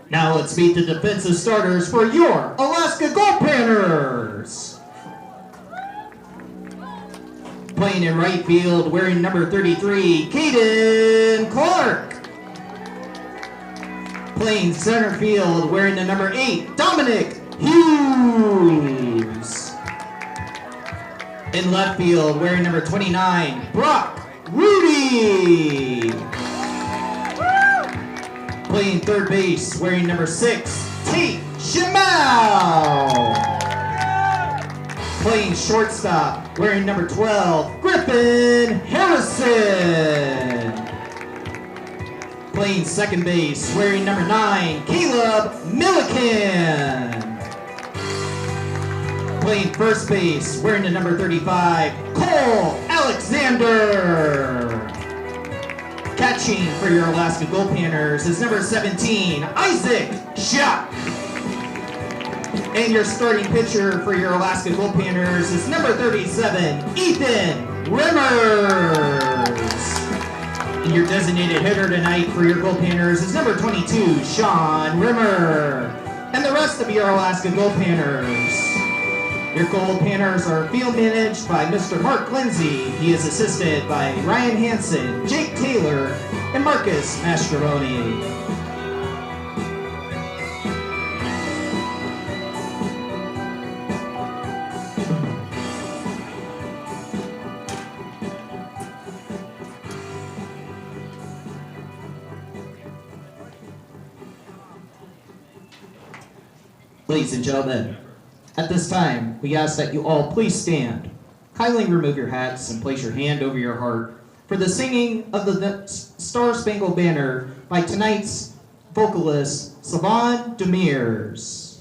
Now let's meet the defensive starters for your Alaska Goldpanners. Playing in right field, wearing number 33, Caden Clark. Playing center field, wearing the number 8, Dominic Hughes. In left field, wearing number 29, Brock Rudy. Playing third base, wearing number 6, Tate Shamal. Playing shortstop, wearing number 12, Griffin Harrison. Playing second base, wearing number 9, Caleb Milliken. Playing first base, wearing the number 35, Cole Alexander. Catching for your Alaska Goldpanners is number 17, Isaac Shuck. And your starting pitcher for your Alaska Goldpanners is number 37, Ethan Rimmers. And your designated hitter tonight for your Goldpanners is number 22, Sean Rimmer. And the rest of your Alaska Goldpanners. Your Goldpanners are field managed by Mr. Mark Lindsay. He is assisted by Ryan Hansen, Jake Taylor, and Marcus Mastrooni. Ladies and gentlemen, at this time, we ask that you all please stand. Kindly remove your hats and place your hand over your heart for the singing of the Star-Spangled Banner by tonight's vocalist, Savon Demers.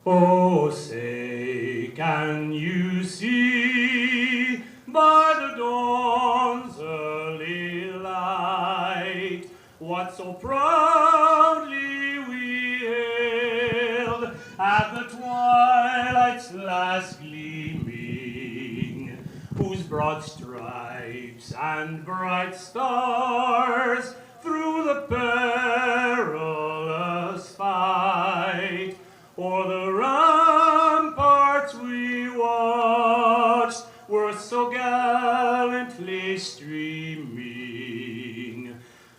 Oh, say, can you see by the dawn's early light what so proudly we hailed at the twilight's last gleaming, whose broad stripes and bright stars through the perilous fight o'er the ramparts we watched were so gallantly streaming,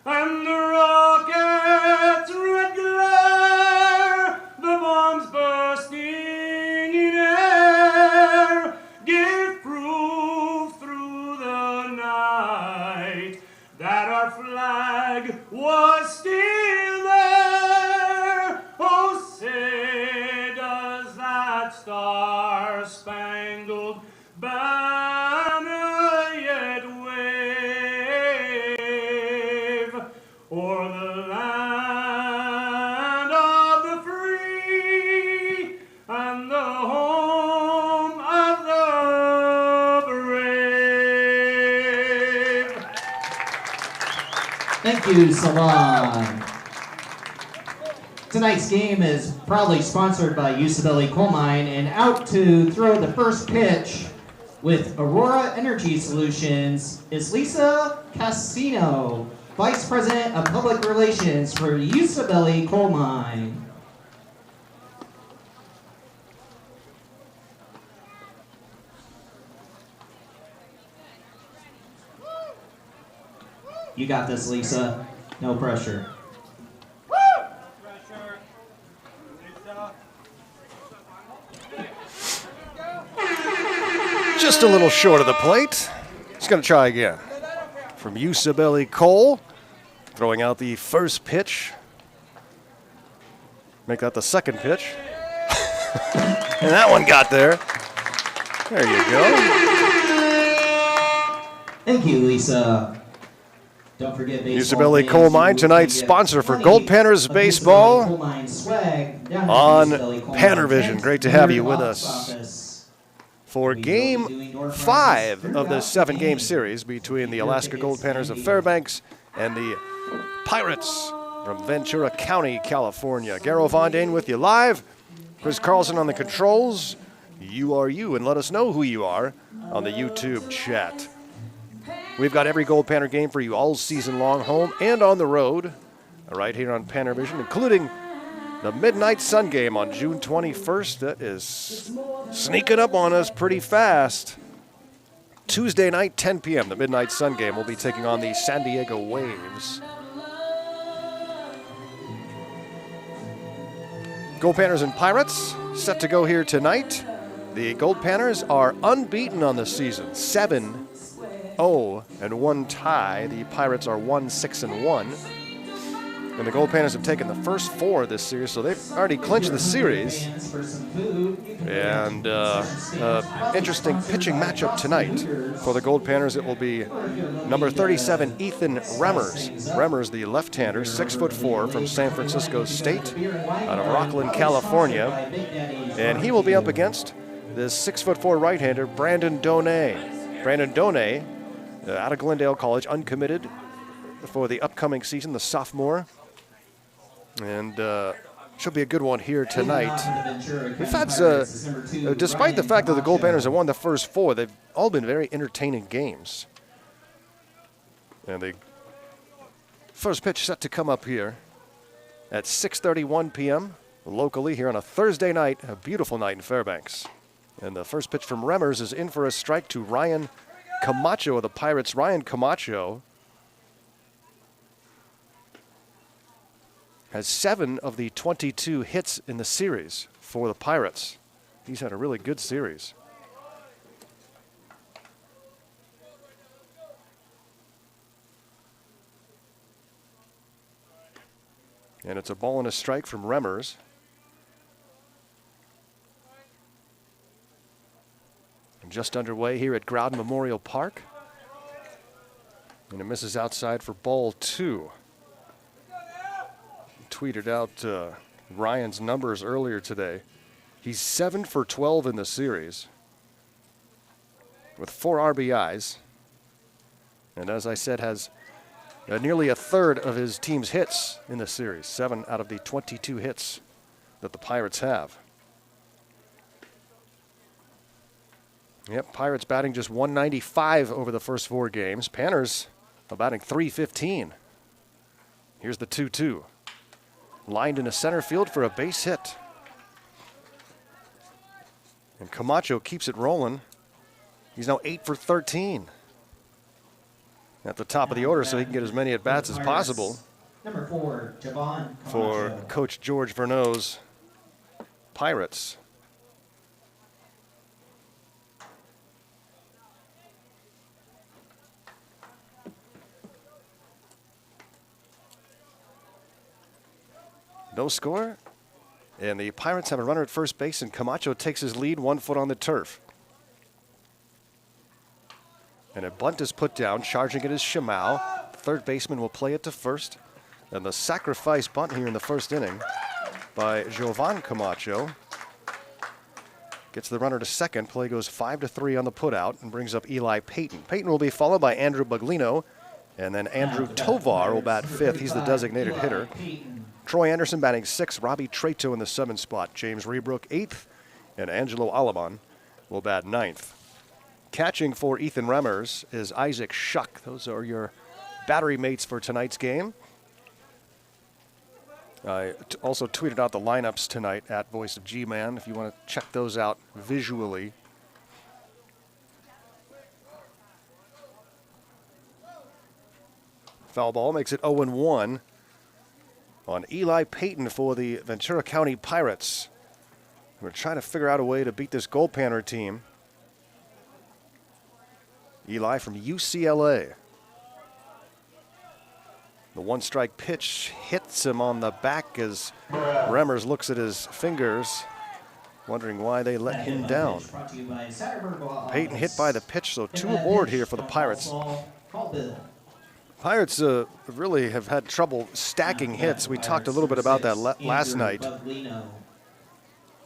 and the rockets' red glare, the bombs bursting in air, gave proof through the night that our flag was still there. Oh, say, does that star-spangled banner yet wave o'er the land of the free and the home of the brave? Thank you, Salon. Tonight's game is proudly sponsored by Usabelli Coal Mine, and out to throw the first pitch with Aurora Energy Solutions is Lisa Casino, Vice President of Public Relations for Usabelli Coal Mine. You got this, Lisa. No pressure. Just a little short of the plate. He's going to try again. From Usabelli Coal, throwing out the first pitch. Make that the second pitch. And that one got there. There you go. Thank you, Lisa. Don't forget Usabelli Coal Mine, tonight's sponsor for Goldpanners baseball on PannerVision. Great to have you with us for Game 5 of the 7-game series between the Alaska Goldpanners of Fairbanks and the Pirates from Ventura County, California. Garrow Von Dane with you live Chris Carlson on the controls. You are you, and let us know who you are on the YouTube chat. We've got every Goldpanner game for you all season long, home and on the road, right here on PannerVision, including the Midnight Sun game on June 21st. That is sneaking up on us pretty fast. Tuesday night, 10 p.m., the Midnight Sun game will be taking on the San Diego Waves. Goldpanners and Pirates set to go here tonight. The Goldpanners are unbeaten on the season, 7-0 and 1 tie. The Pirates are 1-6-1. And the Goldpanners have taken the first 4 this series, so they've already clinched the series. And interesting pitching matchup tonight for the Goldpanners. It will be number 37, Ethan Remmers. Remmers, the left-hander, 6'4", from San Francisco State, out of Rockland, California. And he will be up against this 6'4" right-hander, Brandon Donay. Brandon Donay, out of Glendale College, uncommitted for the upcoming season, the sophomore. And should be a good one here tonight. We've had, despite the fact that the Goldpanners have won the first 4, they've all been very entertaining games. And the first pitch set to come up here at 6:31 p.m. locally here on a Thursday night, a beautiful night in Fairbanks. And the first pitch from Remmers is in for a strike to Ryan Camacho of the Pirates. Ryan Camacho has 7 of the 22 hits in the series for the Pirates. He's had a really good series. And it's a ball and a strike from Remmers. And just underway here at Groudon Memorial Park. And it misses outside for ball 2. Tweeted out Ryan's numbers earlier today. He's 7 for 12 in the series with 4 RBIs. And as I said, has nearly a third of his team's hits in the series. 7 out of the 22 hits that the Pirates have. Yep, Pirates batting just 195 over the first 4 games. Panners are batting 315. Here's the 2-2. Lined into center field for a base hit. And Camacho keeps it rolling. He's now 8 for 13 at the top of the order, so he can get as many at-bats as possible Number 4, Javon for Camacho. Coach George Verneau's Pirates. No score, and the Pirates have a runner at first base, and Camacho takes his lead 1 foot on the turf. And a bunt is put down. Charging it is Shamau. Third baseman will play it to first. And the sacrifice bunt here in the first inning by Jovan Camacho gets the runner to second. Play goes 5-3 on the putout and brings up Eli Payton. Payton will be followed by Andrew Buglino, and then Andrew Tovar will bat 5th. He's the designated hitter. Troy Anderson batting 6th, Robbie Trato in the 7th spot, James Rebrook 8th, and Angelo Alaban will bat 9th. Catching for Ethan Remmers is Isaac Shuck. Those are your battery mates for tonight's game. I also tweeted out the lineups tonight at Voice of G-Man if you want to check those out visually. Foul ball makes it 0-1. On Eli Payton for the Ventura County Pirates. We're trying to figure out a way to beat this Goldpanner team. Eli from UCLA. The 1-strike pitch hits him on the back as Remmers looks at his fingers, wondering why they let him down. Payton hit by the pitch, so 2 aboard here for the Pirates. Pirates really have had trouble stacking hits. We talked a little bit about that last night.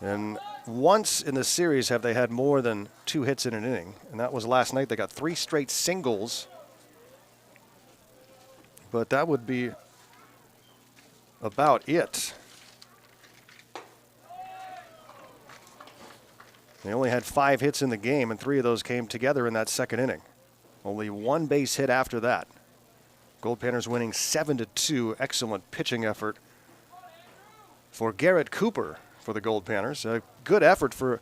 And once in the series have they had more than 2 hits in an inning, and that was last night. They got 3 straight singles. But that would be about it. They only had 5 hits in the game, and 3 of those came together in that second inning. Only 1 base hit after that. Goldpanners winning 7-2. Excellent pitching effort for Garrett Cooper for the Goldpanners. A good effort for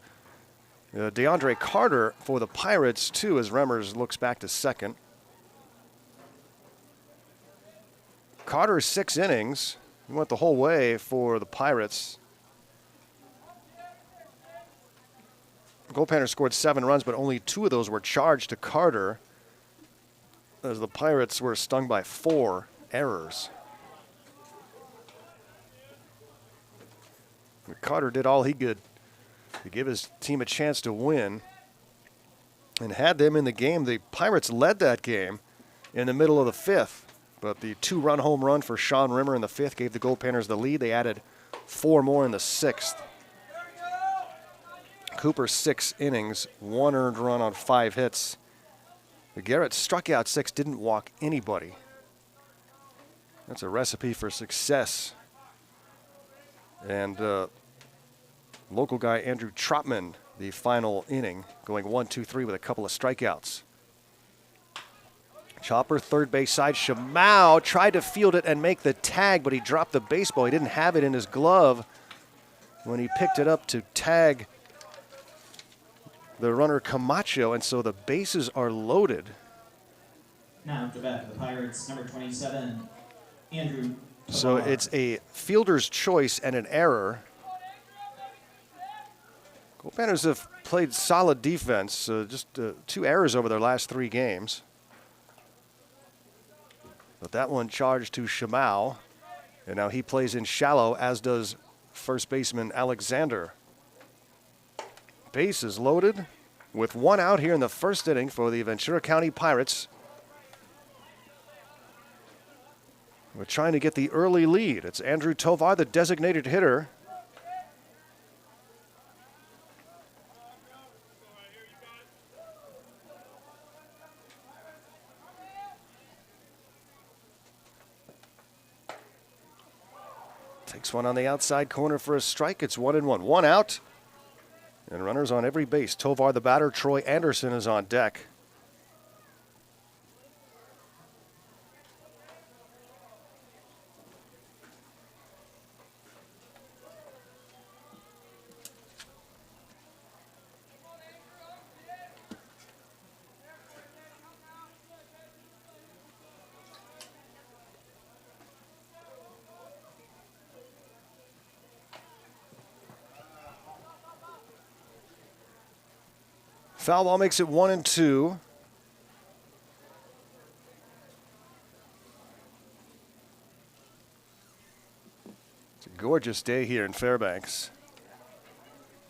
DeAndre Carter for the Pirates, too, as Remmers looks back to second. Carter's 6 innings. He went the whole way for the Pirates. Goldpanners scored 7 runs, but only 2 of those were charged to Carter, as the Pirates were stung by 4 errors. But Carter did all he could to give his team a chance to win and had them in the game. The Pirates led that game in the middle of the 5th, but the 2-run home run for Sean Rimmer in the 5th gave the Goldpanners the lead. They added 4 more in the 6th. Cooper 6 innings, 1 earned run on 5 hits. Garrett struck out 6, didn't walk anybody. That's a recipe for success. And local guy Andrew Trotman, the final inning, going 1-2-3 with a couple of strikeouts. Chopper, third base side. Shamau tried to field it and make the tag, but he dropped the baseball. He didn't have it in his glove when he picked it up to tag the runner Camacho, and so the bases are loaded. Now to bat for the Pirates, number 27, Andrew. So it's a fielder's choice and an error. Goldpanners have played solid defense, just 2 errors over their last 3 games. But that one charged to Shamau, and now he plays in shallow, as does first baseman Alexander. Bases loaded with 1 out here in the first inning for the Ventura County Pirates. We're trying to get the early lead. It's Andrew Tovar, the designated hitter. Takes one on the outside corner for a strike. It's 1-1. 1 out. And runners on every base. Tovar the batter. Troy Anderson is on deck. Foul ball makes it 1-2. It's a gorgeous day here in Fairbanks.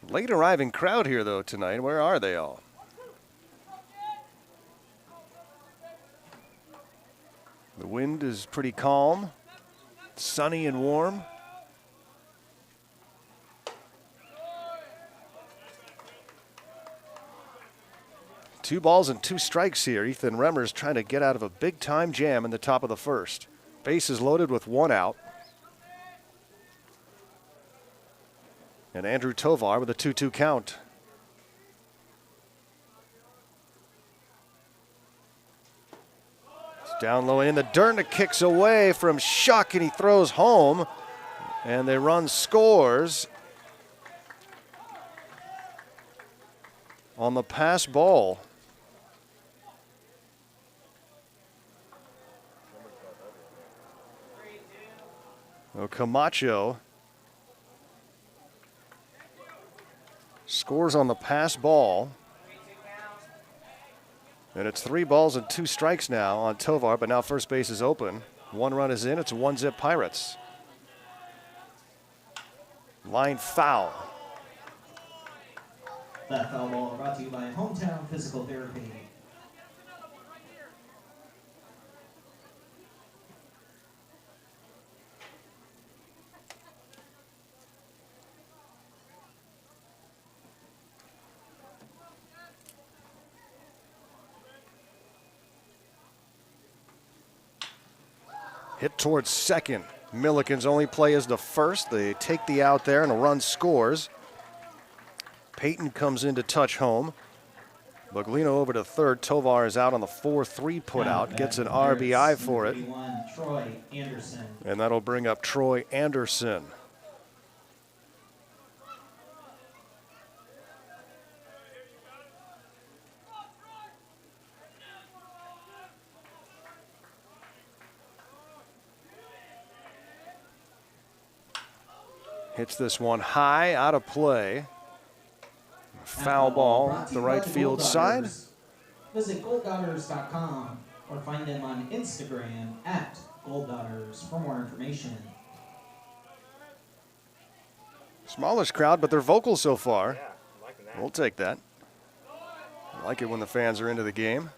Late arriving crowd here, though, tonight. Where are they all? The wind is pretty calm, sunny and warm. Two balls and 2 strikes here. Ethan Remmers trying to get out of a big-time jam in the top of the first. Bases loaded with 1 out. And Andrew Tovar with a 2-2 count. It's down low in the dirt, and it kicks away from Shuck, and he throws home. And the run scores on the pass ball. Well, Camacho scores on the pass ball. And it's 3 balls and 2 strikes now on Tovar, but now first base is open. 1 run is in. It's 1-zip Pirates. Line foul. That foul ball brought to you by Hometown Physical Therapy. Hit towards second. Milliken's only play is the first. They take the out there and a run scores. Peyton comes in to touch home. Buglino over to third. Tovar is out on the 4-3 put out. Gets an RBI for it. Troy Anderson. And that'll bring up Troy Anderson. Hits this one high, out of play. Foul ball, the right field side. Visit golddaughters.com or find them on Instagram at golddaughters for more information. Smallish crowd, but they're vocal so far. We'll take that. I like it when the fans are into the game.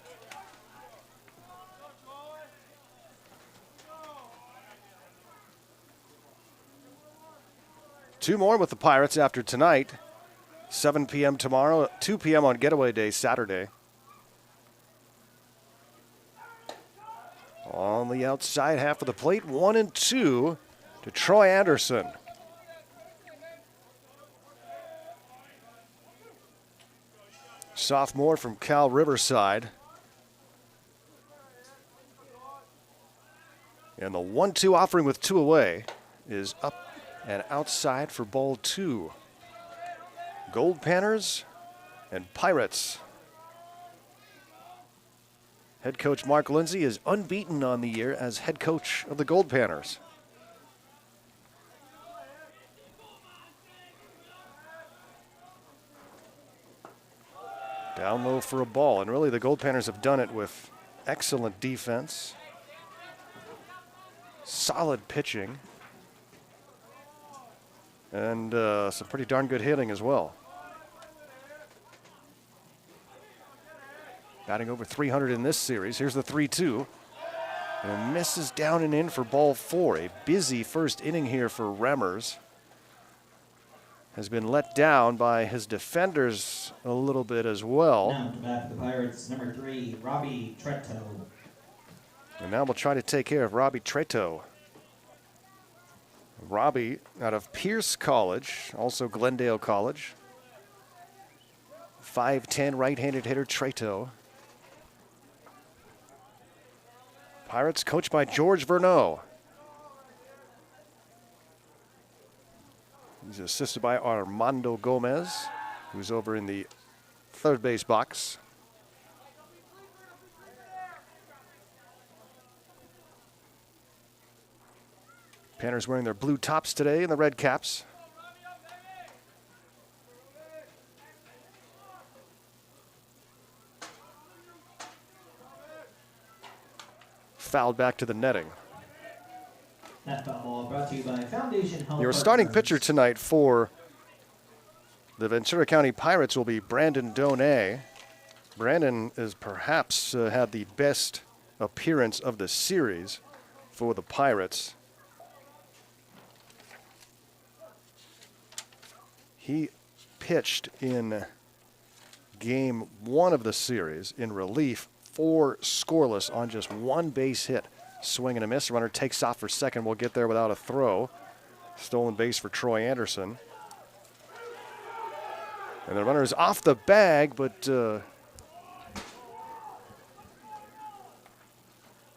Two more with the Pirates after tonight. 7 p.m. tomorrow, 2 p.m. on Getaway Day Saturday. On the outside half of the plate, 1-2 to Troy Anderson. Sophomore from Cal Riverside. And the 1-2 offering with 2 away is up and outside for ball 2. Goldpanners and Pirates. Head coach Mark Lindsay is unbeaten on the year as head coach of the Goldpanners. Down low for a ball, and really the Goldpanners have done it with excellent defense, solid pitching, and some pretty darn good hitting as well. Batting over 300 in this series. Here's the 3-2. And misses down and in for ball 4. A busy first inning here for Remmers. Has been let down by his defenders a little bit as well. Now to bat for the Pirates, number 3, Robbie Tretto. And now we'll try to take care of Robbie Tretto. Robbie out of Pierce College, also Glendale College. 5'10" right-handed hitter Tretto. Pirates coached by George Verneau. He's assisted by Armando Gomez, who's over in the third base box. Panners wearing their blue tops today and the red caps. Fouled back to the netting. That foul ball brought to you by Foundation Health Your starting Partners. pitcher tonight for the Ventura County Pirates will be Brandon Donay. Brandon has perhaps had the best appearance of the series for the Pirates. He pitched in game 1 of the series in relief, 4 scoreless on just 1 base hit. Swing and a miss. Runner takes off for second. Will get there without a throw. Stolen base for Troy Anderson. And the runner is off the bag, but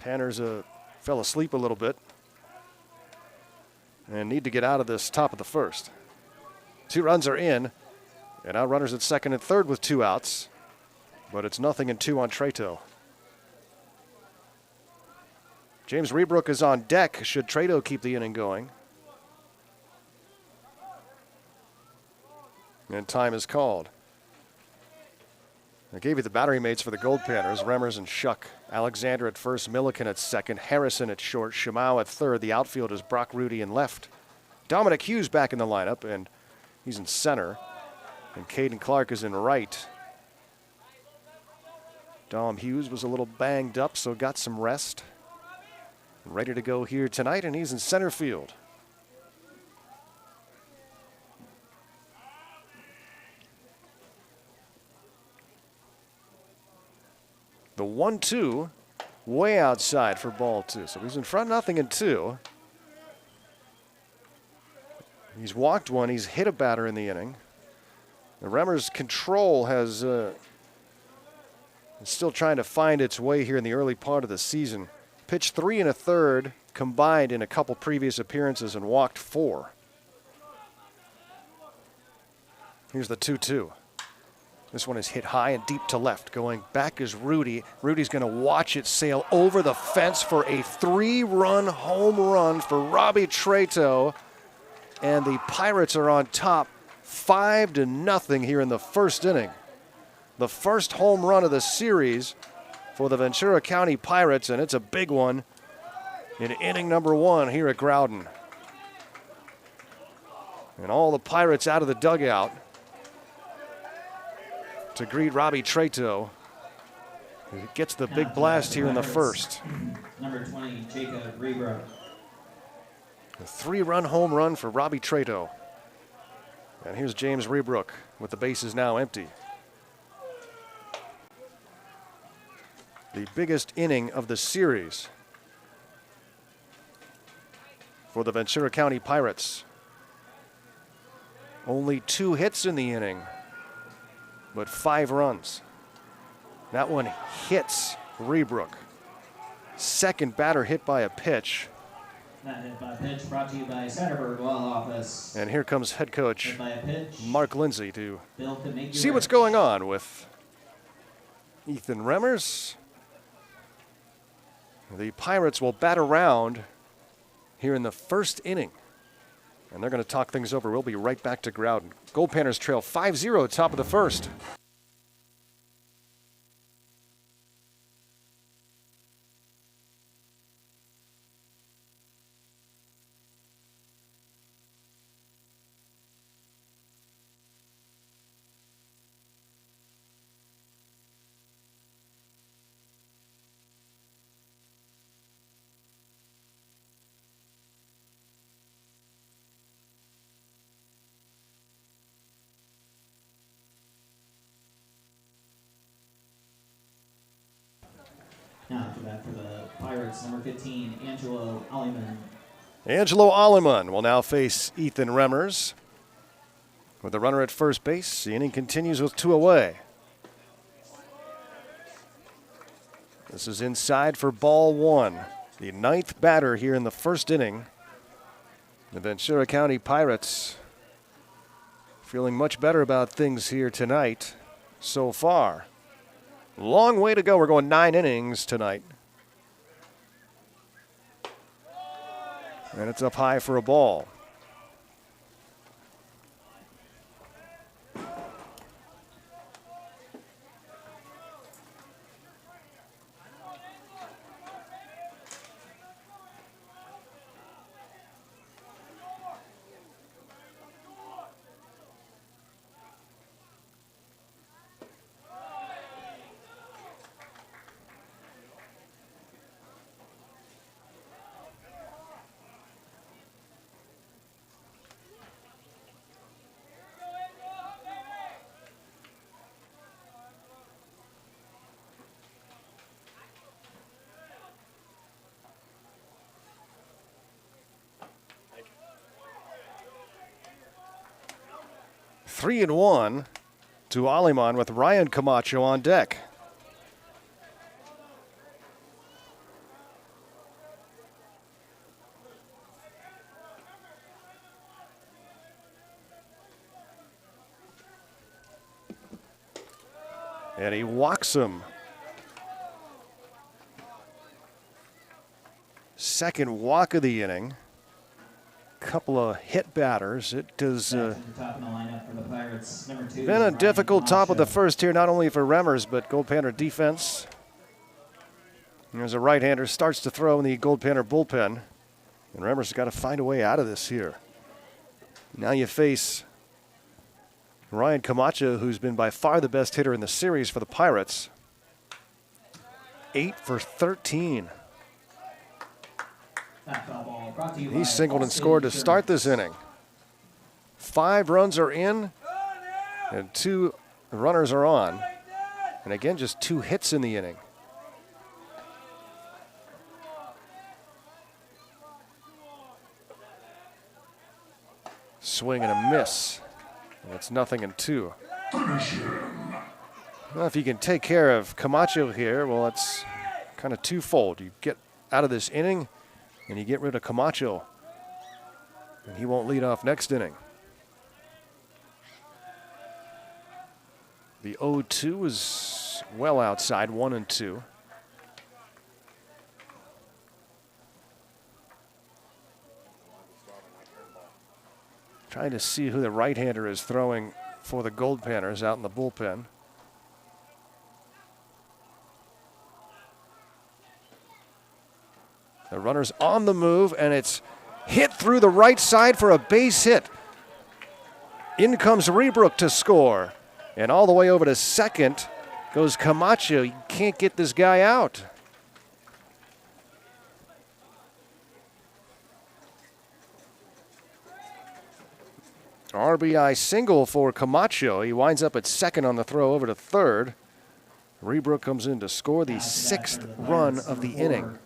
Panners fell asleep a little bit and need to get out of this top of the first. 2 runs are in, and now runners at second and third with 2 outs, but it's 0-2 on Tretto. James Rebrook is on deck should Tretto keep the inning going. And time is called. I gave you the battery mates for the Goldpanners, Remmers and Shuck. Alexander at first, Milliken at second, Harrison at short, Shimau at third. The outfield is Brock Rudy in left. Dominic Hughes back in the lineup, and he's in center. And Caden Clark is in right. Dom Hughes was a little banged up, so got some rest. Ready to go here tonight, and he's in center field. The 1-2 way outside for ball 2. So he's in front 0-2. He's walked 1. He's hit a batter in the inning. The Remmers control has still trying to find its way here in the early part of the season. Pitched 3 1/3 combined in a couple previous appearances and walked 4. Here's the 2-2. This one is hit high and deep to left. Going back is Rudy. Rudy's going to watch it sail over the fence for a 3-run home run for Robbie Trato. And the Pirates are on top 5-0 here in the first inning. The first home run of the series for the Ventura County Pirates, and it's a big one in inning number 1 here at Groudon. And all the Pirates out of the dugout to greet Robbie Trato, who gets the big blast here in the first. Number 20, Jacob Rebro. A 3-run home run for Robbie Trato. And here's James Rebrook with the bases now empty. The biggest inning of the series for the Ventura County Pirates. Only 2 hits in the inning, but 5 runs. That one hits Rebrook. Second batter hit by a pitch. That hit by pitch brought to you by Satterberg Law Office. And here comes head coach Hit by a pitch. Mark Lindsay to Bill could make you see what's rich. going on with Ethan Remmers. The Pirates will bat around here in the first inning, and they're going to talk things over. We'll be right back to Groudon. Goldpanners trail 5-0 top of the first. Now after that for the Pirates, number 15, Angelo Aliman. Angelo Alleman will now face Ethan Remmers. With the runner at first base, the inning continues with 2 away. This is inside for ball 1. The 9th batter here in the first inning. The Ventura County Pirates feeling much better about things here tonight so far. Long way to go. We're going 9 innings tonight. And it's up high for a ball. Three and 1 to Aliman with Ryan Camacho on deck. And he walks him. Second walk of the inning. Couple of hit batters. It has been a difficult top of the first here, not only for Remmers, but Goldpanner defense. There's a right-hander, starts to throw in the Goldpanner bullpen. And Remmers has got to find a way out of this here. Now you face Ryan Camacho, who's been by far the best hitter in the series for the Pirates. 8 for 13. He singled and scored to start this inning. 5 runs are in, and 2 runners are on. And again, just 2 hits in the inning. Swing and a miss. It's 0-2. Well, if you can take care of Camacho here, well, it's kind of twofold. You get out of this inning, and you get rid of Camacho, and he won't lead off next inning. The 0-2 is well outside, 1-2. Trying to see who the right-hander is throwing for the Goldpanners out in the bullpen. The runner's on the move, and it's hit through the right side for a base hit. In comes Rebrook to score. And all the way over to second goes Camacho. You can't get this guy out. RBI single for Camacho. He winds up at second on the throw over to third. Rebrook comes in to score the 6th run of the inning.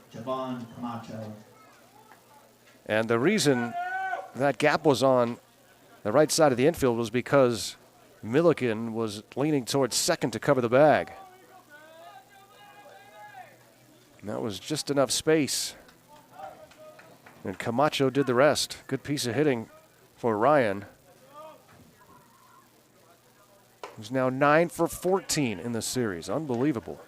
And the reason that gap was on the right side of the infield was because Milliken was leaning towards second to cover the bag. And that was just enough space. And Camacho did the rest. Good piece of hitting for Ryan, who's now 9 for 14 in the series. Unbelievable.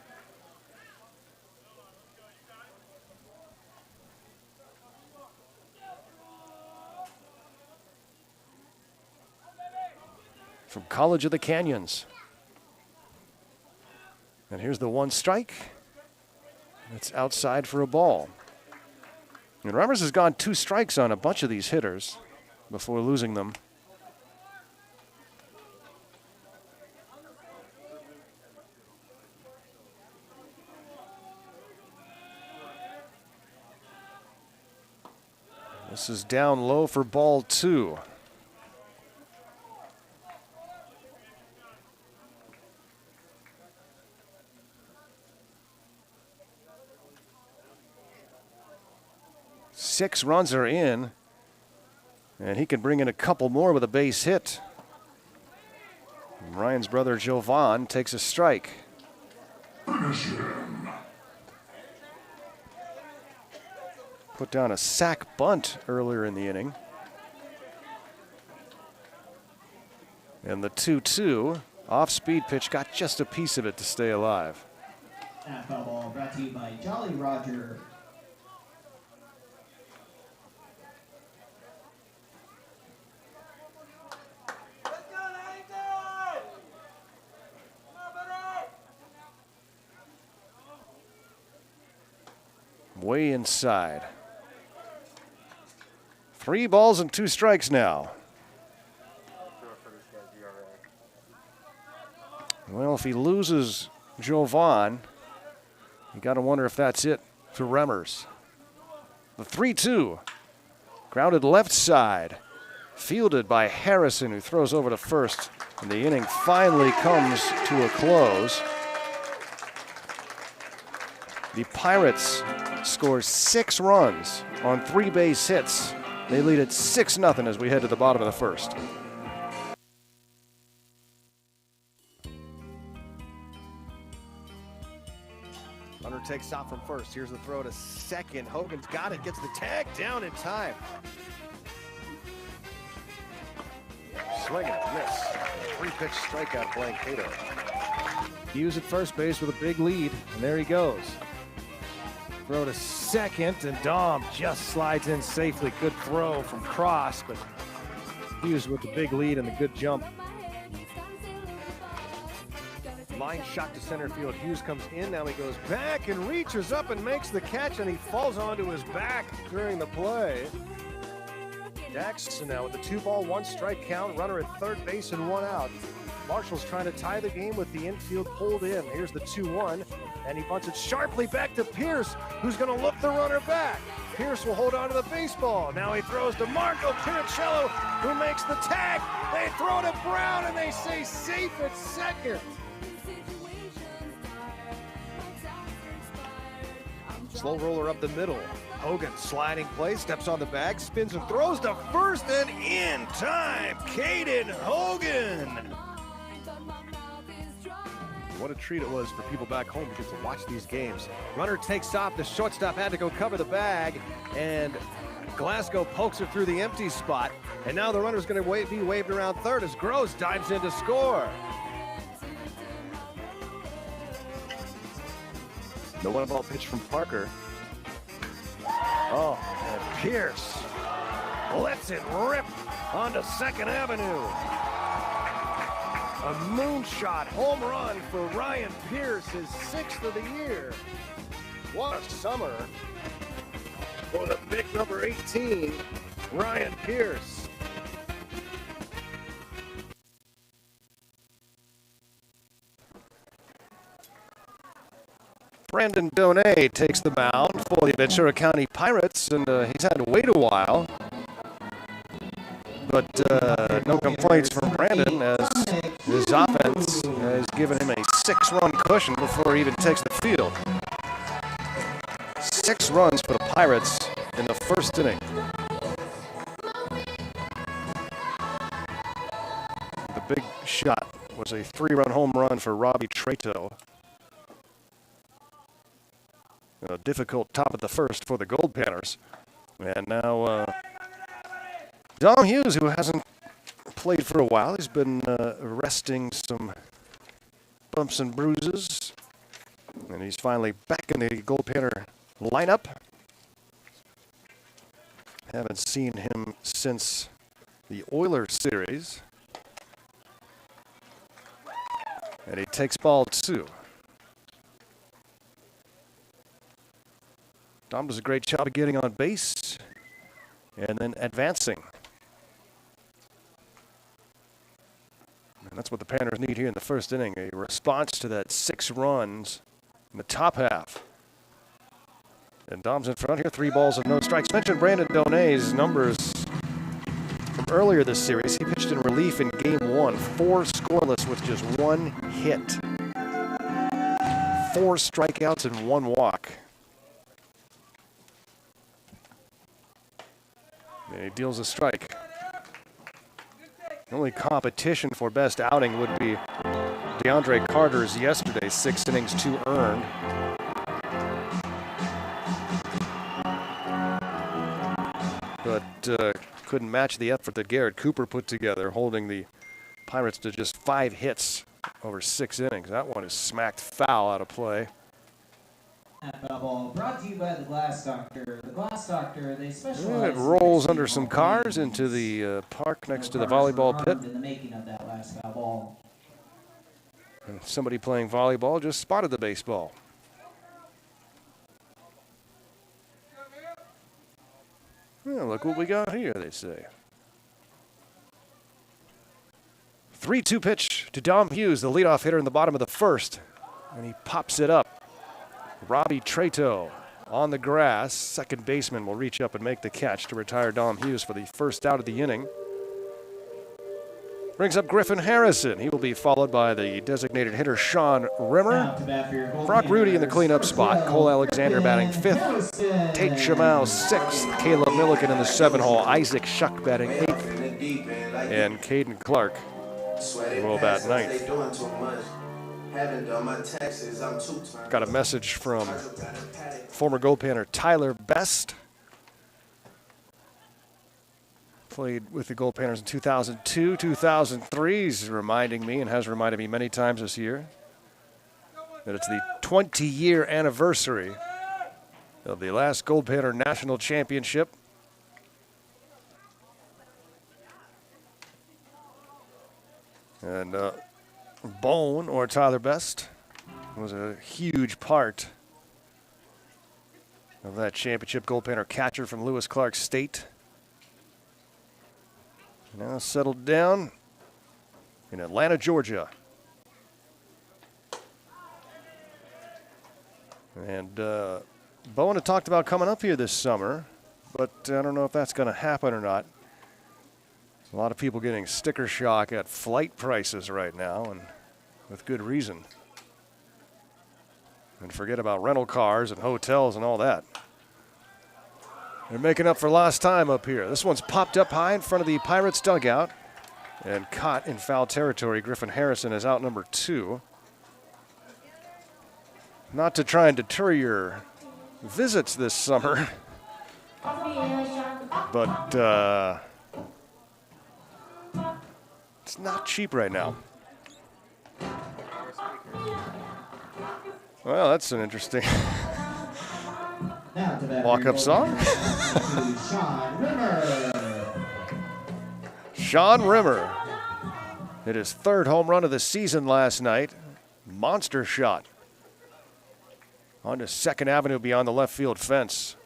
From College of the Canyons. And here's the 1 strike. It's outside for a ball. And Remmers has gone 2 strikes on a bunch of these hitters before losing them. This is down low for ball 2. Six runs are in, and he can bring in a couple more with a base hit. And Ryan's brother Jovan takes a strike. Put down a sac bunt earlier in the inning. And the 2-2 off-speed pitch got just a piece of it to stay alive. That foul ball brought to you by Jolly Roger. Way inside. 3 balls and 2 strikes now. Well, if he loses Jovan, you got to wonder if that's it for Remmers. The 3-2, grounded left side, fielded by Harrison, who throws over to first, and the inning finally comes to a close. The Pirates score 6 runs on 3 base hits. They lead at 6-0 as we head to the bottom of the first. Runner takes off from first. Here's the throw to second. Hogan's got it, gets the tag down in time. Swing and a miss. 3-pitch strikeout blank Cato. Hughes at first base with a big lead, and there he goes. Throw to second, and Dom just slides in safely. Good throw from Cross, but Hughes with the big lead and the good jump. Line shot to center field. Hughes comes in. Now he goes back and reaches up and makes the catch, and he falls onto his back during the play. Jackson now with a 2-ball, 1-strike count. Runner at third base and 1 out. Marshall's trying to tie the game with the infield pulled in. Here's the 2-1, and he bunts it sharply back to Pierce, who's going to look the runner back. Pierce will hold on to the baseball. Now he throws to Marco Pinicello, who makes the tag. They throw to Brown, and they say safe at second. Slow roller up the middle. Hogan sliding play, steps on the bag, spins and throws to first and in time. Caden Hogan. What a treat it was for people back home because to watch these games. Runner takes off, the shortstop had to go cover the bag, and Glasgow pokes it through the empty spot. And now the runner's going to be waved around third as Gross dives in to score. The one ball pitch from Parker. Oh, and Pierce lets it rip onto 2nd Avenue. A moonshot home run for Ryan Pierce, his 6th of the year. What a summer for the big number 18, Ryan Pierce. Brandon Donay takes the mound for the Ventura County Pirates, and he's had to wait a while. But no complaints from Brandon as his offense has given him a 6-run cushion before he even takes the field. 6 runs for the Pirates in the first inning. The big shot was a 3-run home run for Robbie Trato. A difficult top of the first for the Goldpanners. And now Dom Hughes, who hasn't played for a while, he's been resting some bumps and bruises. And he's finally back in the Goldpanner lineup. Haven't seen him since the Oilers series. And he takes ball 2. Dom does a great job of getting on base and then advancing. And that's what the Panners need here in the first inning, a response to that 6 runs in the top half. And Dom's in front here, 3 balls and no strikes. Mentioned Brandon Donay's numbers from earlier this series. He pitched in relief in game 1, 4 scoreless with just 1 hit. 4 strikeouts and 1 walk. And he deals a strike. The only competition for best outing would be DeAndre Carter's yesterday, 6 innings, 2 earned. But couldn't match the effort that Garrett Cooper put together, holding the Pirates to just 5 hits over 6 innings. That one is smacked foul out of play. Ball brought to you by the Glass Doctor. The Glass Doctor, they specialize. It rolls under some cars into the park next to the volleyball pit. In the making of that last foul ball. And somebody playing volleyball just spotted the baseball. Well, look what we got here, they say. 3-2 pitch to Dom Hughes, the leadoff hitter in the bottom of the first. And he pops it up. Robbie Trato on the grass. Second baseman will reach up and make the catch to retire Dom Hughes for the first out of the inning. Brings up Griffin Harrison. He will be followed by the designated hitter Sean Rimmer. Brock Rudy in the cleanup spot. Cole Alexander batting 5th. Tate Shamau 6th. Caleb Milliken in the 7-hole. Isaac Shuck batting 8th. And Caden Clark will bat 9th. Got a message from former Goldpanner Tyler Best. Played with the Goldpanners in 2002, 2003. He's reminding me, and has reminded me many times this year, that it's the 20-year anniversary of the last Goldpanner National Championship. And Bone, or Tyler Best, was a huge part of that championship. Goldpanner catcher from Lewis Clark State. Now settled down in Atlanta, Georgia. And Bowen had talked about coming up here this summer, but I don't know if that's going to happen or not. A lot of people getting sticker shock at flight prices right now, and with good reason. And forget about rental cars and hotels and all that. They're making up for lost time up here. This one's popped up high in front of the Pirates dugout and caught in foul territory. Griffin Harrison is out number 2. Not to try and deter your visits this summer, but it's not cheap right now. Well, that's an interesting walk-up song. Sean Rimmer. Sean Rimmer hit his 3rd home run of the season last night. Monster shot on to 2nd Avenue beyond the left field fence.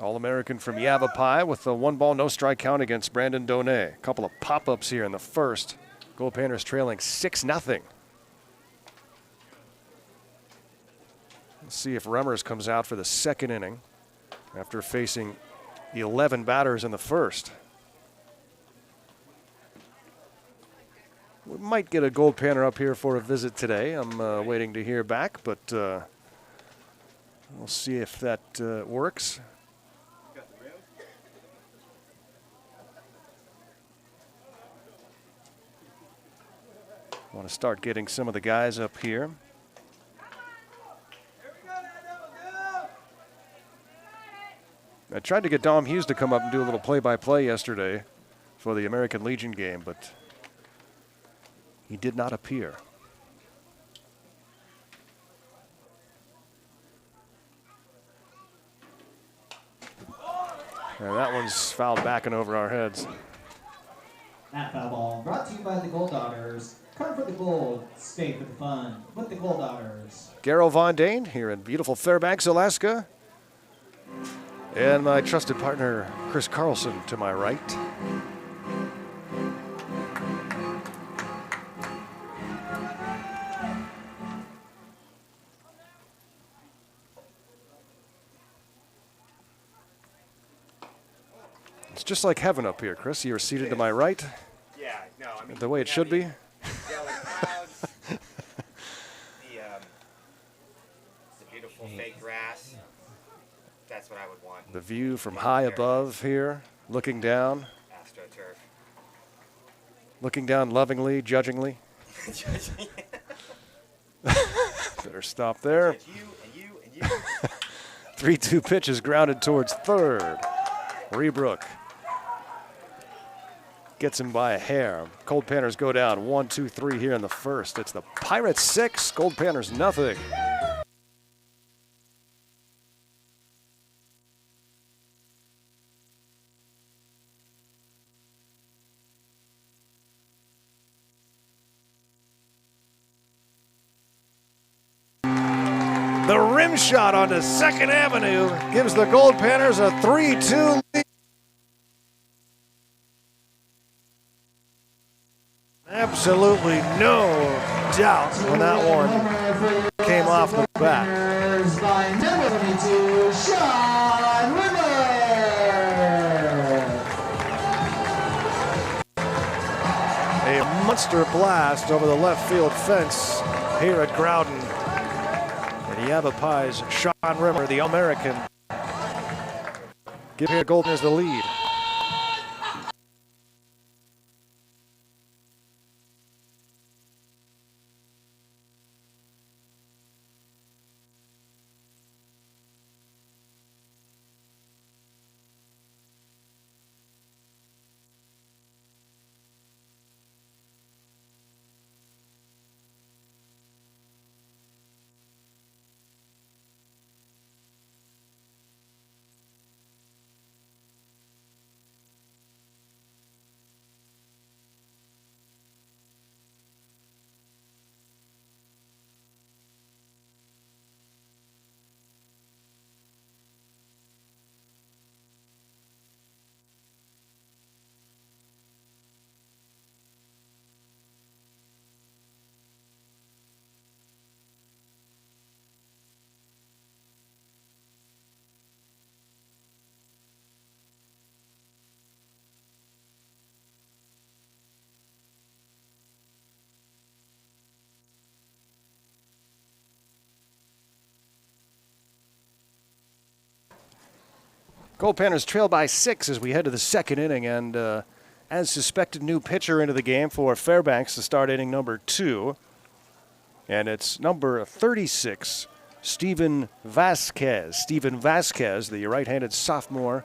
All-American from Yavapai with the 1-ball, no-strike count against Brandon Donay. A couple of pop-ups here in the first. Goldpanners trailing 6-0. Let's see if Remmers comes out for the 2nd inning after facing 11 batters in the first. We might get a Goldpanner up here for a visit today. I'm waiting to hear back, but we'll see if that works. Want to start getting some of the guys up here. I tried to get Dom Hughes to come up and do a little play-by-play yesterday for the American Legion game, but he did not appear. And that one's fouled back and over our heads. That foul ball brought to you by the Gold Daughters. Come for the gold, stay for the fun with the Gold Daughters. Garrow Von Dane here in beautiful Fairbanks, Alaska. And my trusted partner, Chris Carlson, to my right. It's just like heaven up here, Chris. You're seated to my right. Yeah, no, I mean, The way it should be. yellow clouds, the beautiful fake grass. That's what I would want. The view from high above here, looking down. AstroTurf. Looking down lovingly, judgingly. Better stop there. It's you and you and you. 3-2 pitch is grounded towards third. Rebrook gets him by a hair. Goldpanners go down 1-2-3 here in the first. It's the Pirates 6, Goldpanners nothing. The rim shot onto 2nd Avenue gives the Goldpanners a 3-2 lead. Absolutely no doubt when that one came off the bat. By number 22, Sean Rimmer. A monster blast over the left field fence here at Groudon. And Yavapai's Sean Rimmer, the All-American, give here Goldpanners the lead. Goldpanners trail by 6 as we head to the second inning, and as suspected, new pitcher into the game for Fairbanks to start inning number 2. And it's number 36, Steven Vasquez. Steven Vasquez, the right-handed sophomore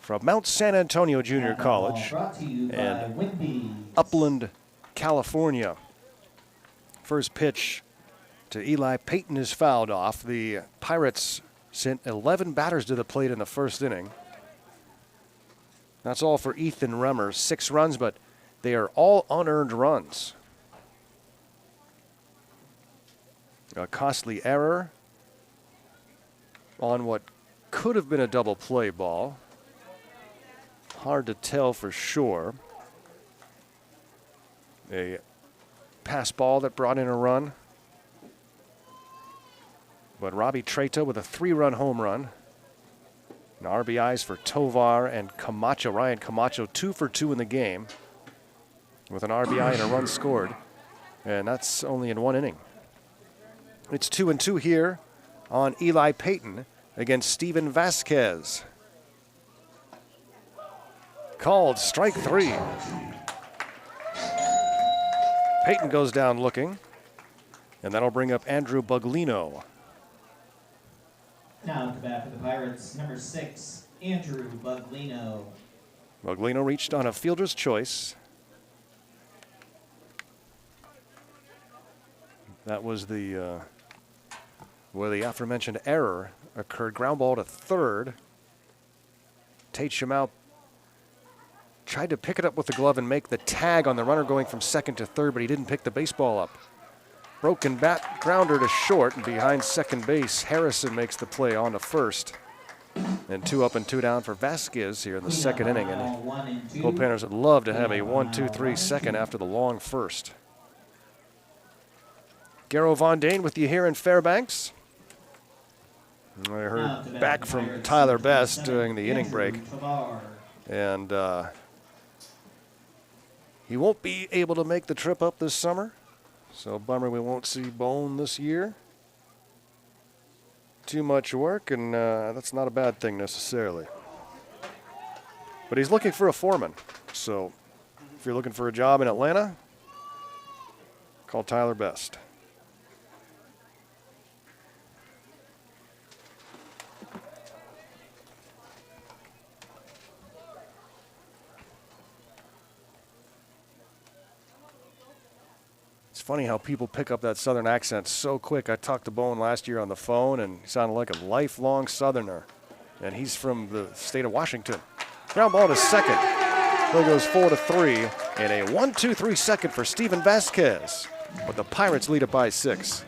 from Mount San Antonio Junior College in Upland, California. First pitch to Eli Payton is fouled off. The Pirates sent 11 batters to the plate in the first inning. That's all for Ethan Remmer. 6 runs, but they are all unearned runs. A costly error on what could have been a double play ball. Hard to tell for sure. A pass ball that brought in a run. But Robbie Treta with a 3-run home run. And RBIs for Tovar and Camacho. Ryan Camacho 2 for 2 in the game with an RBI and a run scored. And that's only in 1 inning. It's 2-2 here on Eli Payton against Steven Vasquez. Called strike 3. Payton goes down looking, and that'll bring up Andrew Buglino. Now to bat for the Pirates, number 6, Andrew Buglino. Buglino reached on a fielder's choice. That was the where the aforementioned error occurred. Ground ball to third. Tate Shamau tried to pick it up with the glove and make the tag on the runner going from second to third, but he didn't pick the baseball up. Broken bat grounder to short, and behind second base, Harrison makes the play on to first. And 2 up and 2 down for Vasquez here in the second inning. And Goldpanners would love to have a 1-2-3 second after the long first. Garrow Von Dane with you here in Fairbanks. I heard back from Tyler Best during the inning break. And he won't be able to make the trip up this summer. So bummer we won't see Bone this year. Too much work, and that's not a bad thing necessarily. But he's looking for a foreman. So if you're looking for a job in Atlanta, call Tyler Best. Funny how people pick up that Southern accent so quick. I talked to Bone last year on the phone, and he sounded like a lifelong Southerner. And he's from the state of Washington. Ground ball to second. Play goes 4-3, and a 1-2-3 second for Steven Vasquez. But the Pirates lead it by 6.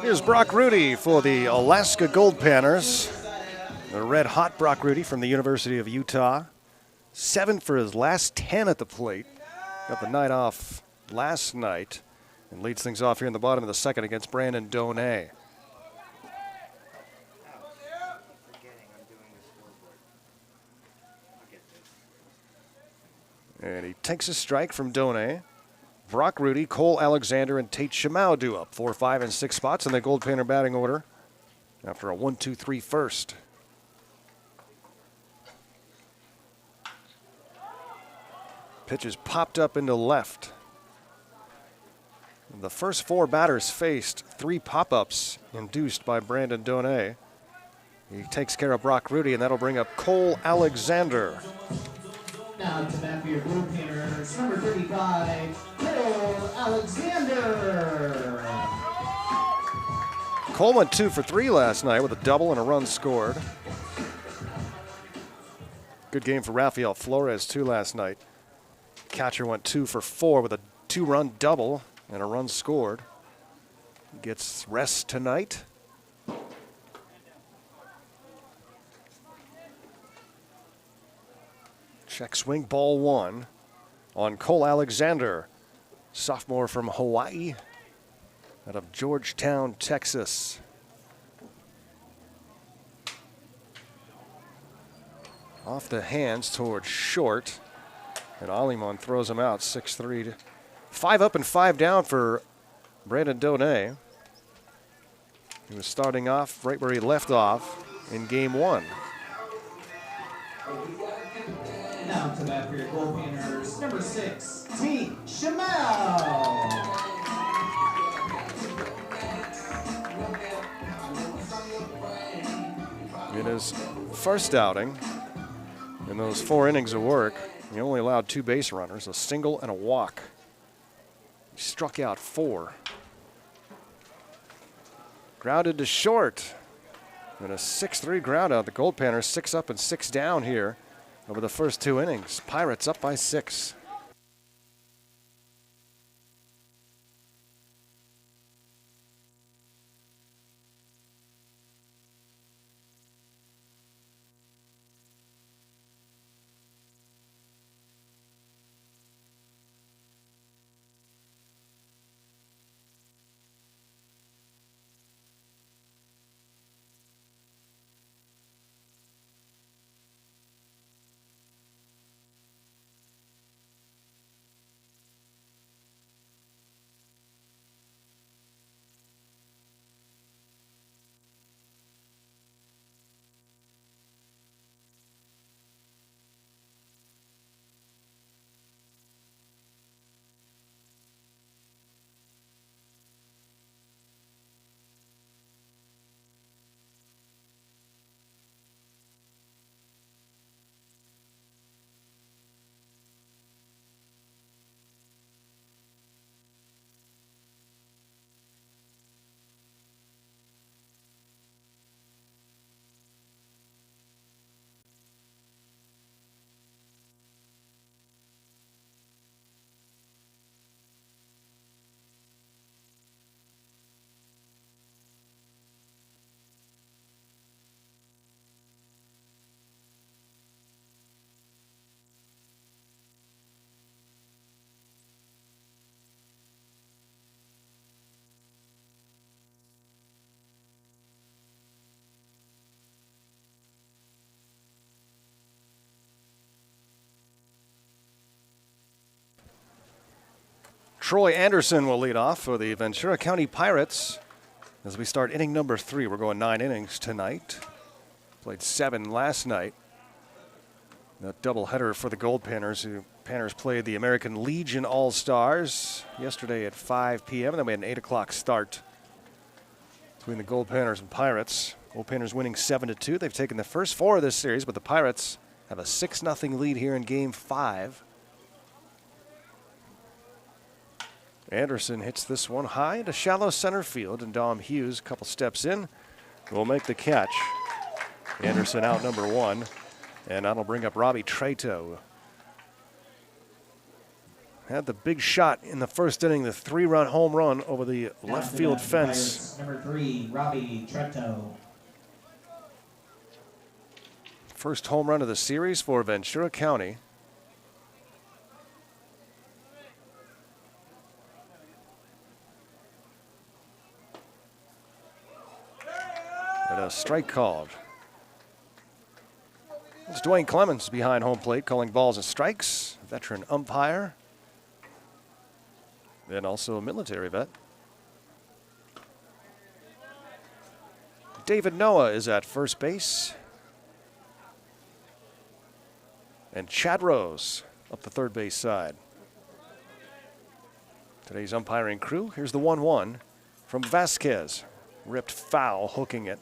Here's Brock Rudy for the Alaska Goldpanners. The red-hot Brock Rudy from the University of Utah. 7 for his last 10 at the plate. Got the night off last night and leads things off here in the bottom of the second against Brandon Donay. And he takes a strike from Donay. Brock Rudy, Cole Alexander, and Tate Shimau do up 4, 5, and 6 spots in the Goldpanner batting order after a 1-2-3 first. Pitch is popped up into left. The first 4 batters faced 3 pop-ups induced by Brandon Donay. He takes care of Brock Rudy, and that'll bring up Cole Alexander. Now to bat for your Goldpanners, number 35, Cole Alexander. Cole went 2 for 3 last night with a double and a run scored. Good game for Rafael Flores, too, last night. Catcher went 2 for 4 with a 2-run double and a run scored. Gets rest tonight. Check swing, ball 1 on Cole Alexander, sophomore from Hawaii, out of Georgetown, Texas. Off the hands towards short, and Alimon throws him out 6-3. 5 up and 5 down for Brandon Donay. He was starting off right where he left off in game 1. Now to bat for your Goldpanners, number 6, Tate Shimau. In his first outing, in those 4 innings of work, he only allowed 2 base runners, a single and a walk. He struck out 4. Grounded to short. And a 6-3 ground out. The Goldpanners 6 up and 6 down here over the first 2 innings. Pirates up by 6. Troy Anderson will lead off for the Ventura County Pirates as we start inning number 3. We're going 9 innings tonight. Played 7 last night. A doubleheader for the Goldpanners. Panners played the American Legion All-Stars yesterday at 5 p.m. and then we had an 8 o'clock start between the Goldpanners and Pirates. Goldpanners winning 7-2. They've taken the first 4 of this series, but the Pirates have a 6-0 lead here in Game 5. Anderson hits this one high to shallow center field, and Dom Hughes, a couple steps in, will make the catch. Anderson out number 1, and that'll bring up Robbie Trato. had the big shot in the first inning, the 3-run home run over the left field fence. Pirates, number 3, Robbie Tretto. First home run of the series for Ventura County. And a strike called. It's Dwayne Clemens behind home plate calling balls and strikes. Veteran umpire. And also a military vet. David Noah is at first base. And Chad Rose up the third base side. Today's umpiring crew. Here's the 1-1 from Vasquez. Ripped foul, hooking it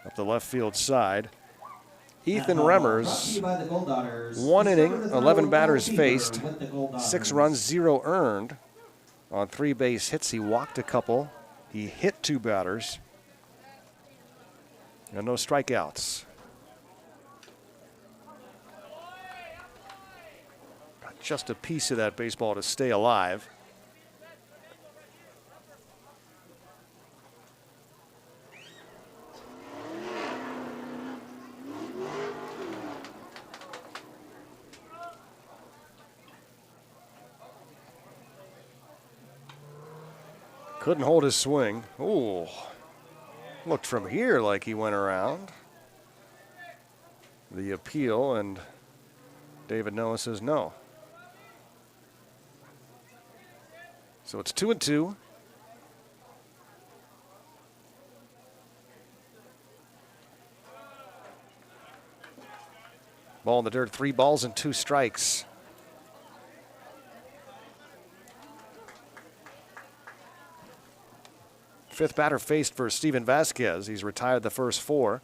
up the left field side. Ethan Remmers, 1 inning, 11 batters faced, 6 runs, 0 earned. On 3 base hits, he walked a couple. He hit 2 batters. And no strikeouts. Got just a piece of that baseball to stay alive. Couldn't hold his swing. Ooh. Looked from here like he went around the appeal, and David Noah says no. So it's 2-2. Ball in the dirt, 3 balls and 2 strikes. Fifth batter faced for Steven Vasquez. He's retired the first 4.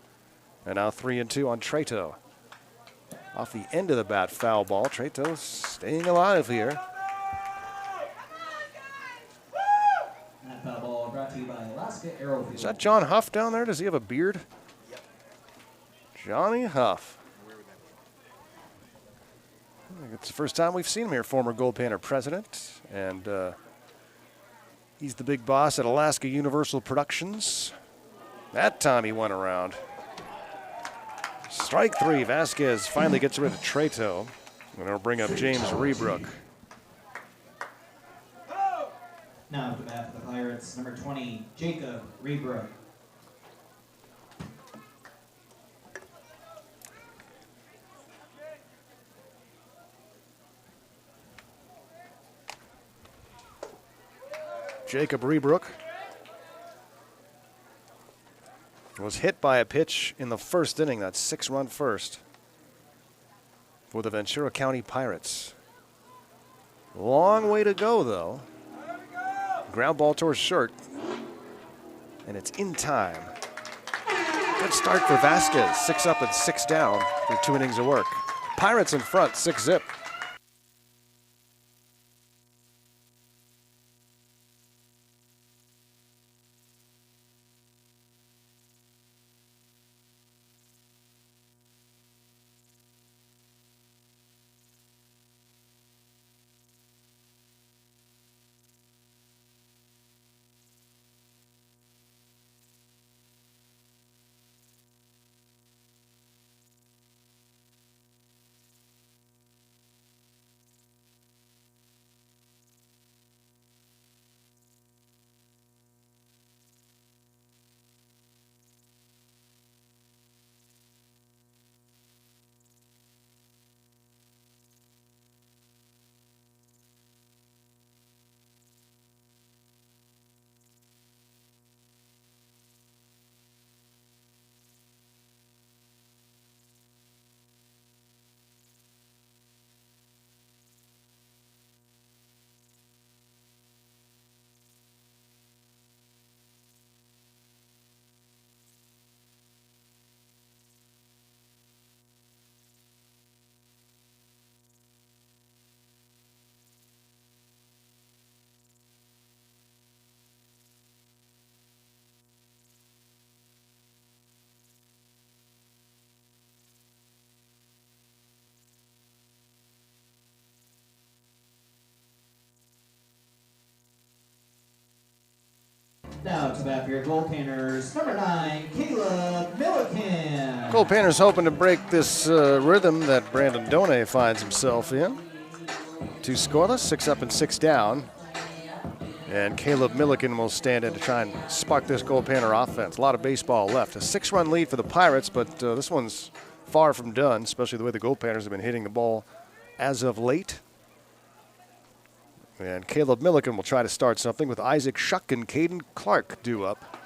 And now 3-2 on Treto. Off the end of the bat, foul ball. Treto staying alive here. That foul ball brought to you by Alaska Aerofield. Is that John Huff down there? Does he have a beard? Yep. Johnny Huff. I think it's the first time we've seen him here, former Goldpanner president. And he's the big boss at Alaska Universal Productions. That time he went around. Strike 3. Vasquez finally gets rid of Treto. And it'll bring up James Rebrook. Now to bat for the Pirates, number 20, Jacob Rebrook. Jacob Rebrook was hit by a pitch in the first inning, that 6-run first for the Ventura County Pirates. Long way to go, though. Ground ball towards short, and it's in time. Good start for Vasquez, 6 up and 6 down through 2 innings of work. Pirates in front, 6-zip. Now to bat for your Goldpanners, number 9, Caleb Milliken. Goldpanners hoping to break this rhythm that Brandon Done finds himself in. 2 scoreless, 6 up and 6 down. And Caleb Milliken will stand in to try and spark this Goldpanner offense. A lot of baseball left. A 6-run lead for the Pirates, but this one's far from done, especially the way the Goldpanners have been hitting the ball as of late. And Caleb Milliken will try to start something with Isaac Shuck and Caden Clark due up.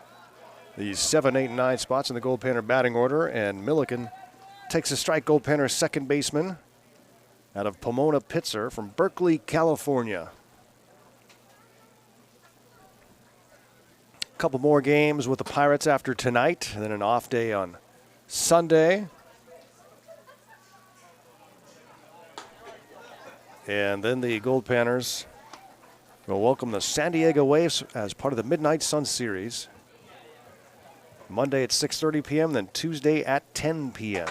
These 7, 8, and 9 spots in the Goldpanner batting order, and Milliken takes a strike. Goldpanner's second baseman out of Pomona Pitzer from Berkeley, California. A couple more games with the Pirates after tonight, and then an off day on Sunday. And then the Goldpanners will welcome the San Diego Waves as part of the Midnight Sun Series. Monday at 6:30 p.m., then Tuesday at 10 p.m.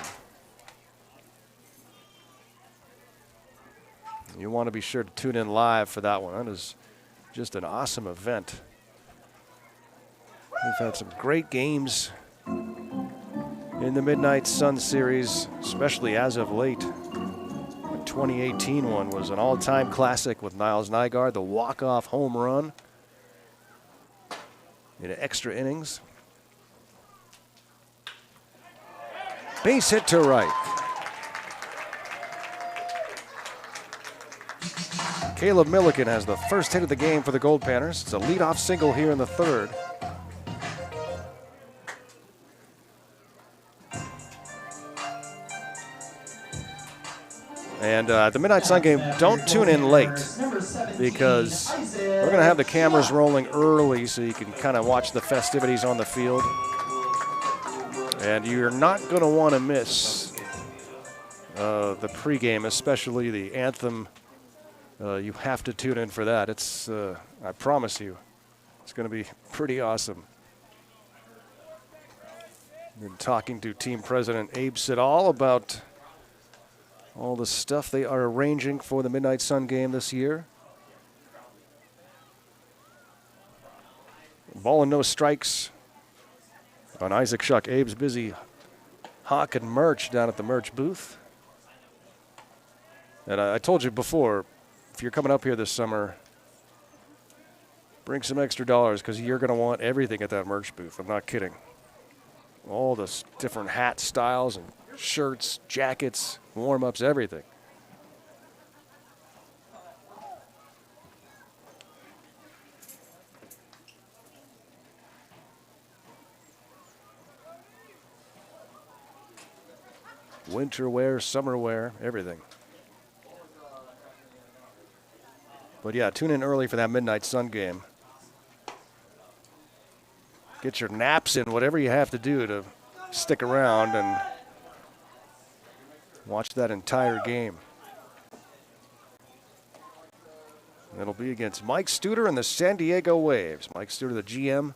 You want to be sure to tune in live for that one. That is just an awesome event. We've had some great games in the Midnight Sun Series, especially as of late. The 2018 one was an all-time classic with Niles Nygaard, the walk-off home run in extra innings. Base hit to right. Caleb Milliken has the first hit of the game for the Goldpanners. It's a leadoff single here in the third. And the Midnight Sun game, don't tune in late because we're going to have the cameras rolling early so you can kind of watch the festivities on the field. And you're not going to want to miss the pregame, especially the anthem. You have to tune in for that. It's, I promise you, it's going to be pretty awesome. Been talking to team president Abe Siddall about all the stuff they are arranging for the Midnight Sun game this year. Ball and no strikes on Isaac Shuck. Abe's busy hawking merch down at the merch booth. And I told you before, if you're coming up here this summer, bring some extra dollars because you're going to want everything at that merch booth. I'm not kidding. All the different hat styles and shirts, jackets, warm-ups, everything. Winter wear, summer wear, everything. But yeah, tune in early for that Midnight Sun game. Get your naps in, whatever you have to do to stick around and watch that entire game. It'll be against Mike Studer and the San Diego Waves. Mike Studer, the GM,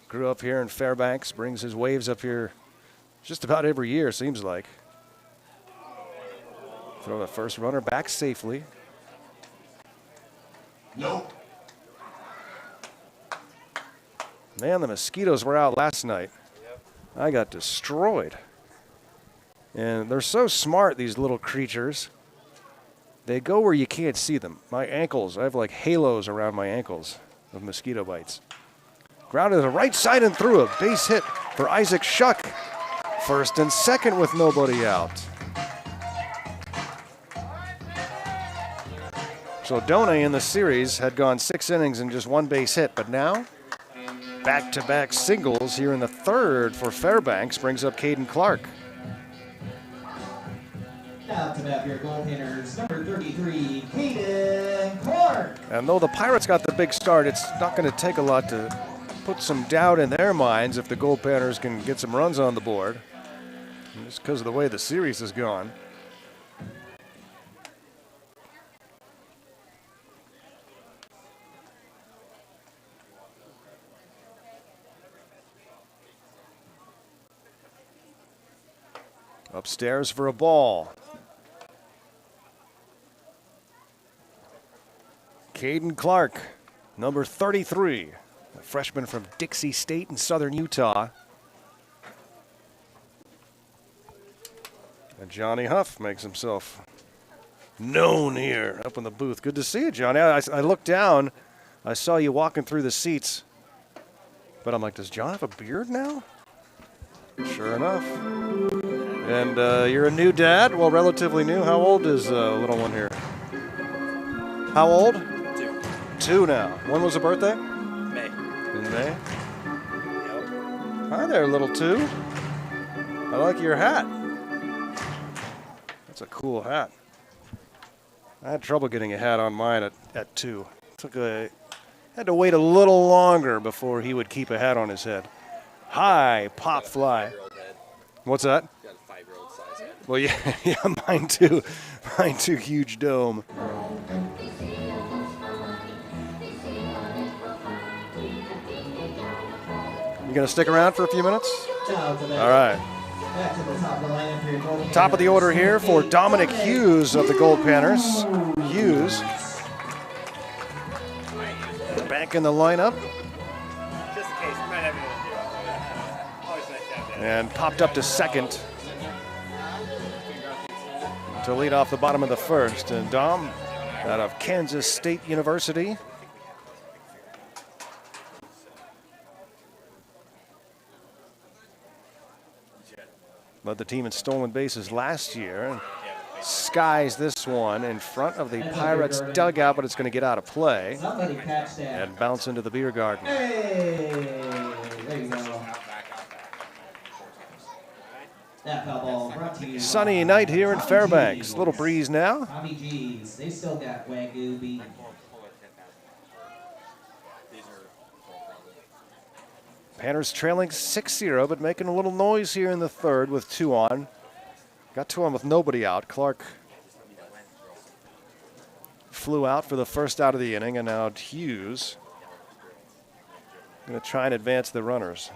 grew up here in Fairbanks, brings his Waves up here just about every year, seems like. Throw the first runner back safely. Nope. Man, the mosquitoes were out last night. I got destroyed. And they're so smart, these little creatures. They go where you can't see them. My ankles, I have like halos around my ankles of mosquito bites. Grounded to the right side and through, a base hit for Isaac Shuck. First and second with nobody out. So Done in the series had gone 6 innings and just 1 base hit, but now back-to-back singles here in the third for Fairbanks brings up Caden Clark. Now to bat your Goldpanners, number 33, Caden Clark. And though the Pirates got the big start, it's not going to take a lot to put some doubt in their minds if the Goldpanners can get some runs on the board. Just because of the way the series has gone. Upstairs for a ball. Caden Clark Number 33, a freshman from Dixie State in southern Utah. And Johnny Huff makes himself known here up in the booth. Good to see you, Johnny. I looked down. I saw you walking through the seats. But I'm like, does John have a beard now? Sure enough. And you're a new dad? Well, relatively new. How old is the little one here? How old? 2. 2 now. When was the birthday? May. In May? Yep. Hi there, little 2. I like your hat. That's a cool hat. I had trouble getting a hat on mine at 2. Had to wait a little longer before he would keep a hat on his head. Hi, Pop Fly. What's that? You got a 5-year-old size head. Well, yeah, mine too. Mine too, huge dome. You gonna stick around for a few minutes? All right. Back to the top of the lineup here. Goldpanners. Top of the order here for Dominic Hughes of the Goldpanners. Hughes back in the lineup. Just in case, we might have anyone do it. Always nice to have that. And popped up to second to lead off the bottom of the first. And Dom, out of Kansas State University. Led the team in stolen bases last year. And skies this one in front of the Pirates dugout, but it's going to get out of play Somebody catch that. and bounce into the beer garden. Hey, there you go. That foul ball brought to you. Sunny night here in Tommy Fairbanks. G's. Little breeze now. Tommy G's. They still got Wagyu beef. Panners trailing 6-0, but making a little noise here in the third with 2 on. Got 2 on with nobody out. Clark flew out for the first out of the inning, and now Hughes going to try and advance the runners.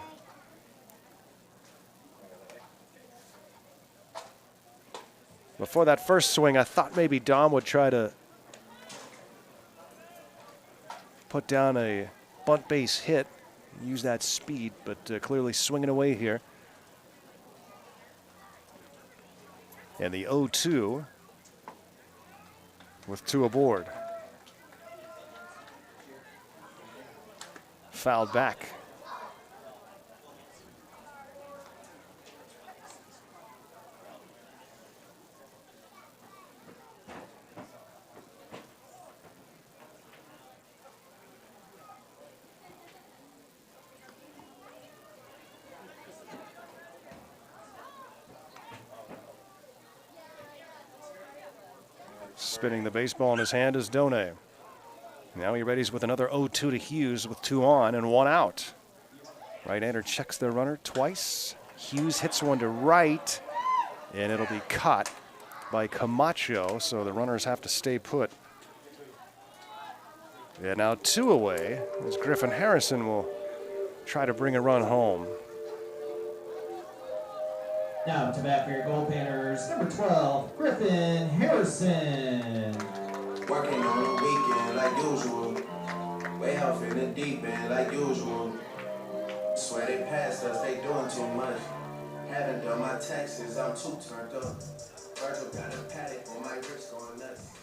Before that first swing, I thought maybe Dom would try to put down a bunt base hit, use that speed, but clearly swinging away here. And the 0-2 with 2 aboard. Fouled back. Spinning the baseball in his hand is Done. Now he readies with another 0-2 to Hughes with 2 on and 1 out. Right-hander checks the runner twice. Hughes hits one to right, and it'll be caught by Camacho, so the runners have to stay put. And now 2 away as Griffin Harrison will try to bring a run home. Now to bat for your Goldpanners, number 12, Griffin Harrison. Working on the weekend like usual. Way off in the deep end like usual. Swear they passed us, they doing too much. Haven't done my taxes, I'm too turned up. Virgil got a paddock on my wrist going nuts.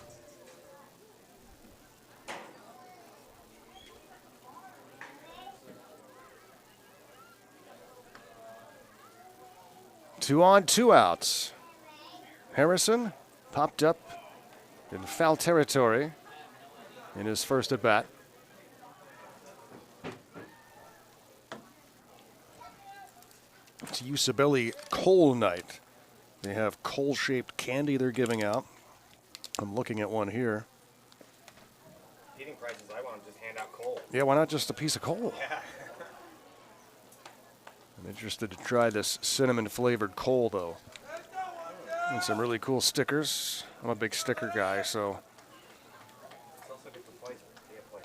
Two on, 2 outs. Harrison popped up in foul territory in his first at bat. It's Usabili Coal Night. They have coal-shaped candy they're giving out. I'm looking at one here. Heating prices, I want to just hand out coal. Yeah, why not just a piece of coal? Yeah. I'm interested to try this cinnamon-flavored coal, though. And some really cool stickers. I'm a big sticker guy, so. It's also good for poison. They have like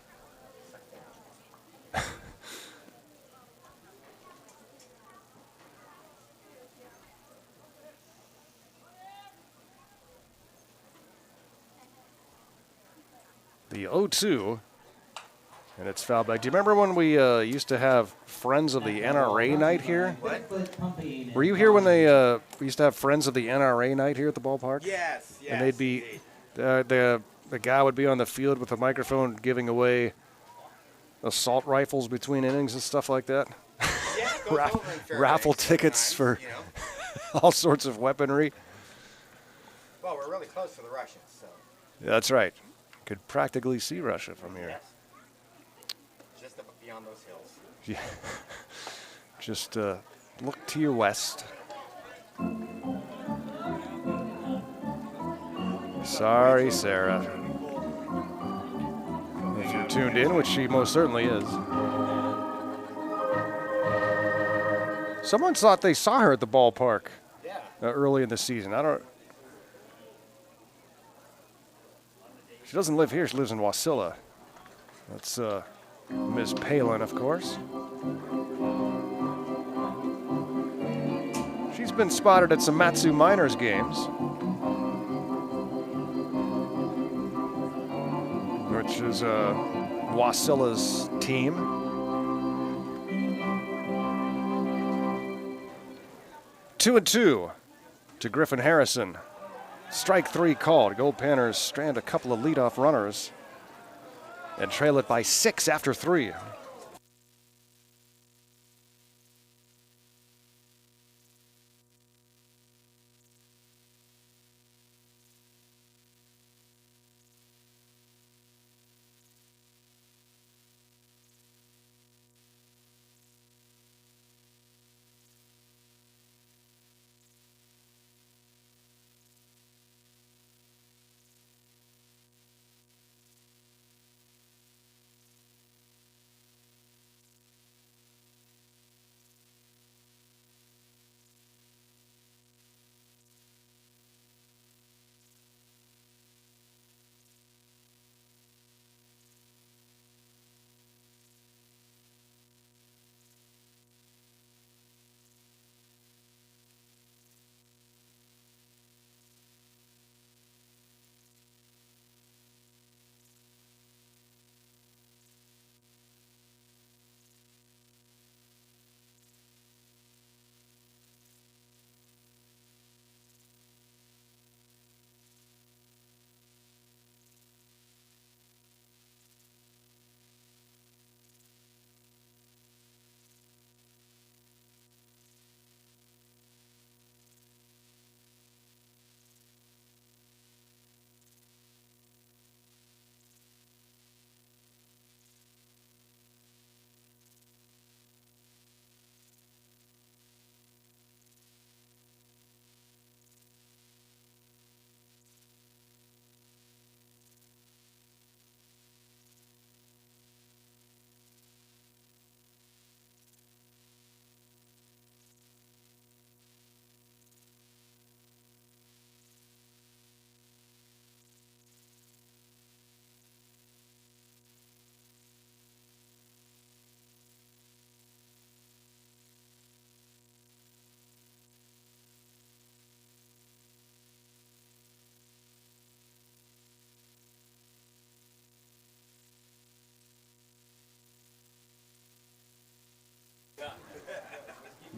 The 0-2, and And it's foul back. Do you remember when we used to have Friends of the NRA night here? What? Were you here when they we used to have Friends of the NRA night here at the ballpark? Yes, yes. And they'd be indeed. the guy would be on the field with a microphone giving away assault rifles between innings and stuff like that. Yeah, it goes over in Fairbanks Raffle tickets sometimes, for you know. all sorts of weaponry. Well, we're really close to the Russians, so. That's right. Could practically see Russia from here. Yes. Just beyond those hills. Yeah. Just look to your west. Sorry, Sarah. If you're tuned in, which she most certainly is. Someone thought they saw her at the ballpark Yeah. early in the season. She doesn't live here. She lives in Wasilla. That's Ms. Palin, of course. She's been spotted at some Matsu Miners games, which is Wasilla's team. Two and two to Griffin Harrison. Strike three called. Goldpanners strand a couple of leadoff runners and trail it by 6 after 3.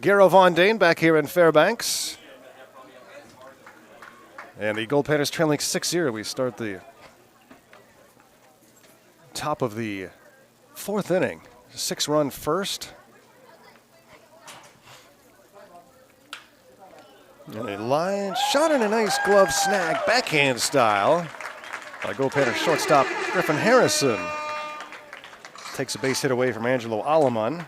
Garo Von Dane back here in Fairbanks. And the Goldpanners trailing 6-0. We start the top of the 4th inning. 6-run first. And a line shot in a nice glove snag, backhand style. Goldpanners shortstop Griffin Harrison takes a base hit away from Angelo Aleman.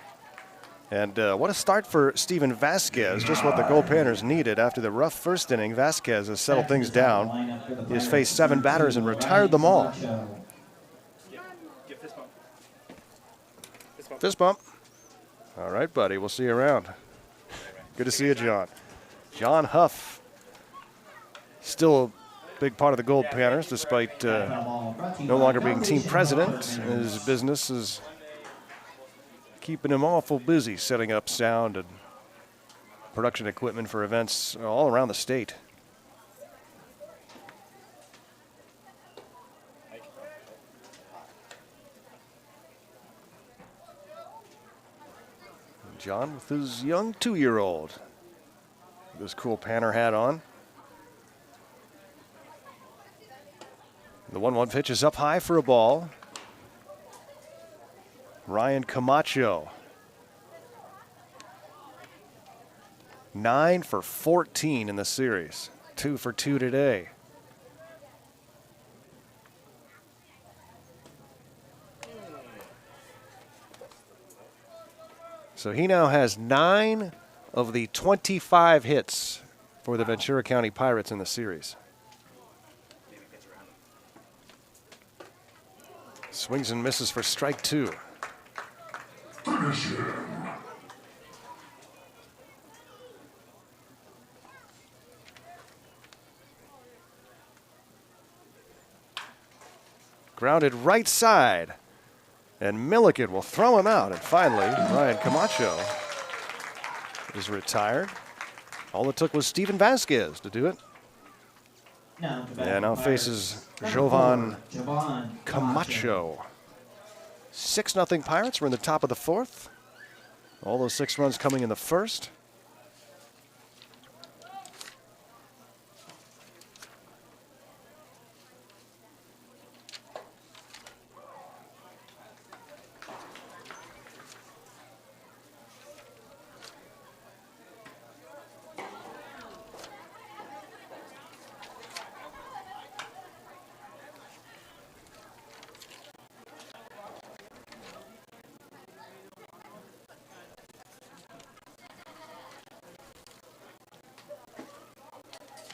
And what a start for Steven Vasquez, just what the Goldpanners needed. After the rough first inning, Vasquez has settled things down. He has faced 7 batters and retired them all. Fist bump. All right, buddy, we'll see you around. Good to see you, John. John Huff, still a big part of the Goldpanners, despite no longer being team president. His business is keeping him awful busy setting up sound and production equipment for events all around the state. John with his young 2-year-old. This cool Panner hat on. The 1-1 pitch is up high for a ball. Ryan Camacho. 9 for 14 in the series. 2 for 2 today. So he now has 9 of the 25 hits for the Ventura County Pirates in the series. Swings and misses for strike 2. Grounded right side. And Milliken will throw him out. And finally, Ryan Camacho is retired. All it took was Steven Vasquez to do it. And now faces Jovan Camacho. 6-0 Pirates. We're in the top of the 4th. All those 6 runs coming in the 1st.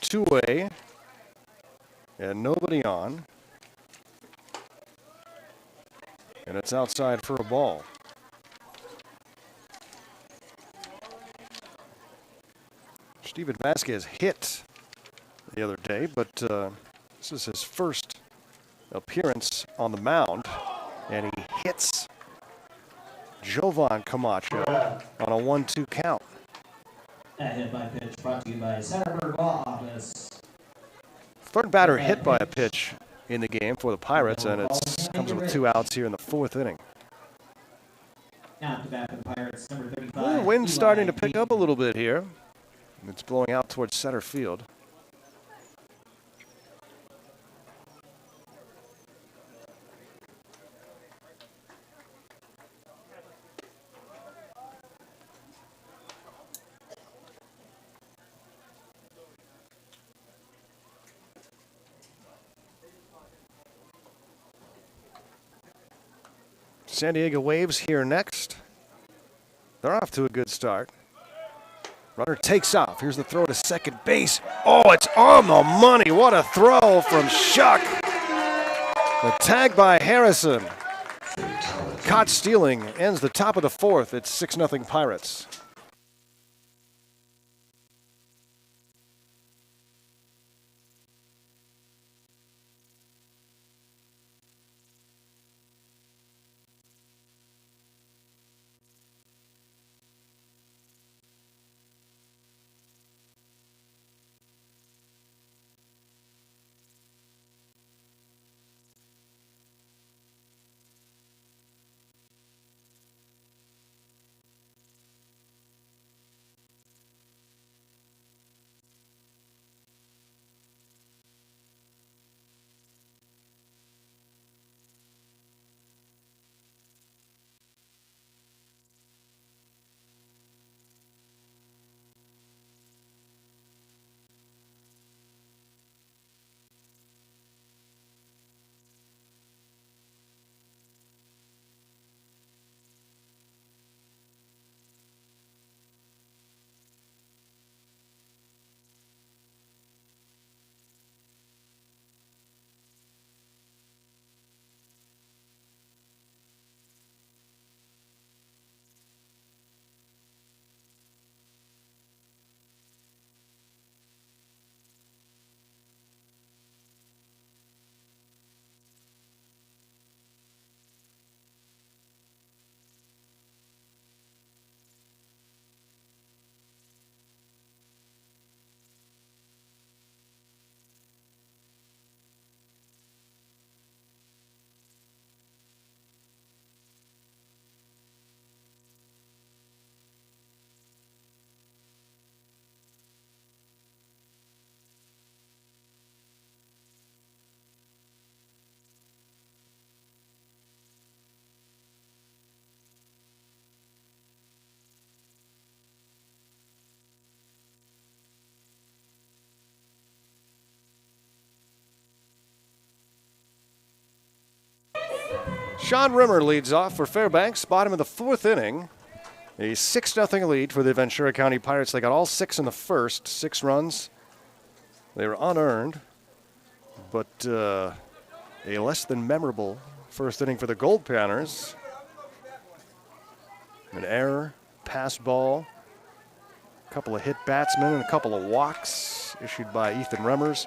Two-way, and nobody on. And it's outside for a ball. Steven Vasquez hit the other day, but this is his first appearance on the mound, and he hits Jovan Camacho on a 1-2 count. That hit by pitch brought to you by Centerburg Law Office. Third batter hit by a pitch in the game for the Pirates, and it comes with 2 outs here in the 4th inning. Now to bat for the Pirates, number 35. Wind's starting to pick up a little bit here. It's blowing out towards center field. San Diego Waves here next. They're off to a good start. Runner takes off. Here's the throw to second base. Oh, it's on the money. What a throw from Shuck. The tag by Harrison. Caught stealing. Ends the top of the 4th. It's 6-0 Pirates. Sean Rimmer leads off for Fairbanks, bottom of the 4th inning. A 6-0 lead for the Ventura County Pirates. They got all 6 in the first, 6 runs. They were unearned, but a less than memorable first inning for the Goldpanners. An error, pass ball, a couple of hit batsmen, and a couple of walks issued by Ethan Remmers.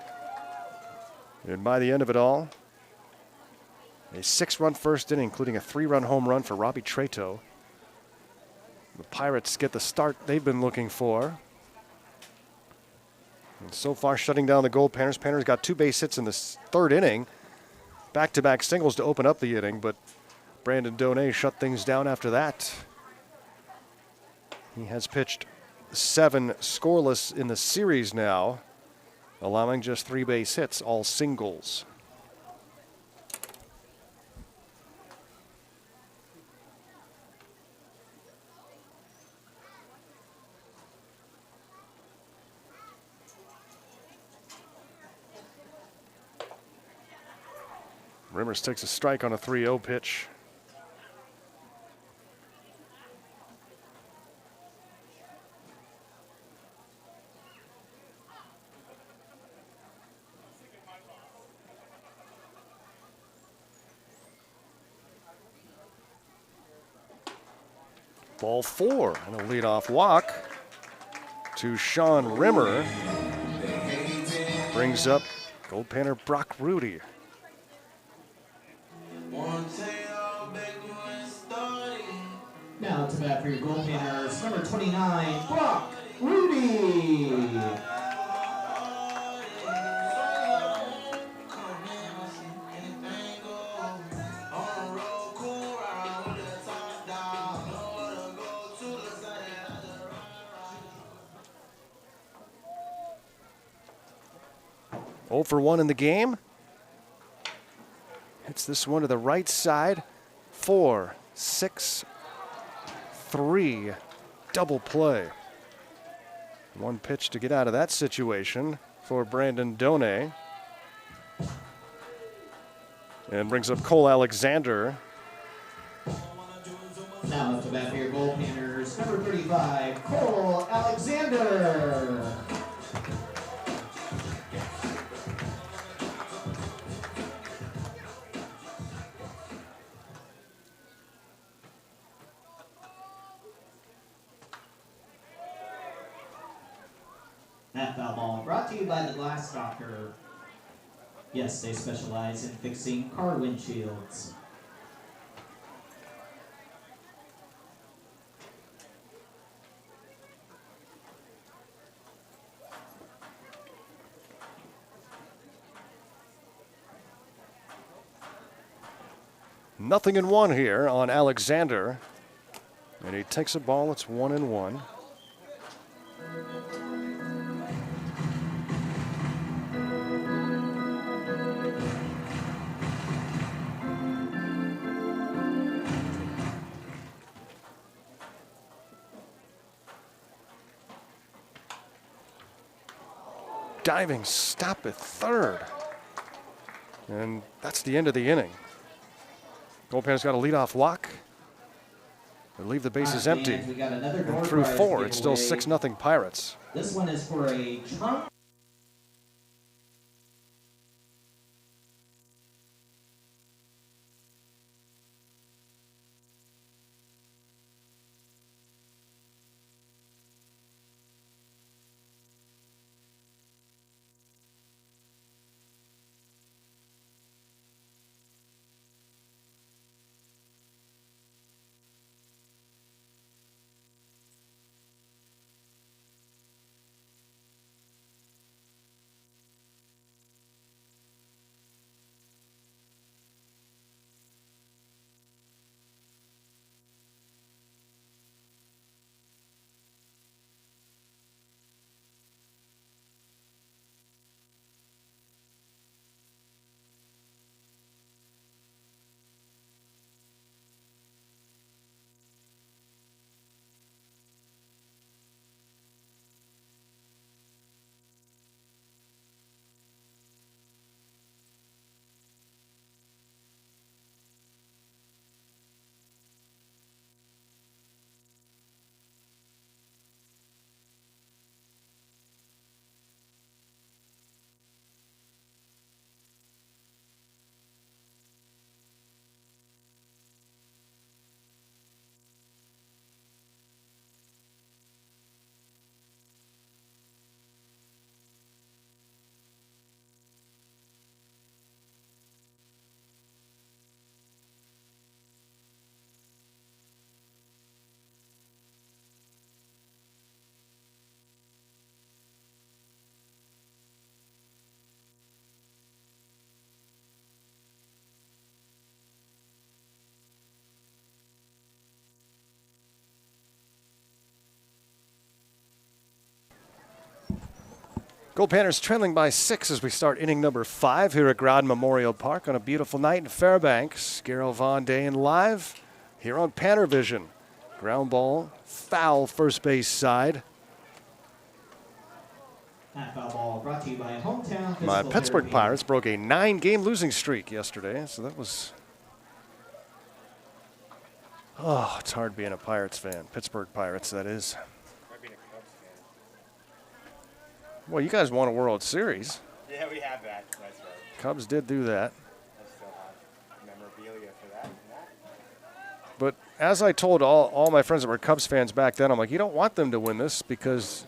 And by the end of it all, a 6-run first inning, including a 3-run home run for Robbie Treto. The Pirates get the start they've been looking for. And so far, shutting down the Goldpanners. Panners got 2 base hits in the 3rd inning. Back-to-back singles to open up the inning, but Brandon Donay shut things down after that. He has pitched 7 scoreless in the series now, allowing just 3 base hits, all singles. Rimmers takes a strike on a 3-0 pitch. Ball 4 and a leadoff walk to Sean Rimmer. Brings up Goldpanner Brock Rudy. Now to bat for your Goldpanners, number 29, Brock Rudy. Oh for 1 in the game. Hits this one to the right side. 4, 6, 3, double play. 1 pitch to get out of that situation for Brandon Donay. And brings up Cole Alexander. Now to bat for your Goldpanners, number 35, Cole Alexander. That foul ball brought to you by the Glass Doctor. Yes, they specialize in fixing car windshields. Nothing in 1 here on Alexander. And he takes a ball, it's 1-1. Diving stop at 3rd. And that's the end of the inning. Goldpanners got a leadoff walk. They leave the bases empty. We got another door And through prize 4, it's still giveaway. 6-0 Pirates. This one is for a trunk. Goldpanners trailing by 6 as we start inning number 5 here at Groton Memorial Park on a beautiful night in Fairbanks. Garrel Von Dayen live here on PannerVision. Ground ball, foul first base side. That foul ball brought to you by Hometown Physical My Pittsburgh Therapy. Pirates broke a 9-game losing streak yesterday, so that was... Oh, it's hard being a Pirates fan. Pittsburgh Pirates, that is. I've been a Cubs fan. Well, you guys won a World Series. Yeah, we have that. That's right. Cubs did do that. I still have memorabilia for that. And that. But as I told all my friends that were Cubs fans back then, I'm like, you don't want them to win this because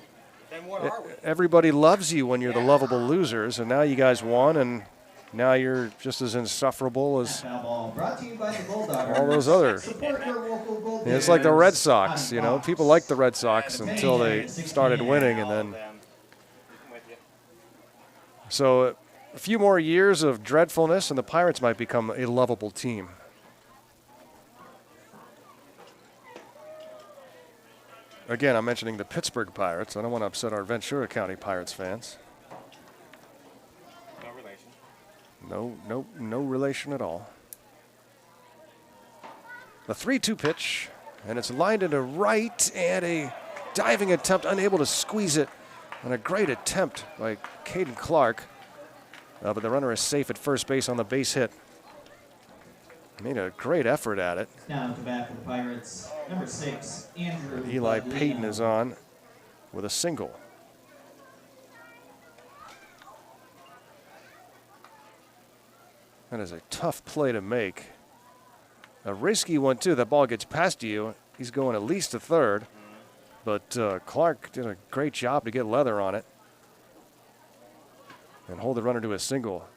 Then what are we? everybody loves you when you're the lovable losers, and now you guys won, and now you're just as insufferable as That foul ball brought to you by the Bulldoggers. all those other. Support your local Gold It's like the Red Bears Sox, on you know. Fox. People liked the Red Sox until they started winning, and All of then them. I'm with you. so a few more years of dreadfulness, and the Pirates might become a lovable team. Again, I'm mentioning the Pittsburgh Pirates. I don't want to upset our Ventura County Pirates fans. No relation. No relation at all. The 3-2 pitch, and it's lined into right, and a diving attempt, unable to squeeze it, and a great attempt by Caden Clark. But the runner is safe at first base on the base hit. Made a great effort at it. Down to bat for the Pirates, number 6, Andrew. Eli Buglino. Payton is on with a single. That is a tough play to make. A risky one, too. That ball gets past you. He's going at least to third. But Clark did a great job to get leather on it and hold the runner to a single.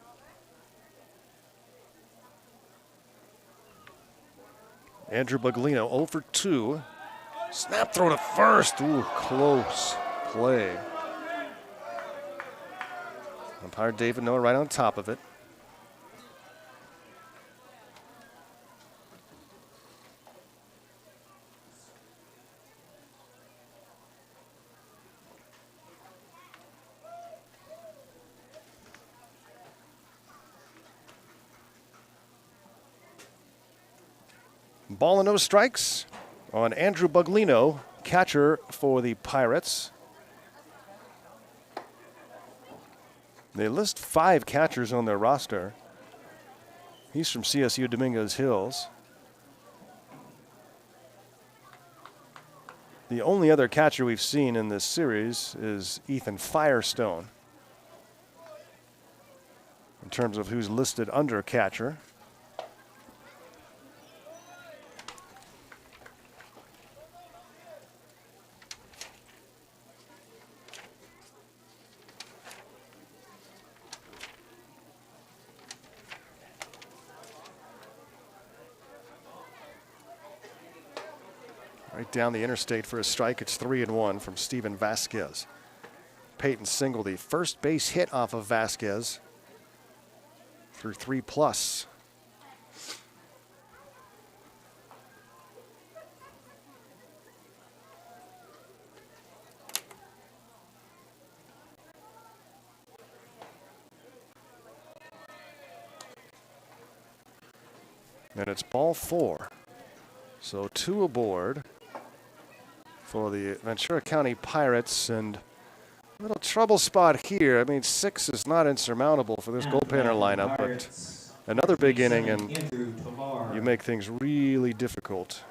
Andrew Buglino 0 for 2. Snap throw to first. Ooh, close play. Umpire David Noah right on top of it. Ball and no strikes on Andrew Buglino, catcher for the Pirates. They list 5 catchers on their roster. He's from CSU Dominguez Hills. The only other catcher we've seen in this series is Ethan Firestone in terms of who's listed under catcher. Right down the interstate for a strike. It's 3-1 from Steven Vasquez. Peyton singled the first base hit off of Vasquez through 3+. And it's ball 4. So 2 aboard for the Ventura County Pirates, and a little trouble spot here. I mean, 6 is not insurmountable for this Goldpanner lineup, but another big inning and Andrew Tovar. you make things really difficult.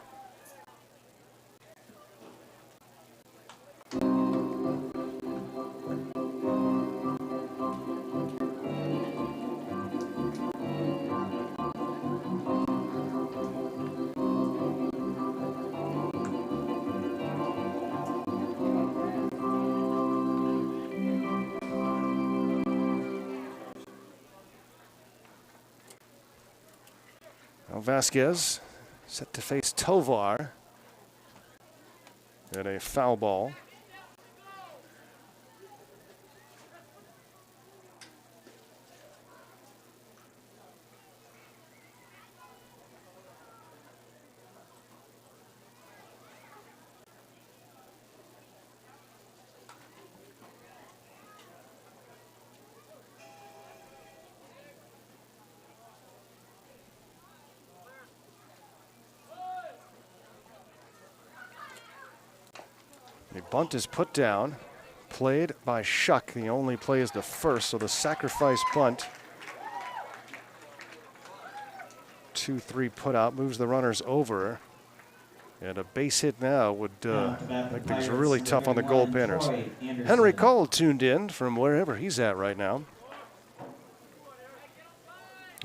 Now Vasquez set to face Tovar in a foul ball. A bunt is put down, played by Shuck. The only play is the first, so the sacrifice bunt. 2-3 put out, moves the runners over. And a base hit now would make things really tough on the Goldpanners. Henry Cole tuned in from wherever he's at right now.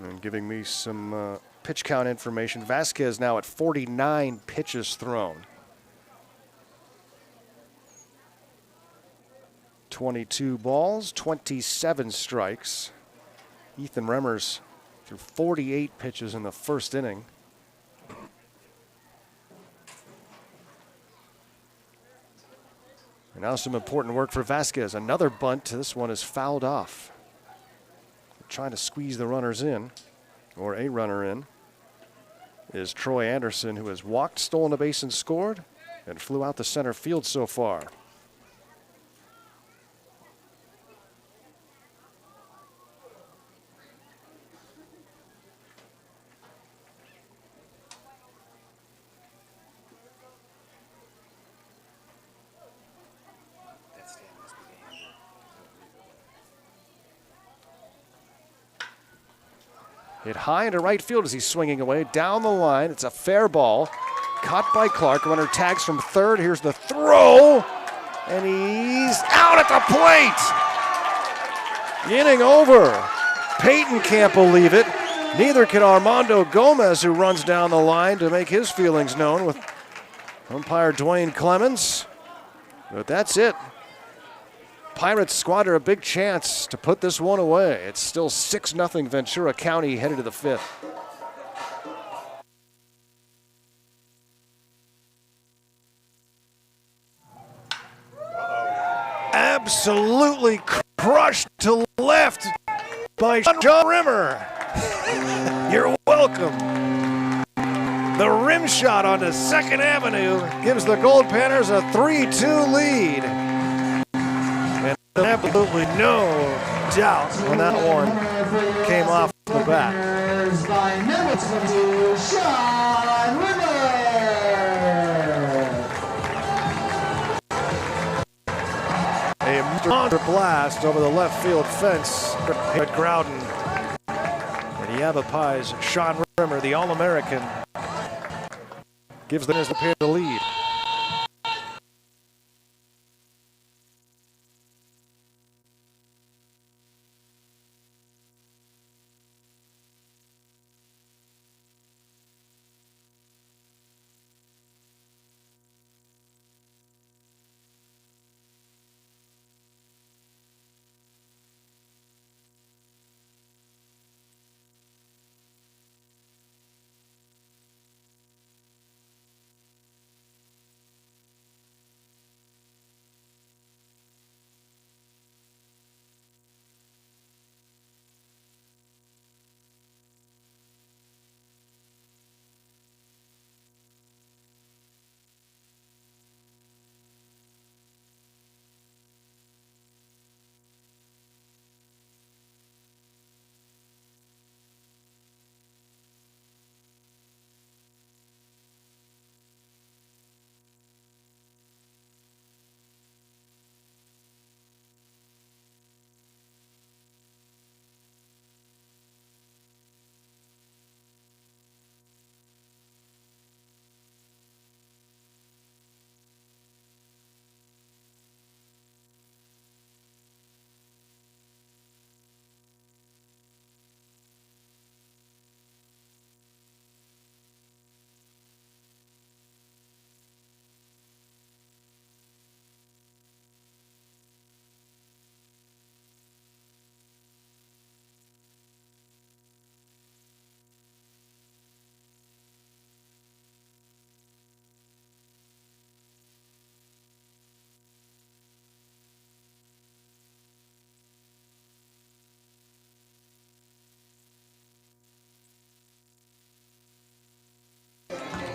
And giving me some pitch count information. Vasquez now at 49 pitches thrown. 22 balls, 27 strikes. Ethan Remmers threw 48 pitches in the first inning. And now some important work for Vasquez. Another bunt. This one is fouled off. Trying to squeeze the runners in, or a runner in, is Troy Anderson, who has walked, stolen a base, and scored, and flew out to center field so far. Hit high into right field as he's swinging away. Down the line, it's a fair ball. Caught by Clark. Runner tags from third. Here's the throw. And he's out at the plate. Inning over. Peyton can't believe it. Neither can Armando Gomez, who runs down the line to make his feelings known with umpire Dwayne Clemens. But that's it. Pirates squander a big chance to put this one away. It's still 6-0 Ventura County headed to the fifth. Absolutely crushed to left by John Rimmer. You're welcome. The rim shot onto 2nd Avenue gives the Goldpanners a 3-2 lead. And absolutely no doubt when that one came off the bat. By number 22, Sean Rimmer. A monster blast over the left field fence at Groudon. And Yavapai Sean Rimmer, the All-American, gives the pair the lead.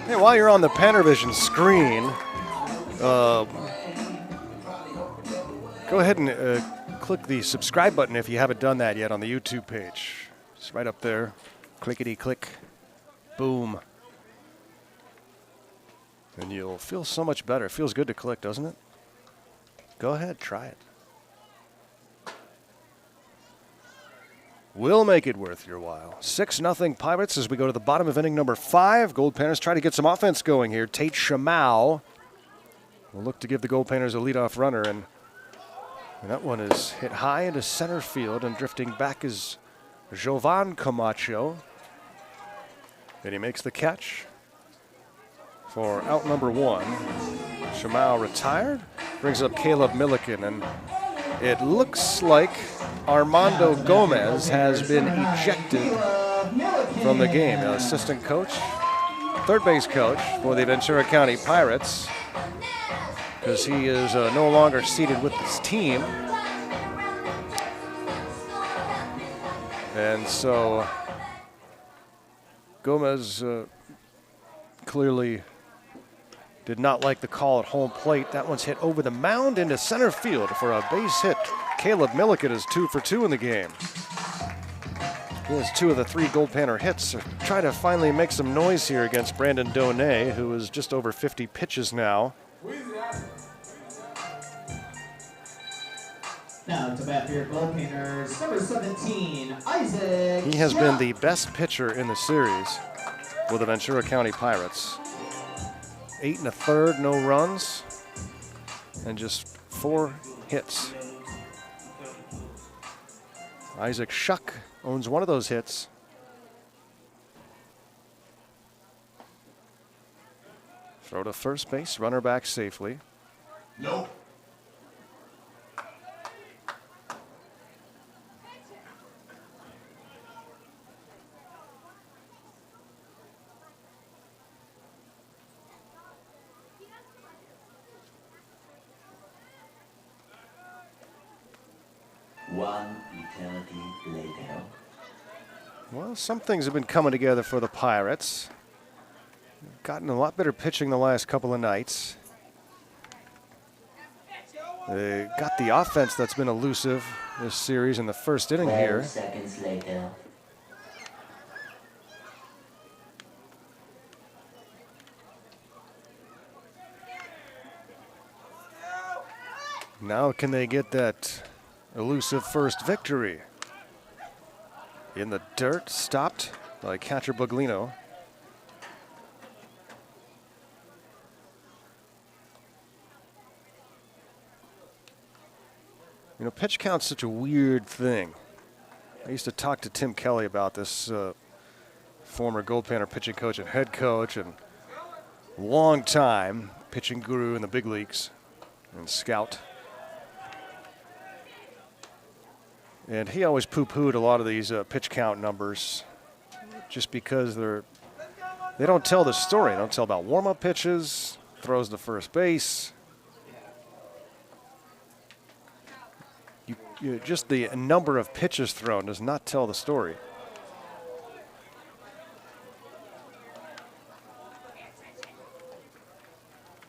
Hey, while you're on the PannerVision screen, go ahead and click the subscribe button if you haven't done that yet on the YouTube page. It's right up there. Clickety-click. Boom. And you'll feel so much better. It feels good to click, doesn't it? Go ahead, try it. Will make it worth your while. 6-0 Pirates as we go to the bottom of inning number 5. Goldpanners try to get some offense going here. Tate Shamau will look to give the Goldpanners a leadoff runner, and that one is hit high into center field, and drifting back is Jovan Camacho. And he makes the catch for out number 1. Shamau retired, brings up Caleb Milliken, and it looks like Armando Gomez has been ejected from the game. The assistant coach, third base coach for the Ventura County Pirates, because he is no longer seated with his team. And so Gomez clearly did not like the call at home plate. That one's hit over the mound into center field for a base hit. Caleb Milliken is 2 for 2 in the game. He has 2 of the 3 Goldpanner hits. Trying to finally make some noise here against Brandon Donay, who is just over 50 pitches now. Now to bat for your Goldpanners, number 17, Isaac. He has been the best pitcher in the series with the Ventura County Pirates. 8 1/3, no runs, and just 4 hits. Isaac Shuck owns one of those hits. Throw to first base, runner back safely. Nope. One eternity later. Well, some things have been coming together for the Pirates. Gotten a lot better pitching the last couple of nights. They got the offense that's been elusive this series in the first inning 12 here. seconds later. Now can they get that elusive first victory? In the dirt, stopped by catcher Buglino. You know, pitch count's such a weird thing. I used to talk to Tim Kelly about this, former Goldpanner pitching coach and head coach, and long time pitching guru in the big leagues and scout. And he always poo-pooed a lot of these pitch count numbers just because they don't tell the story. They don't tell about warm-up pitches, throws to first base. Just the number of pitches thrown does not tell the story.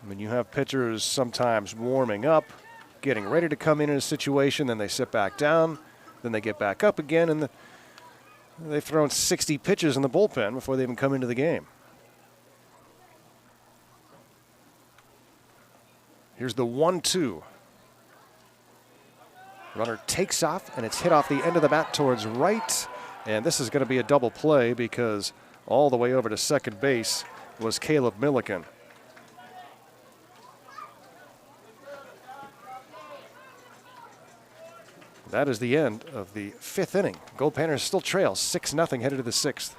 I mean, you have pitchers sometimes warming up, getting ready to come in a situation, then they sit back down, then they get back up again, and they've thrown 60 pitches in the bullpen before they even come into the game. Here's the 1-2. Runner takes off, and it's hit off the end of the bat towards right. And this is going to be a double play because all the way over to second base was Caleb Milliken. That is the end of the 5th inning. Goldpanners still trail 6-0 headed to the 6th.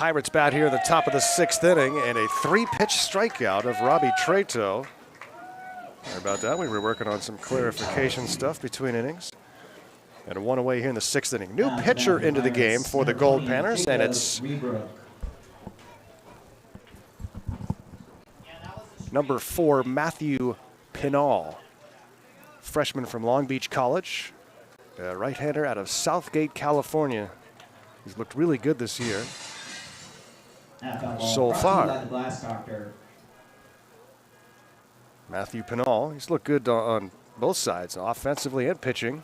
Pirates bat here at the top of the 6th inning, and a 3-pitch strikeout of Robbie Trato. Sorry about that. We were working on some clarification stuff between innings. And a 1 away here in the 6th inning. New pitcher into the game for the Goldpanners, and it's number 4, Matthew Pinal, freshman from Long Beach College, a right-hander out of Southgate, California. He's looked really good this year so far. Matthew Pinal, he's looked good on both sides, offensively and pitching.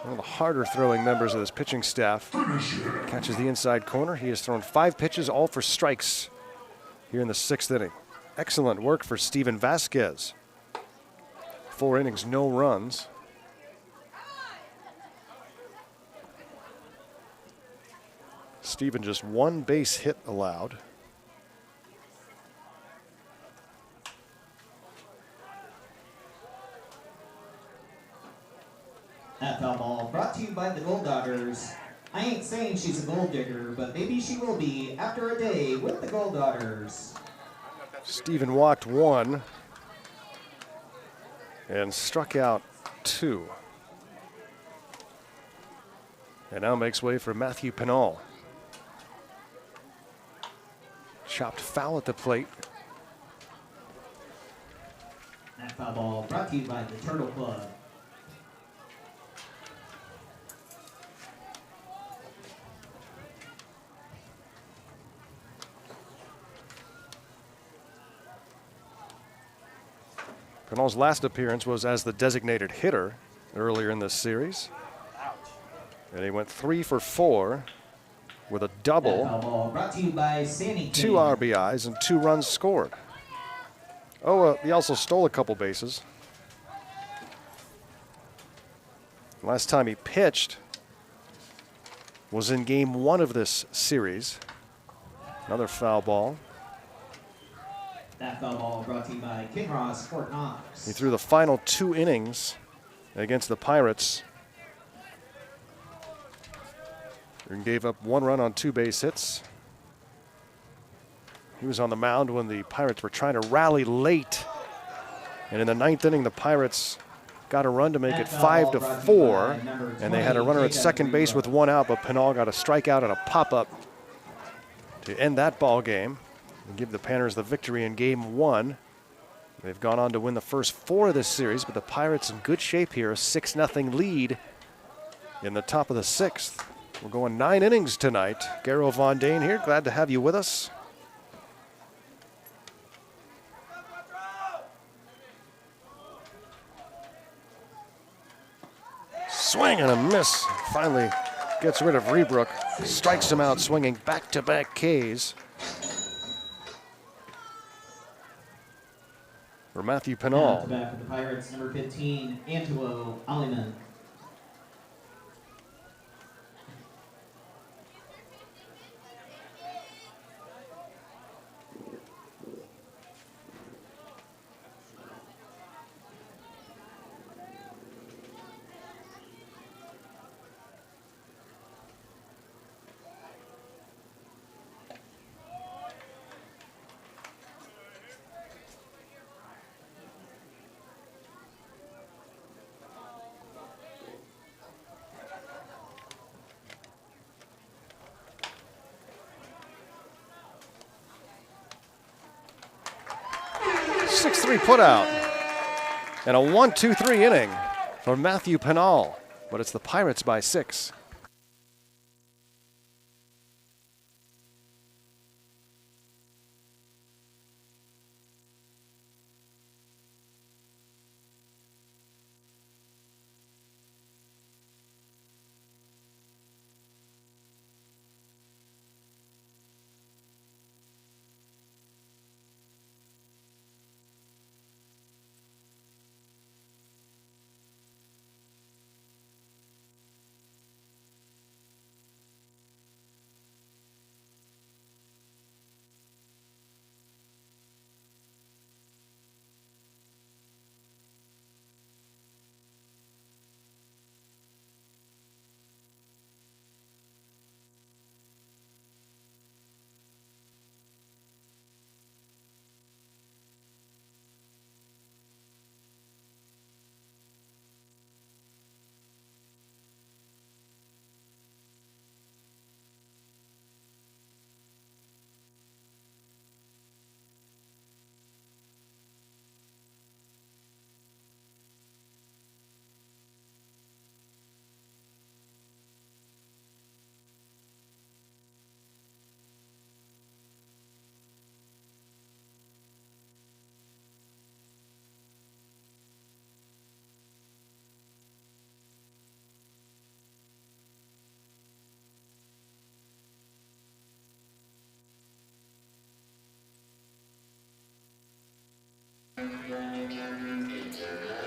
One of the harder throwing members of this pitching staff. Catches the inside corner. He has thrown 5 pitches, all for strikes here in the 6th inning. Excellent work for Steven Vasquez. 4 innings, no runs. Steven just 1 base hit allowed. That foul ball brought to you by the Gold Daughters. I ain't saying she's a gold digger, but maybe she will be after a day with the Gold Daughters. Steven walked 1 and struck out 2. And now makes way for Matthew Pinal. Chopped foul at the plate. That foul ball brought to you by the Turtle Club. Pinal's last appearance was as the designated hitter earlier in this series. And he went 3 for 4 with a double, Brought to you by Sandy 2 RBIs, and 2 runs scored. Oh, he also stole a couple bases. Last time he pitched was in game 1 of this series. Another foul ball. That foul ball brought to you by Kinross Fort Knox. He threw the final 2 innings against the Pirates and gave up 1 run on 2 base hits. He was on the mound when the Pirates were trying to rally late. And in the 9th inning, the Pirates got a run to make it 5-4. And they had a runner at second base with 1 out, but Pinal got a strikeout and a pop-up to end that ball game and give the Panners the victory in game 1. They've gone on to win the first 4 of this series, but the Pirates in good shape here, a 6-0 lead in the top of the 6th. We're going 9 innings tonight. Garo Von Dane here, glad to have you with us. Swing and a miss. Finally gets rid of Rebrook. Strikes him out swinging back-to-back Ks. For Matthew Pinal. Back for the Pirates, number 15, Angelo Aliman. Put out and a 1-2-3 inning for Matthew Pinal, but it's the Pirates by 6.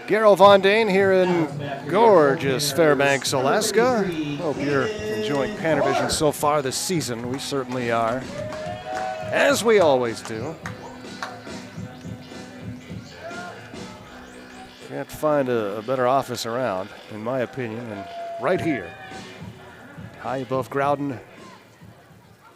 Garo Von Dane here in gorgeous Fairbanks, Alaska. Hope you're enjoying PannerVision so far this season. We certainly are, as we always do. Can't find a better office around, in my opinion, than right here. High above Groudon.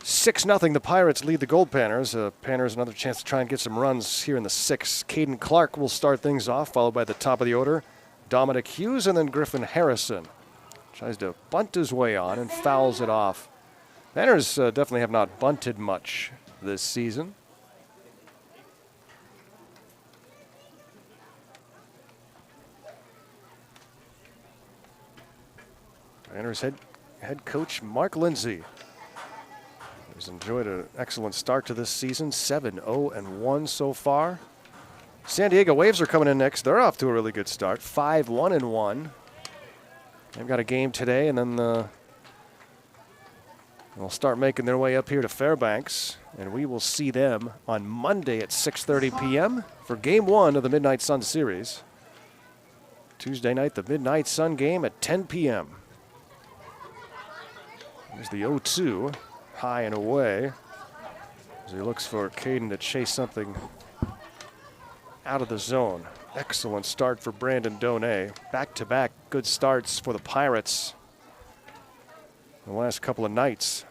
6-0, the Pirates lead the Goldpanners. Panners another chance to try and get some runs here in the 6th. Caden Clark will start things off, followed by the top of the order, Dominic Hughes, and then Griffin Harrison. Tries to bunt his way on and fouls it off. Panners definitely have not bunted much this season. Panners head coach Mark Lindsay has enjoyed an excellent start to this season, 7-0-1 so far. San Diego Waves are coming in next. They're off to a really good start, 5-1-1. They've got a game today, and then they'll start making their way up here to Fairbanks, and we will see them on Monday at 6:30 p.m. for Game 1 of the Midnight Sun Series. Tuesday night, the Midnight Sun game at 10 p.m. There's the 0-2. High and away as he looks for Caden to chase something out of the zone. Excellent start for Brandon Donay. Back-to-back good starts for the Pirates the last couple of nights.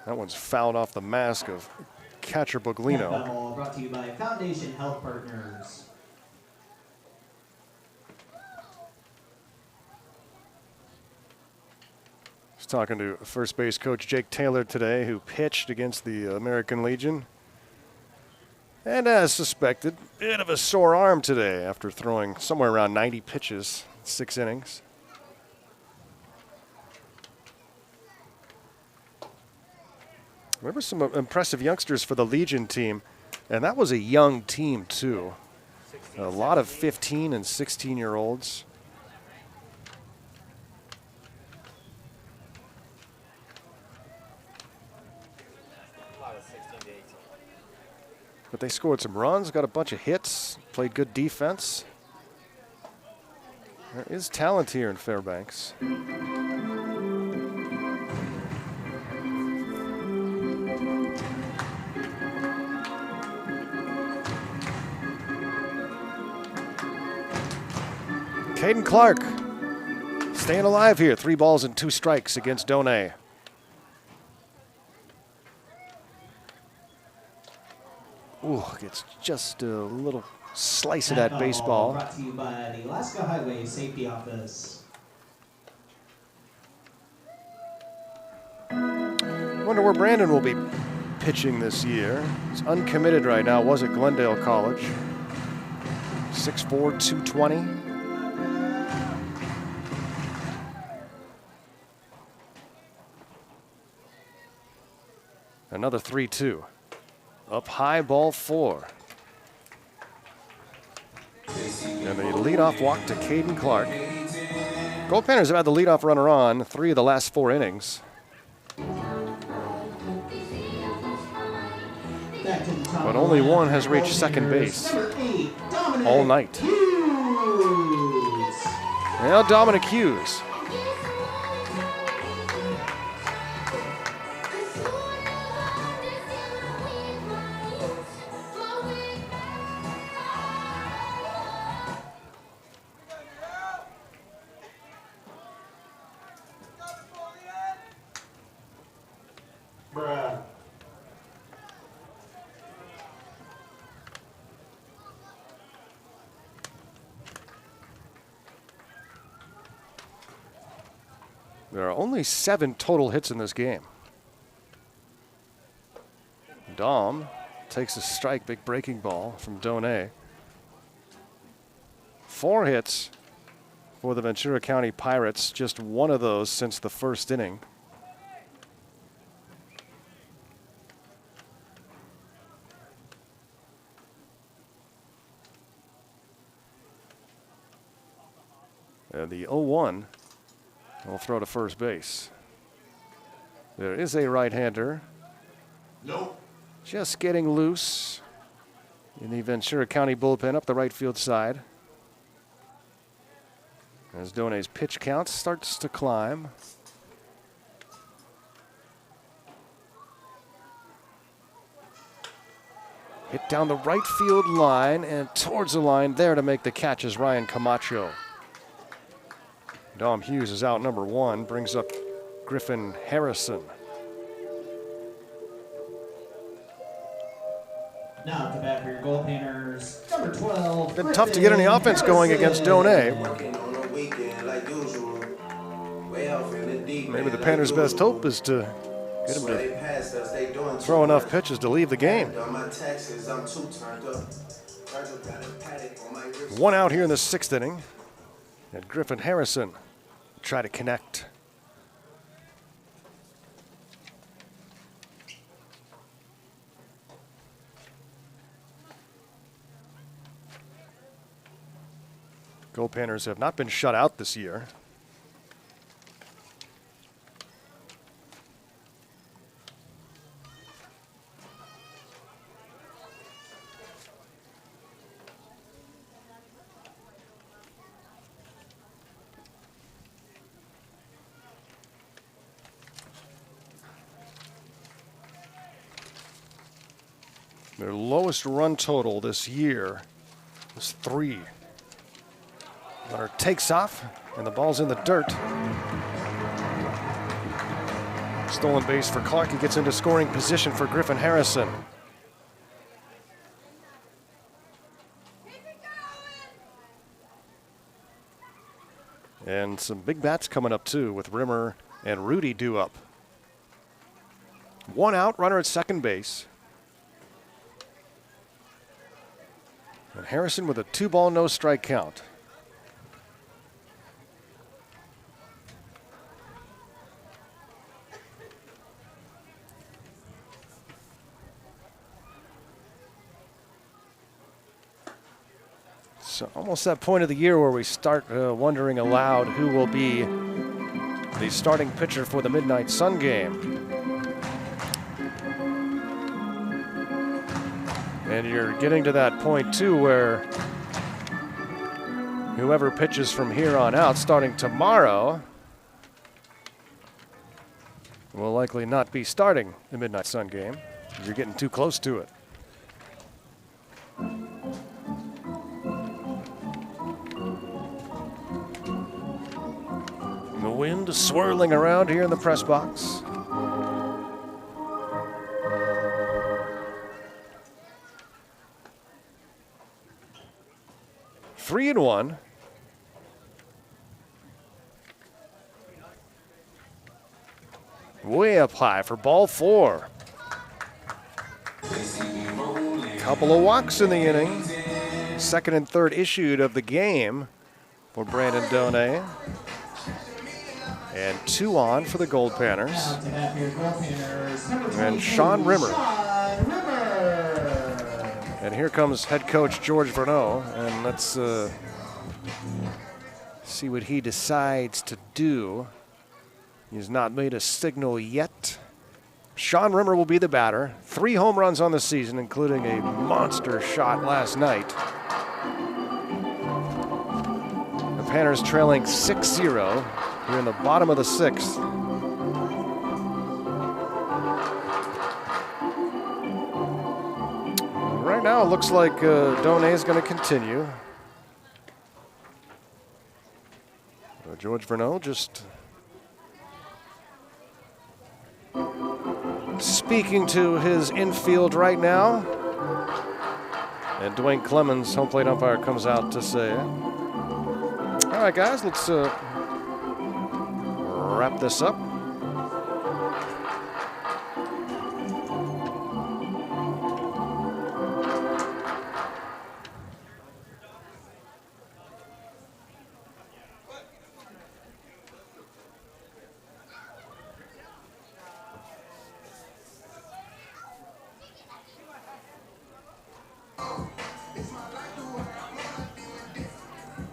That one's fouled off the mask of catcher Buglino. Brought to you by Foundation Health Partners. Talking to first base coach Jake Taylor today, who pitched against the American Legion. And as suspected, bit of a sore arm today after throwing somewhere around 90 pitches, 6 innings. Remember some impressive youngsters for the Legion team, and that was a young team too. A lot of 15 and 16-year-olds. But they scored some runs, got a bunch of hits, played good defense. There is talent here in Fairbanks. Caden Clark staying alive here. 3 balls and 2 strikes against Donay. Ooh, gets just a little slice of that baseball. Brought to you by the Alaska Highway Safety Office. Wonder where Brandon will be pitching this year. He's uncommitted right now. Was at Glendale College. 6'4", 220. Another 3-2. Up high, ball 4. And the leadoff walk to Caden Clark. Goldpanners have had the leadoff runner on 3 of the last 4 innings. But only one has reached second base all night. Now Dominic Hughes. There are only 7 total hits in this game. Dom takes a strike, big breaking ball from Donay. 4 hits for the Ventura County Pirates, just one of those since the first inning. And the 0-1 will throw to first base. There is a right-hander. Nope. Just getting loose in the Ventura County bullpen up the right field side. As Donay's pitch count starts to climb. Hit down the right field line and towards the line there to make the catch is Ryan Camacho. Dom Hughes is out number 1, brings up Griffin Harrison. Now at the bat for your Goldpanners, number 12. Been tough to get any offense going against Donay. Working on a weekend like usual. Way off in the deep Maybe the end Panners' like best usual. hope is to get him Swear to they passed us, they doing too throw enough much. pitches to leave the game. Done my taxes, I'm too turned up. Virgil got a paddock on my wrist. 1 out here in the 6th inning. And Griffin Harrison try to connect. Goldpanners have not been shut out this year. Their lowest run total this year was 3. Runner takes off, and the ball's in the dirt. Stolen base for Clark. He gets into scoring position for Griffin Harrison. And some big bats coming up, too, with Rimmer and Rudy due up. 1 out, runner at second base. And Harrison with a 2-ball, no strike count. So almost that point of the year where we start wondering aloud who will be the starting pitcher for the Midnight Sun game. And you're getting to that point, too, where whoever pitches from here on out, starting tomorrow, will likely not be starting the Midnight Sun game. You're getting too close to it. The wind swirling around here in the press box. Three and 1. Way up high for ball 4. Couple of walks in the inning. Second and third issued of the game for Brandon Donay. And 2 on for the Goldpanners. And Sean Rimmer. And here comes head coach George Verneau, and let's see what he decides to do. He's not made a signal yet. Sean Rimmer will be the batter. 3 home runs on the season, including a monster shot last night. The Panners trailing 6-0 here in the bottom of the 6th. Right now, it looks like Donay is going to continue. George Verneau just speaking to his infield right now. And Dwayne Clemens, home plate umpire, comes out to say, all right, guys, let's wrap this up.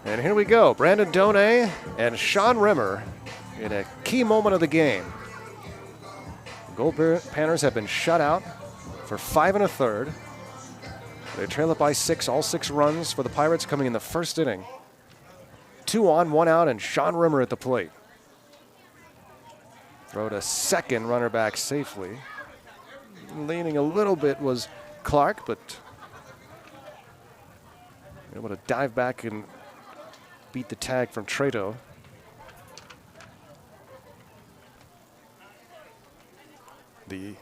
And here we go, Brandon Donay and Sean Rimmer in a key moment of the game. Goldpanners have been shut out for 5 1/3. They trail it by 6, all 6 runs for the Pirates coming in the first inning. 2 on, 1 out, and Sean Rimmer at the plate. Throw to second, runner back safely. Leaning a little bit was Clark, but able to dive back and beat the tag from Treto. The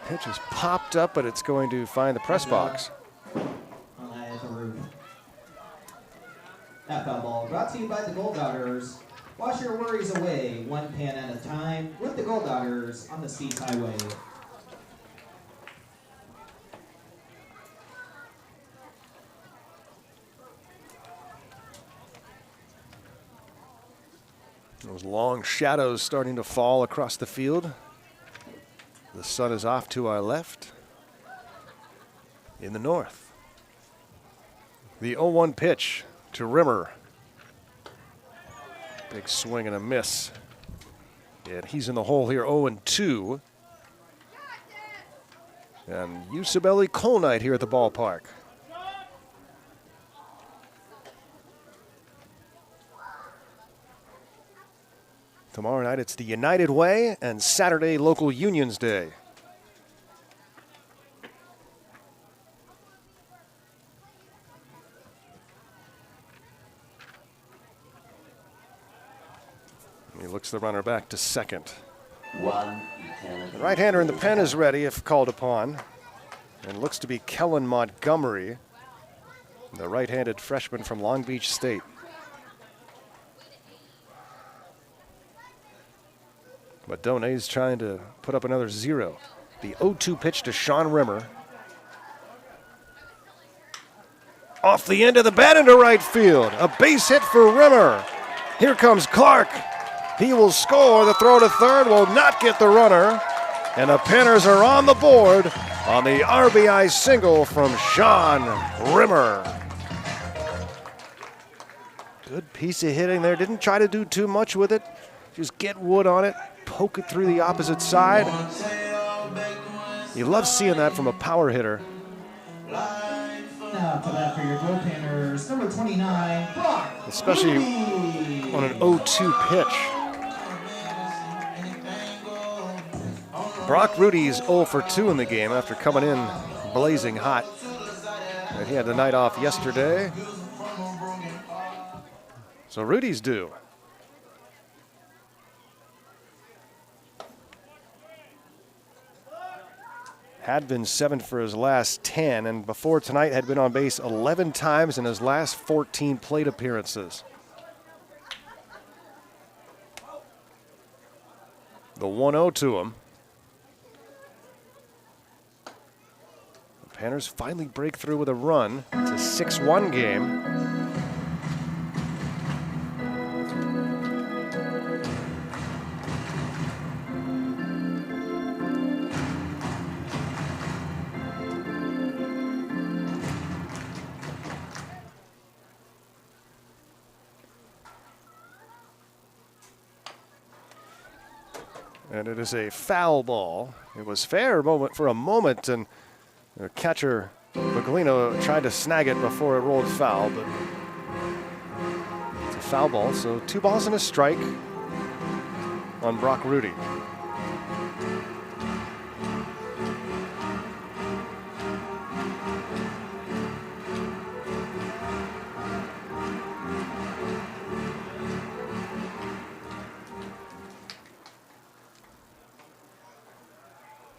pitch is popped up, but it's going to find the press box. That foul ball brought to you by the Goldpanners. Wash your worries away, one pan at a time, with the Goldpanners on the Steep Highway. Those long shadows starting to fall across the field. The sun is off to our left in the north. The 0-1 pitch to Rimmer. Big swing and a miss. And he's in the hole here, 0-2. And Usabelli Coal Night here at the ballpark. Tomorrow night it's the United Way, and Saturday Local Unions Day. He looks the runner back to second. The right-hander in the pen is ready if called upon, and looks to be Kellen Montgomery, the right-handed freshman from Long Beach State. But Donay's trying to put up another 0. The 0-2 pitch to Sean Rimmer. Off the end of the bat into right field. A base hit for Rimmer. Here comes Clark. He will score. The throw to third will not get the runner. And the Panners are on the board on the RBI single from Sean Rimmer. Good piece of hitting there. Didn't try to do too much with it. Just get wood on it. Poke it through the opposite side. You love seeing that from a power hitter. Now for that for your Goldpanners, number 29, Brock. Especially on an 0-2 pitch. Brock Rudy's 0 for 2 in the game after coming in blazing hot. And he had the night off yesterday. So Rudy's due. Had been 7 for his last 10, and before tonight had been on base 11 times in his last 14 plate appearances. The 1-0 to him. The Panners finally break through with a run. It's a 6-1 game. And it is a foul ball. It was fair for a moment, and the catcher, Baglino, tried to snag it before it rolled foul, but it's a foul ball, so 2 balls and a strike on Brock Rudy.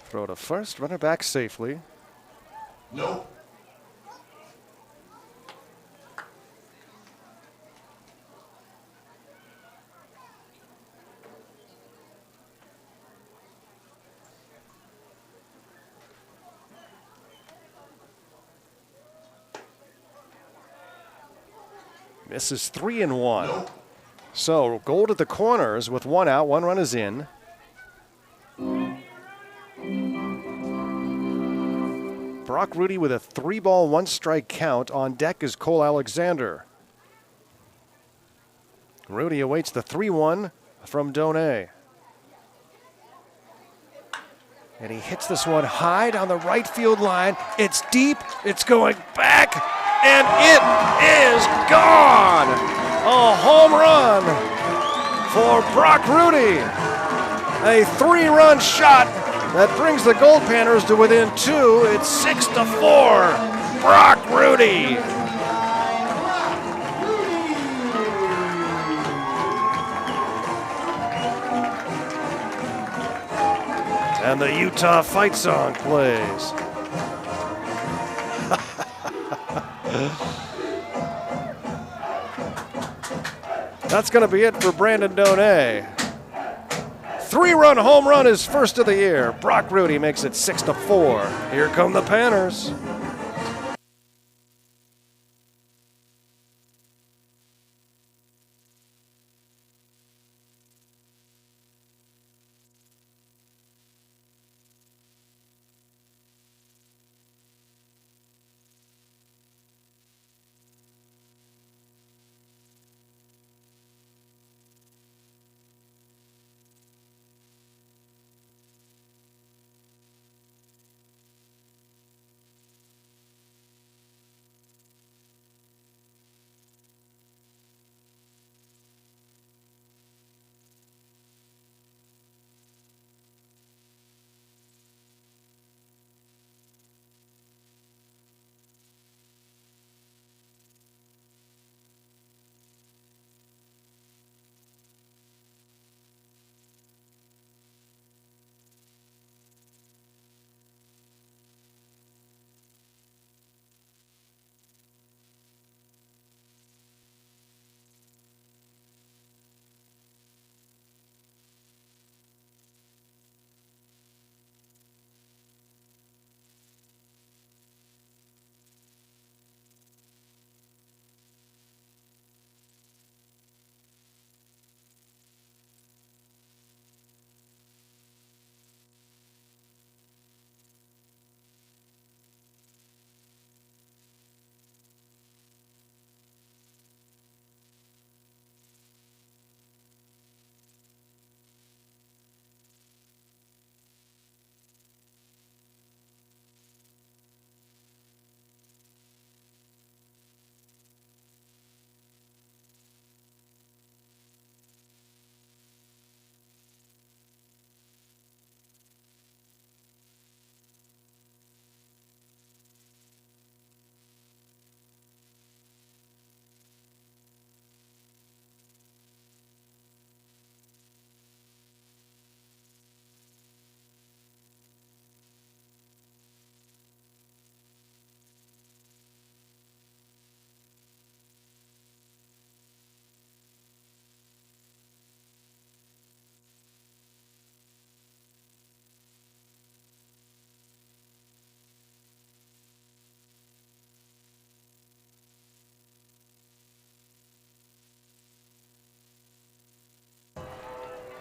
Throw to first, runner back safely. Nope. Misses 3-1. Nope. So Gold at the corners with 1 out, 1 run is in. Brock Rudy with a 3-ball, 1-strike count. On deck is Cole Alexander. Rudy awaits the 3-1 from Donay. And he hits this one high down the right field line. It's deep, it's going back, and it is gone! A home run for Brock Rudy. A 3-run shot that brings the Goldpanners to within 2. It's 6-4. Brock Rudy. And the Utah fight song plays. That's going to be it for Brandon Donay. 3-run home run, his first of the year. Brock Rudy makes it 6-4. Here come the Panners.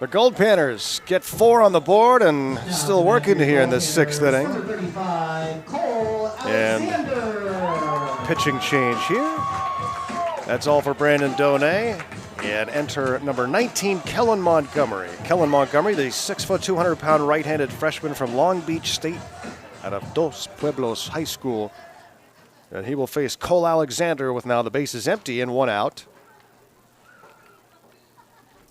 The Goldpanners get 4 on the board and still working here in this 6th inning. And pitching change here. That's all for Brandon Donay. And enter number 19, Kellen Montgomery. Kellen Montgomery, the 6', 200-pound right-handed freshman from Long Beach State out of Dos Pueblos High School. And he will face Cole Alexander with now the bases empty and 1 out.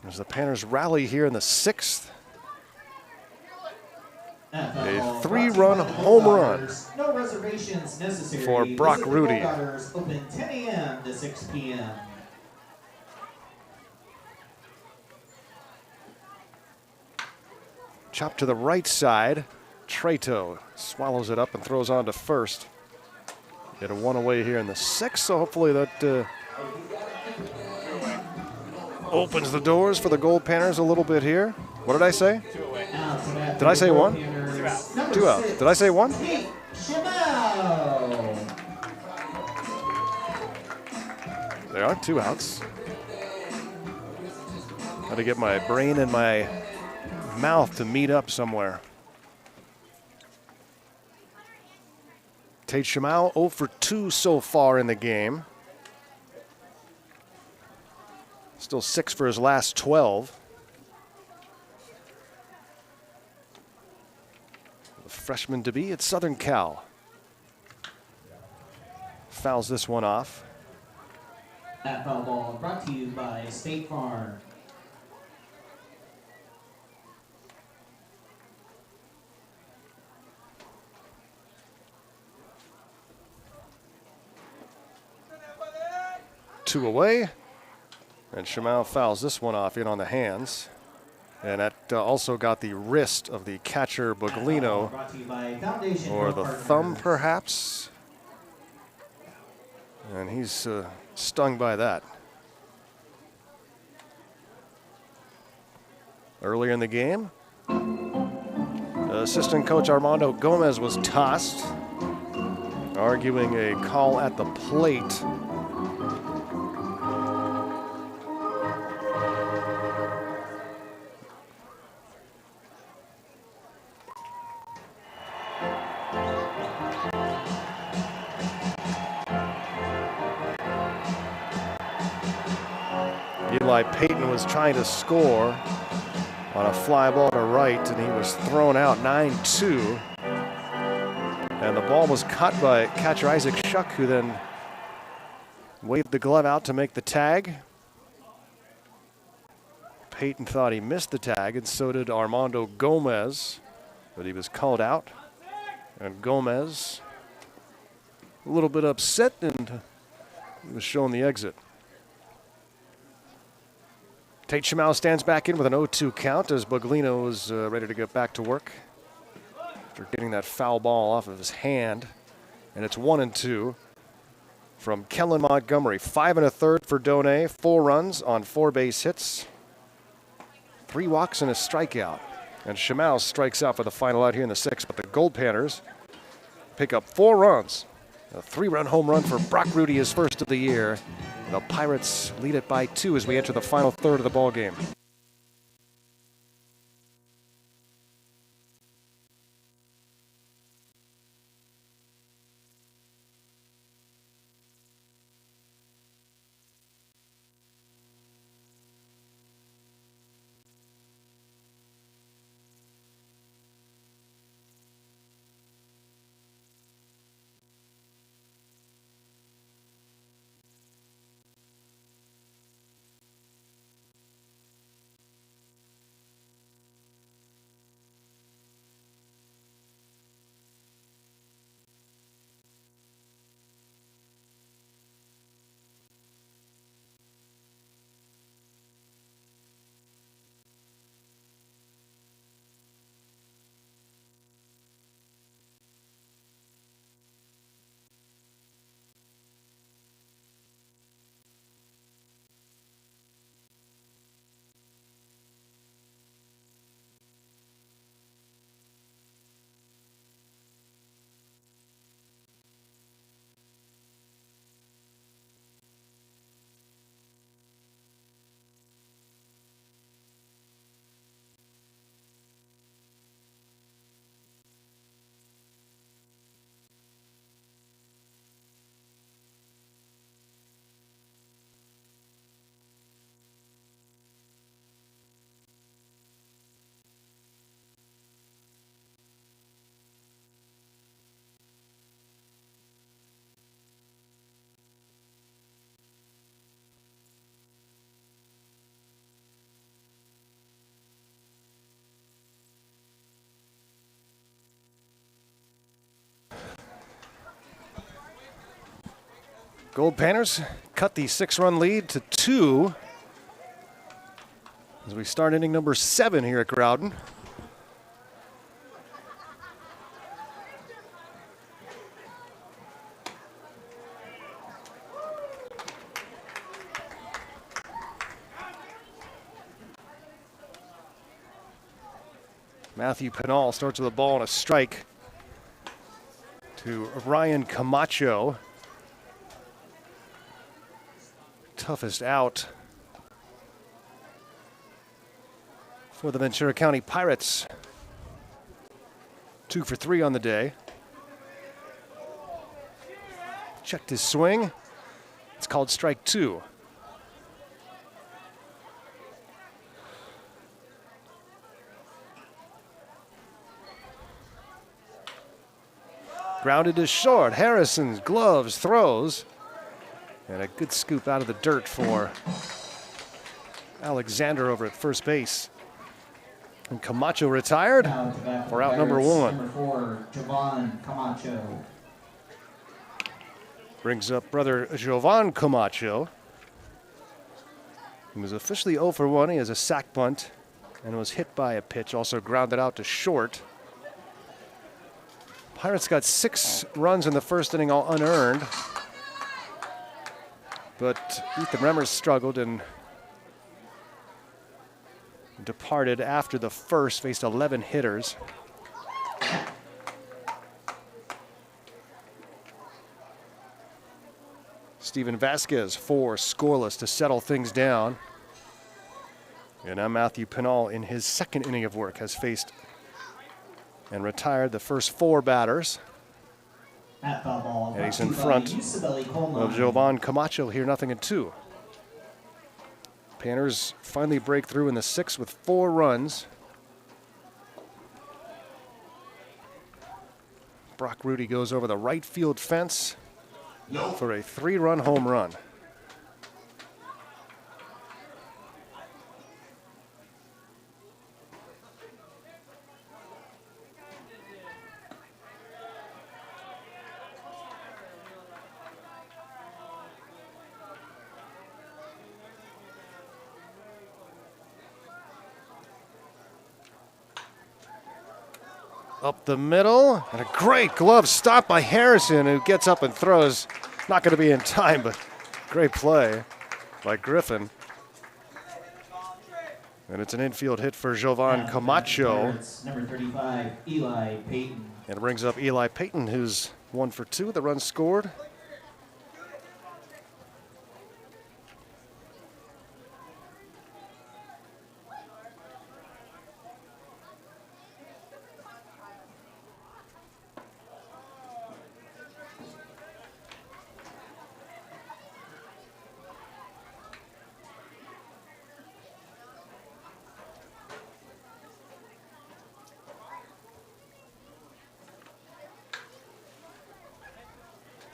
As the Panners rally here in the 6th. A 3-run home run for Brock Rudy. Open 10 a.m. to 6 p.m. Chop to the right side. Treto swallows it up and throws on to first. Get a 1 away here in the 6th, so hopefully that opens the doors for the Goldpanners a little bit here. What did I say? 2 away. Did I say 1? 2 out. 2 outs. Did I say 1? There are 2 outs. Got to get my brain and my mouth to meet up somewhere. Tate Shimao 0 for 2 so far in the game. Still 6 for his last 12. freshman to be at Southern Cal. Fouls this one off. That foul ball brought to you by State Farm. Two away. And Shamau fouls this one off in on the hands. And that also got the wrist of the catcher, Buglino, or the thumb, perhaps. And he's stung by that. Earlier in the game, assistant coach Armando Gomez was tossed, arguing a call at the plate. Eli Payton was trying to score on a fly ball to right, and he was thrown out 9-2. And the ball was caught by catcher Isaac Shuck, who then waved the glove out to make the tag. Payton thought he missed the tag, and so did Armando Gomez, but he was called out. And Gomez, a little bit upset, and he was shown the exit. Tate Shamau stands back in with an 0-2 count as Buglino is ready to get back to work after getting that foul ball off of his hand. And it's 1-2 from Kellen Montgomery. 5 1/3 for Donay, 4 runs on 4 base hits, 3 walks and a strikeout. And Shamau strikes out for the final out here in the 6th, but the Goldpanners pick up 4 runs. A 3-run home run for Brock Rudy, his first of the year. The Pirates lead it by 2 as we enter the final third of the ball game. Goldpanners cut the 6-run lead to 2 as we start inning number 7 here at Groudon. Matthew Pinal starts with a ball and a strike to Ryan Camacho. Toughest out for the Ventura County Pirates. 2 for 3 on the day. Checked his swing. It's called strike 2. Grounded to short. Harrison's gloves, throws. And a good scoop out of the dirt for Alexander over at first base. And Camacho retired for out number 1. Number 4, Jovan Camacho. Brings up brother Jovan Camacho. He was officially 0 for 1. He has a sac bunt and was hit by a pitch, also grounded out to short. Pirates got 6 runs in the first inning, all unearned. But Ethan Remmers struggled and departed after the first, faced 11 hitters. Steven Vasquez, 4 scoreless to settle things down. And now Matthew Pinal in his second inning of work has faced and retired the first 4 batters. At foul ball, And he's in front of Jovan Camacho here, 0-2. Panners finally break through in the 6th with 4 runs. Brock Rudy goes over the right field fence for a 3-run home run. Up the middle, and a great glove stop by Harrison, who gets up and throws. Not going to be in time, but great play by Griffin. And it's an infield hit for Jovan Camacho. Number 35, Eli Payton. And it brings up Eli Payton, who's 1 for 2. The run scored.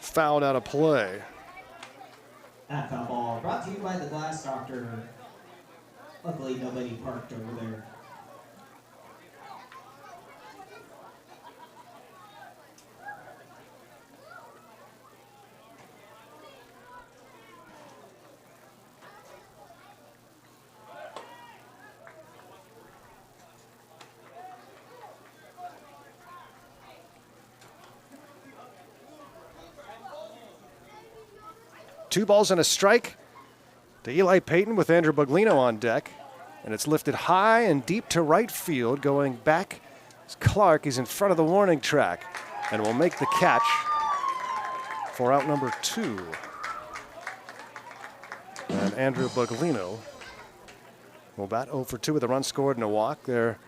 Fouled out of play. At foul ball, brought to you by the Glass Doctor. Luckily, nobody parked over there. Two balls and a strike to Eli Payton with Andrew Buglino on deck. And it's lifted high and deep to right field. Going back is Clark. He's in front of the warning track and will make the catch for out number 2. And Andrew Buglino will bat 0 for 2 with a run scored and a walk. Their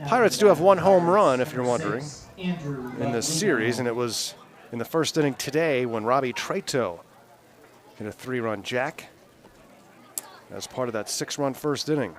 Pirates do have 1 home run, if you're wondering, in this series, and it was in the first inning today when Robbie Trato hit a 3-run jack as part of that 6-run first inning.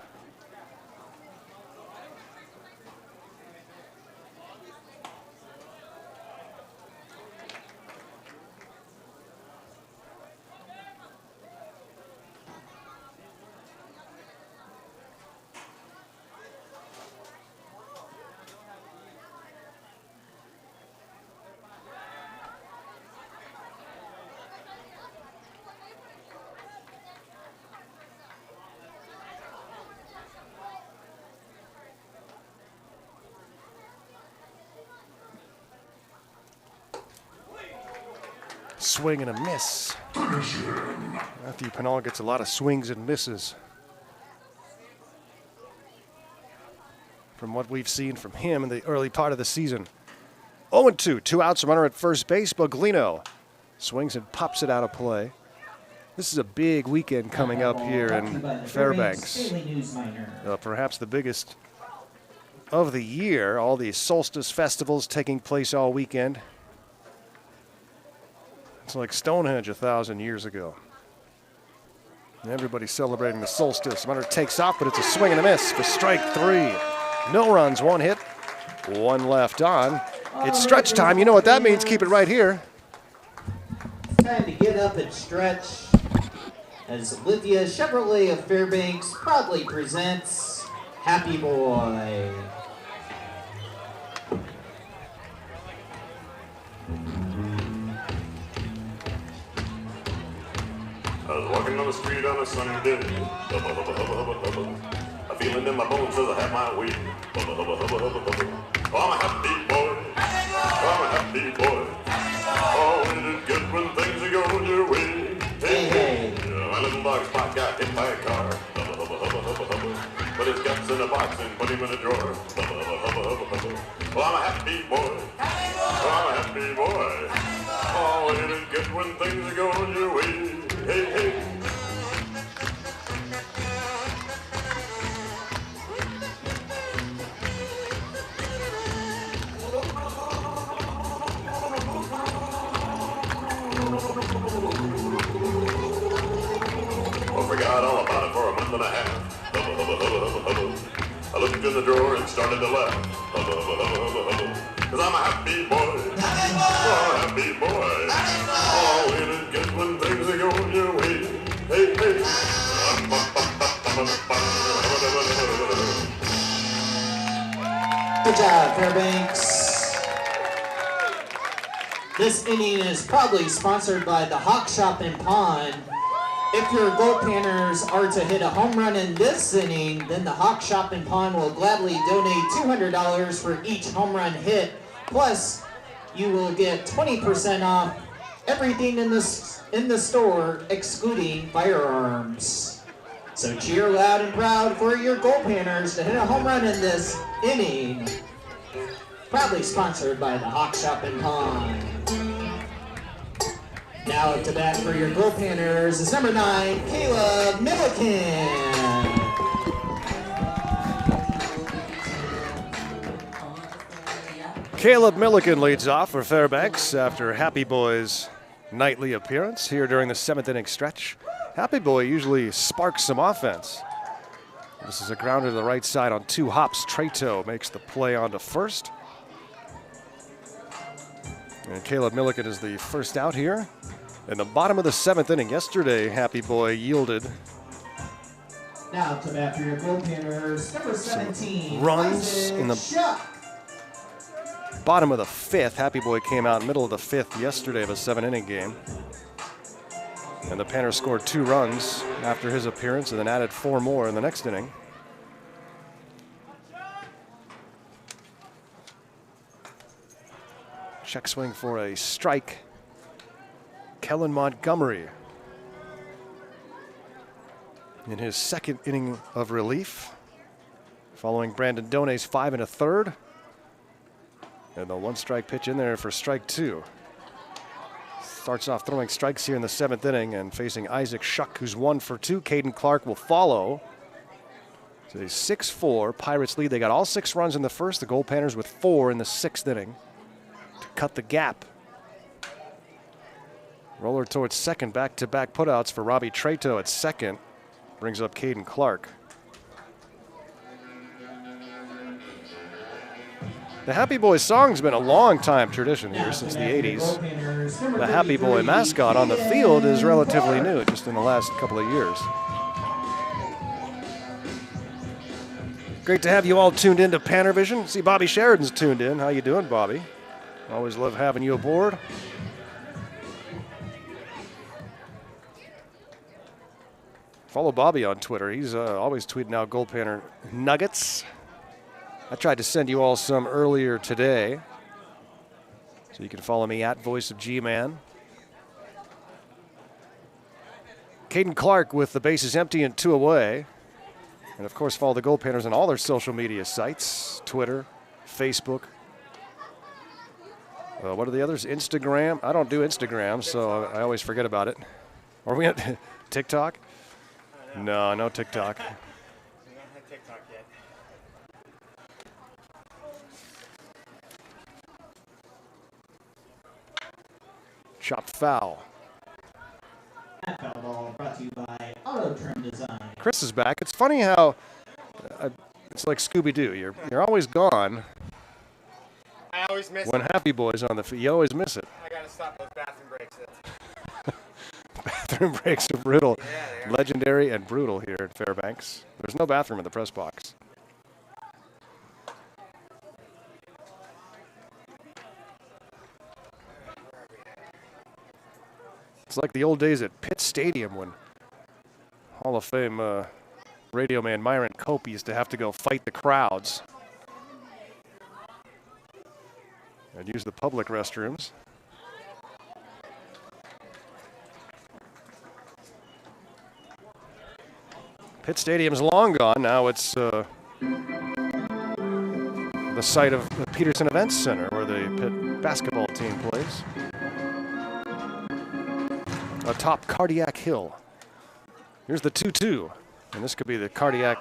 Swing and a miss. Matthew Pinal gets a lot of swings and misses from what we've seen from him in the early part of the season. 0-2, 2 outs, runner at first base. Buglino swings and pops it out of play. This is a big weekend coming up here in Fairbanks. Perhaps the biggest of the year. All the solstice festivals taking place all weekend. It's like Stonehenge 1,000 years ago. And everybody's celebrating the solstice. Runner takes off, but it's a swing and a miss for strike 3. No runs, 1 hit, 1 left on. It's stretch time. You know what that means. Keep it right here. Time to get up and stretch as Olivia Chevrolet of Fairbanks proudly presents Happy Boy. I was walking on the street on a sunny day. Hubba, hubba, hubba, hubba, hubba. A feeling in my bones says I have my way. Hubba, hubba, hubba, hubba, hubba. Oh, I'm a happy boy. Oh, I'm a happy boy. Oh, it is good when things are going your way. Hey, hey. My little dog Spot got hit by a car. Hubba, hubba, hubba, hubba, hubba. Put his guts in a box and put him in a drawer. Hubba, hubba, hubba, hubba, hubba. Oh, I'm a happy boy. Oh, I'm a happy boy. Oh, it is good when things are going your way. Hey, hey. I forgot all about it for a month and a half. Hubba, hubba, hubba, hubba, hubba. I looked in the drawer and started to laugh. Hubba, hubba, hubba, hubba, hubba. 'Cause I'm a happy boy. Happy boy. Oh, happy boy. Happy boy. Oh, it is good when things are going your way. Hey, hey. Good job, Fairbanks. This inning is probably sponsored by the Hawk Shop and Pond. If your Goldpanners are to hit a home run in this inning, then the Hawk Shop and Pond will gladly donate $200 for each home run hit. Plus, you will get 20% off everything in the store, excluding firearms. So cheer loud and proud for your Goldpanners to hit a home run in this inning. Proudly sponsored by the Hawk Shop and Pond. Now up to bat for your Goldpanners is number 9, Caleb Milliken. Caleb Milliken leads off for Fairbanks after Happy Boy's nightly appearance here during the 7th inning stretch. Happy Boy usually sparks some offense. This is a grounder to the right side on 2 hops. Trato makes the play onto first. And Caleb Milliken is the first out here. In the bottom of the 7th inning yesterday, Happy Boy yielded Now to bat for your Goldpanners, number 17, runs Isaac in the Shuck. bottom of the 5th. Happy Boy came out middle of the 5th yesterday of a 7-inning game. And the Panners scored 2 runs after his appearance and then added 4 more in the next inning. Check swing for a strike. Kellen Montgomery in his 2nd inning of relief, following Brandon Donay's 5 1/3. And the 1-strike pitch in there for strike 2. Starts off throwing strikes here in the 7th inning and facing Isaac Shuck, who's 1 for 2. Caden Clark will follow. So a 6-4 Pirates lead. They got all 6 runs in the first. The Goldpanners with 4 in the 6th inning to cut the gap. Roller towards second, back-to-back putouts for Robbie Trato at second. Brings up Caden Clark. The Happy Boy song's been a long-time tradition here since the 80s. The Happy Boy mascot on the field is relatively new, just in the last couple of years. Great to have you all tuned in to PannerVision. See, Bobby Sheridan's tuned in. How you doing, Bobby? Always love having you aboard. Follow Bobby on Twitter. He's always tweeting out Goldpanner nuggets. I tried to send you all some earlier today. So you can follow me at Voice of G-Man. Caden Clark with the bases empty and 2 away. And of course, follow the Goldpanners on all their social media sites, Twitter, Facebook. What are the others? Instagram. I don't do Instagram, so I always forget about it. Are we at TikTok? No, no TikTok. We don't have TikTok yet. Chopped foul. That foul ball brought to you by Auto Trim Design. Chris is back. It's funny how it's like Scooby-Doo. You're always gone, I always miss When it. Happy Boy's on the field, you always miss it. I gotta stop those bathroom breaks. Bathroom breaks are brutal. Yeah, they are. Legendary and brutal here at Fairbanks. There's no bathroom in the press box. It's like the old days at Pitt Stadium when Hall of Fame radio man Myron Cope used to have to go fight the crowds and use the public restrooms. Pitt Stadium's long gone. Now it's the site of the Peterson Events Center where the Pitt basketball team plays. Atop Cardiac Hill. Here's the 2-2. And this could be the cardiac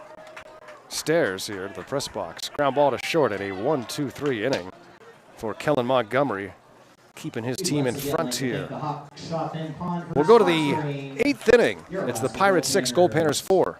stairs here at the press box. Ground ball to short at a 1-2-3 inning for Kellen Montgomery, keeping his team in front here. We'll go to the 8th inning. It's the Pirates 6, Goldpanners 4.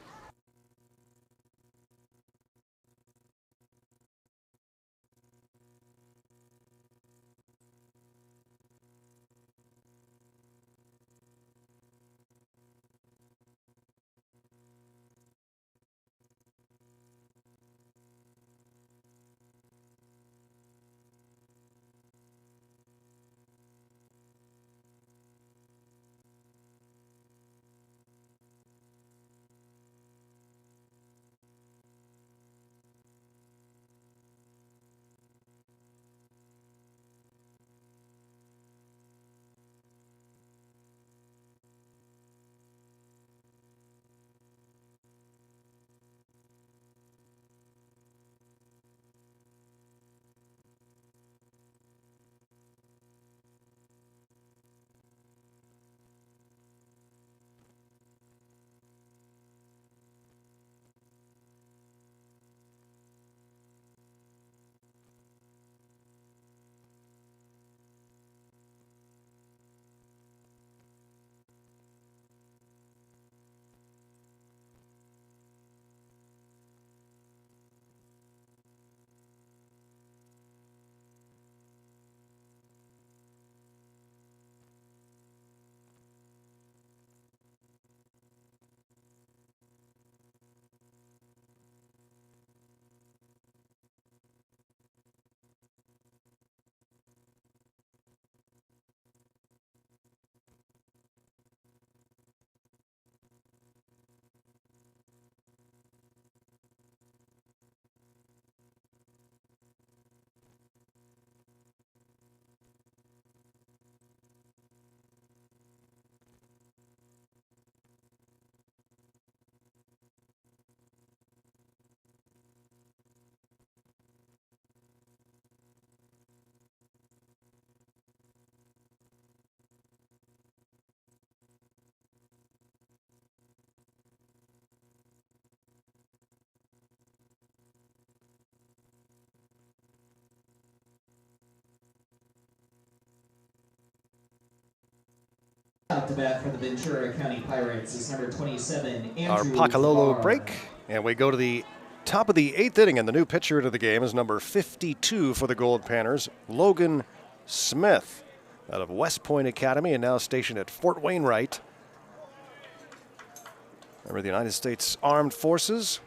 Out to bat for the Ventura County Pirates is number 27, Andrew Our Pakalolo Farr. break, and we go to the top of the 8th inning, and the new pitcher into the game is number 52 for the Goldpanners, Logan Smith, out of West Point Academy and now stationed at Fort Wainwright. Remember the United States Armed Forces,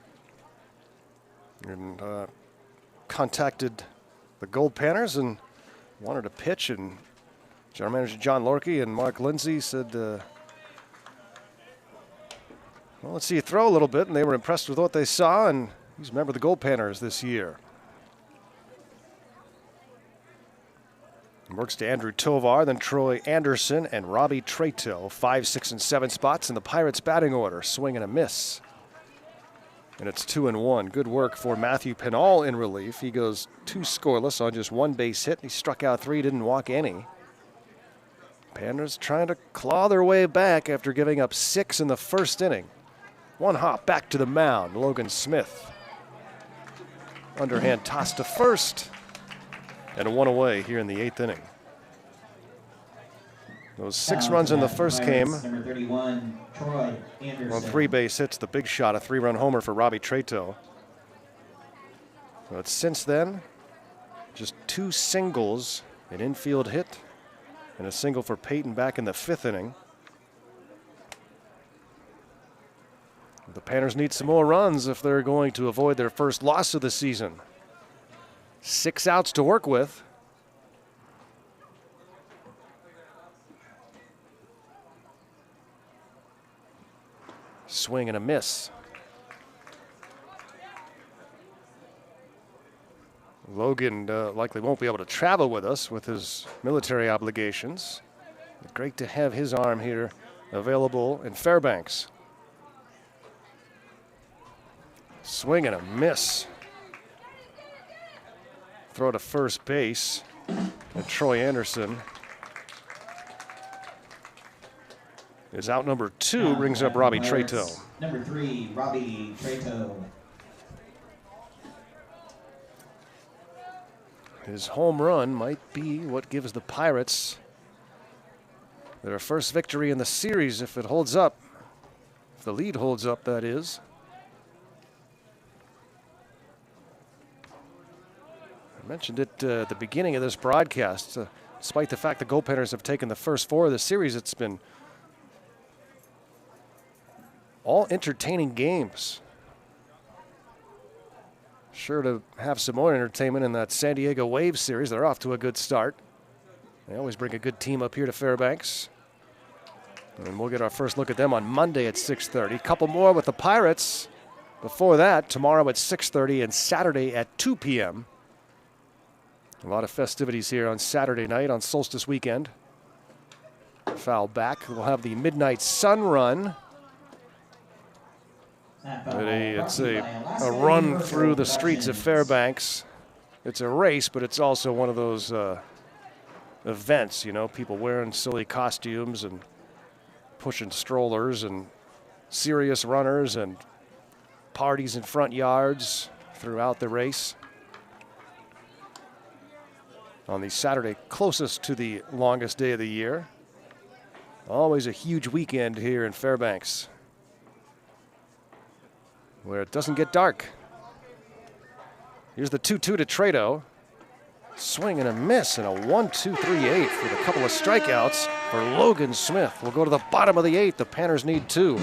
and contacted the Goldpanners and wanted to pitch, and General Manager John Lorkey and Mark Lindsay said, well, let's see you throw a little bit, and they were impressed with what they saw, and he's a member of the Goldpanners this year. He works to Andrew Tovar, then Troy Anderson and Robbie Trato, 5, 6, and 7 spots in the Pirates batting order, swing and a miss. And it's 2-1. Good work for Matthew Pinal in relief. He goes 2 scoreless on just 1 base hit. He struck out 3, didn't walk any. Panthers trying to claw their way back after giving up 6 in the first inning. 1 hop back to the mound. Logan Smith. Underhand toss to first. And a 1 away here in the 8th inning. Those 6 runs in the first came Number 31, Troy Anderson. on 3 base hits. The big shot, a 3-run homer for Robbie Trato. But since then, Just 2 singles, an infield hit, and a single for Peyton back in the 5th inning. The Panners need some more runs if they're going to avoid their first loss of the season. 6 outs to work with. Swing and a miss. Logan likely won't be able to travel with us with his military obligations. Great to have his arm here available in Fairbanks. Swing and a miss. Throw to first base. And Troy Anderson is out number 2, brings up Robbie Trato. Number 3, Robbie Trato. His home run might be what gives the Pirates their first victory in the series if it holds up. If the lead holds up, that is. I mentioned it at the beginning of this broadcast. Despite the fact the Goldpanners have taken the first 4 of the series, it's been all entertaining games. Sure to have some more entertainment in that San Diego Wave series. They're off to a good start. They always bring a good team up here to Fairbanks. And we'll get our first look at them on Monday at 6:30. A couple more with the Pirates. Before that, tomorrow at 6:30 and Saturday at 2 p.m. A lot of festivities here on Saturday night on Solstice weekend. Foul back. We'll have the Midnight Sun Run. It's a run through the streets of Fairbanks. It's a race, but it's also one of those events, you know, people wearing silly costumes and pushing strollers and serious runners and parties in front yards throughout the race. On the Saturday closest to the longest day of the year. Always a huge weekend here in Fairbanks, where it doesn't get dark. Here's the 2-2 to Trato. Swing and a miss and a 1-2-3-8 with a couple of strikeouts for Logan Smith. We'll go to the bottom of the 8th. The Panners need 2.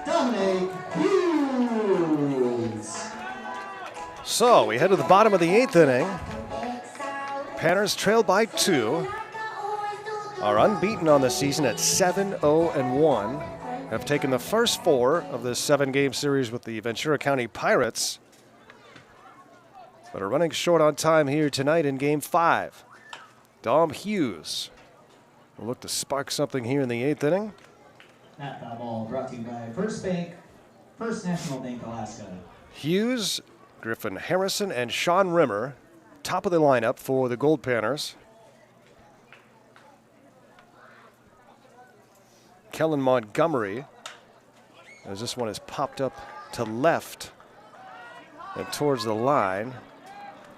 Dominic Hughes. So we head to the bottom of the 8th inning. Panners trail by 2. Are unbeaten on the season at 7-0-1. Have taken the first 4 of this 7-game series with the Ventura County Pirates, but are running short on time here tonight in Game 5. Dom Hughes will look to spark something here in the 8th inning. That foul ball brought to you by First Bank, First National Bank, Alaska. Hughes, Griffin Harrison, and Sean Rimmer, top of the lineup for the Goldpanners. Kellen Montgomery, as this one is popped up to left and towards the line.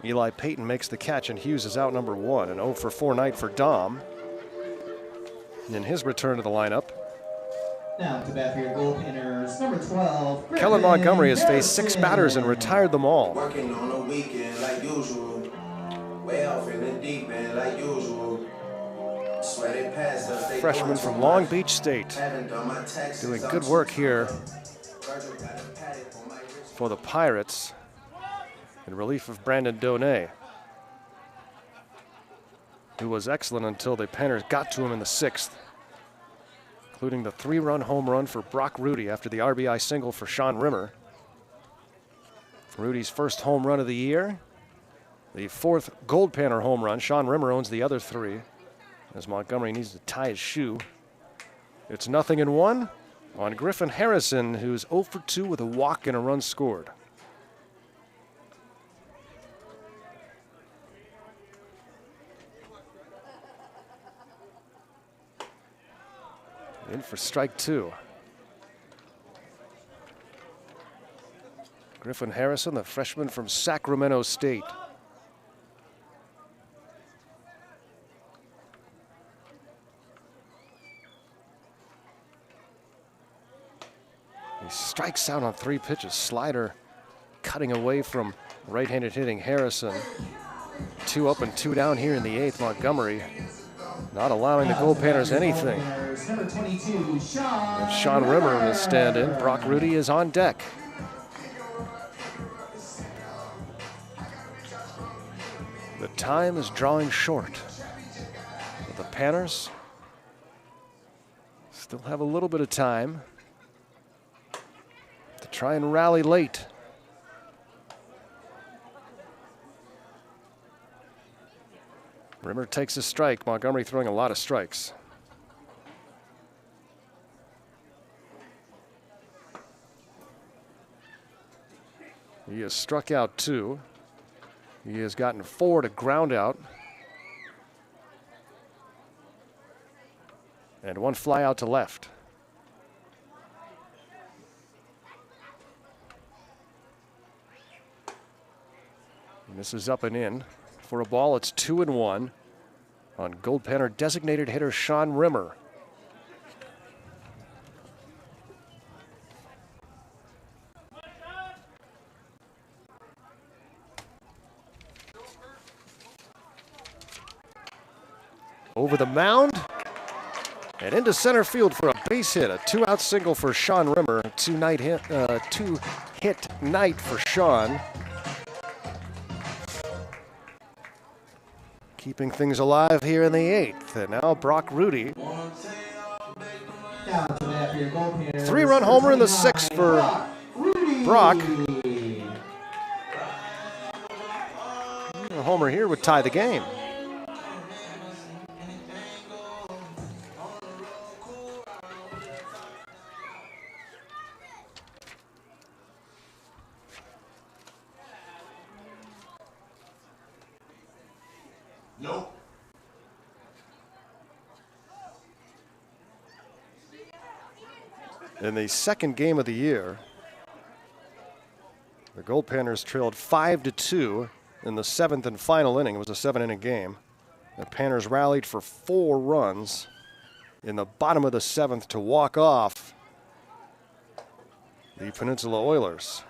Eli Payton makes the catch, and Hughes is out number 1. An 0 for 4 night for Dom in his return to the lineup. Now to bat for your Goldpanners, number 12. Kellen Montgomery has faced 6 batters and retired them all. Working on a weekend like usual. Way off in the deep end like usual. Sweaty past us. They Freshman doing from too Long much. Beach State, Haven't done my taxes, doing I'm good too work here Virgil got a paddock on my wrist. for the Pirates in relief of Brandon Donay, who was excellent until the Panners got to him in the 6th, including the 3-run home run for Brock Rudy after the RBI single for Sean Rimmer. Rudy's first home run of the year, the 4th Goldpanner home run. Sean Rimmer owns the other 3, as Montgomery needs to tie his shoe. It's 0-1 on Griffin Harrison, who's 0 for 2 with a walk and a run scored. In for strike 2. Griffin Harrison, the freshman from Sacramento State. He strikes out on 3 pitches. Slider cutting away from right-handed hitting Harrison. 2 up and 2 down here in the 8th. Montgomery not allowing the Goldpanners anything. Number 22, Sean. And Sean Rimmer will stand in. Brock Rudy is on deck. The time is drawing short. But the Panners still have a little bit of time to try and rally late. Rimmer takes a strike. Montgomery throwing a lot of strikes. He has struck out 2. He has gotten 4 to ground out. And 1 fly out to left. And this is up and in. For a ball, it's 2-1 on Goldpanner designated hitter Sean Rimmer. Over the mound and into center field for a base hit. A 2-out single for Sean Rimmer. A 2-hit night for Sean. Keeping things alive here in the 8th. And now Brock Rudy. Now to bat for your Goldpanners. 3-run homer in the 6th for Brock. A homer here would tie the game. Nope. In the second game of the year, the Goldpanners trailed 5-2 in the 7th and final inning. It was a 7-inning game. The Panners rallied for 4 runs in the bottom of the 7th to walk off the Peninsula Oilers.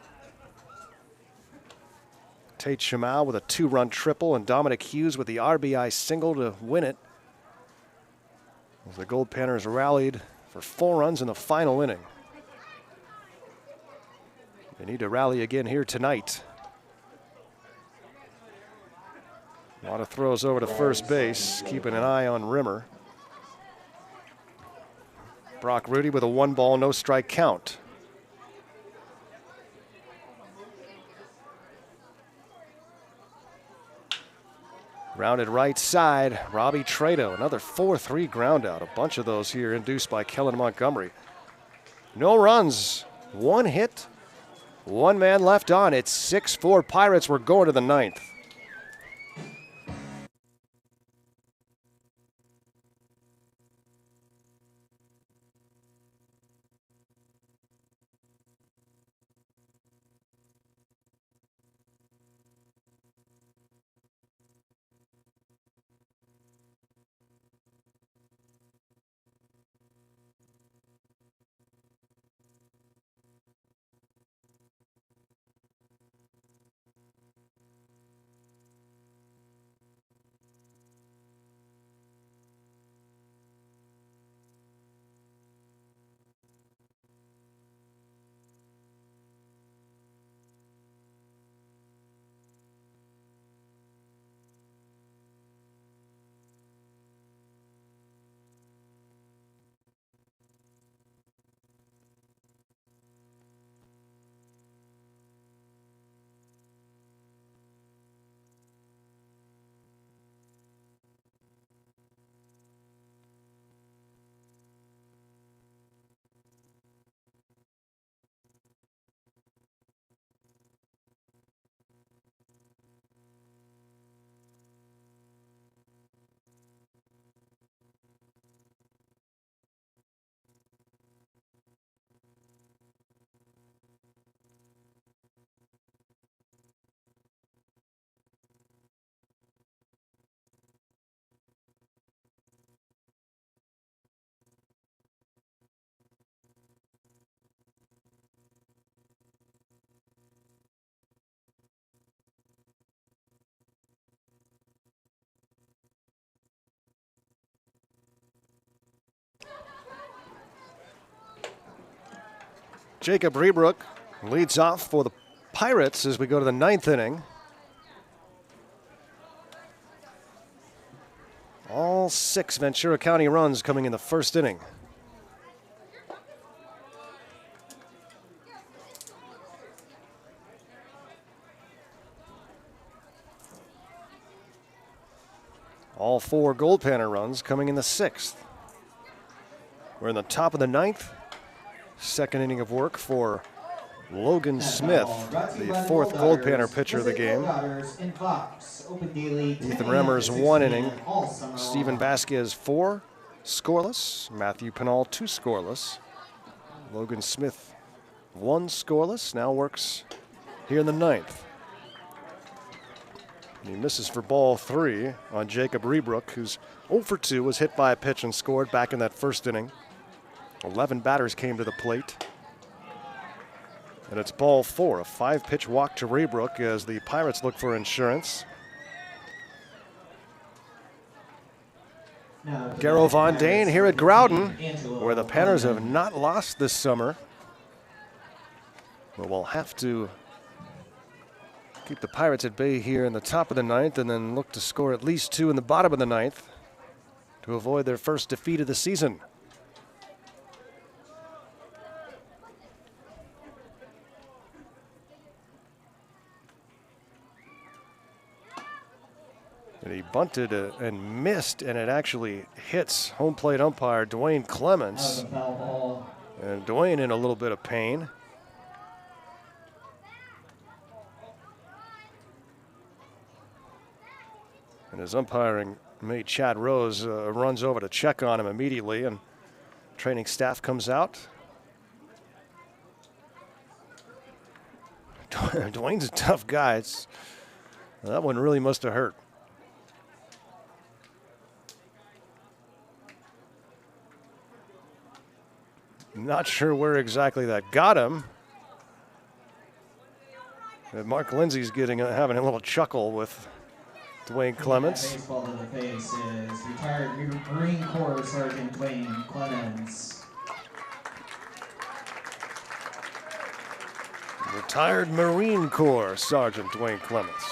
Tate Shamau with a 2-run triple and Dominic Hughes with the RBI single to win it. As the Goldpanners rallied for 4 runs in the final inning. They need to rally again here tonight. A lot of throws over to first base, keeping an eye on Rimmer. Brock Rudy with a 1-ball, no strike count. Grounded right side, Robbie Trado, another 4-3 ground out. A bunch of those here induced by Kellen Montgomery. No runs, 1 hit, 1 man left on. It's 6-4 Pirates. We're going to the 9th. Jacob Rebrook leads off for the Pirates as we go to the 9th inning. All 6 Ventura County runs coming in the first inning. All 4 Goldpanner runs coming in the 6th. We're in the top of the 9th. Second inning of work for Logan Smith, the 4th Goldpanner pitcher of the game. Ethan Remmers 1 inning. Steven Vasquez 4 scoreless. Matthew Pinal 2 scoreless. Logan Smith 1 scoreless. Now works here in the 9th. He misses for ball 3 on Jacob Rebrook, who's 0 for 2, was hit by a pitch and scored back in that first inning. 11 batters came to the plate. And it's ball 4, a 5-pitch walk to Rebrook as the Pirates look for insurance. Garrow Von Dane here at Groudon, where the Panners have not lost this summer. But we'll have to keep the Pirates at bay here in the top of the 9th and then look to score at least 2 in the bottom of the 9th to avoid their first defeat of the season. And he bunted and missed, and it actually hits home plate umpire Dwayne Clements. And Dwayne in a little bit of pain. And his umpiring mate, Chad Rose, runs over to check on him immediately, and training staff comes out. Dwayne's a tough guy. That one really must have hurt. Not sure where exactly that got him. Mark Lindsay's having a little chuckle with Dwayne Clements. Baseball to the face is retired Marine Corps Sergeant Dwayne Clements. Retired Marine Corps Sergeant Dwayne Clements.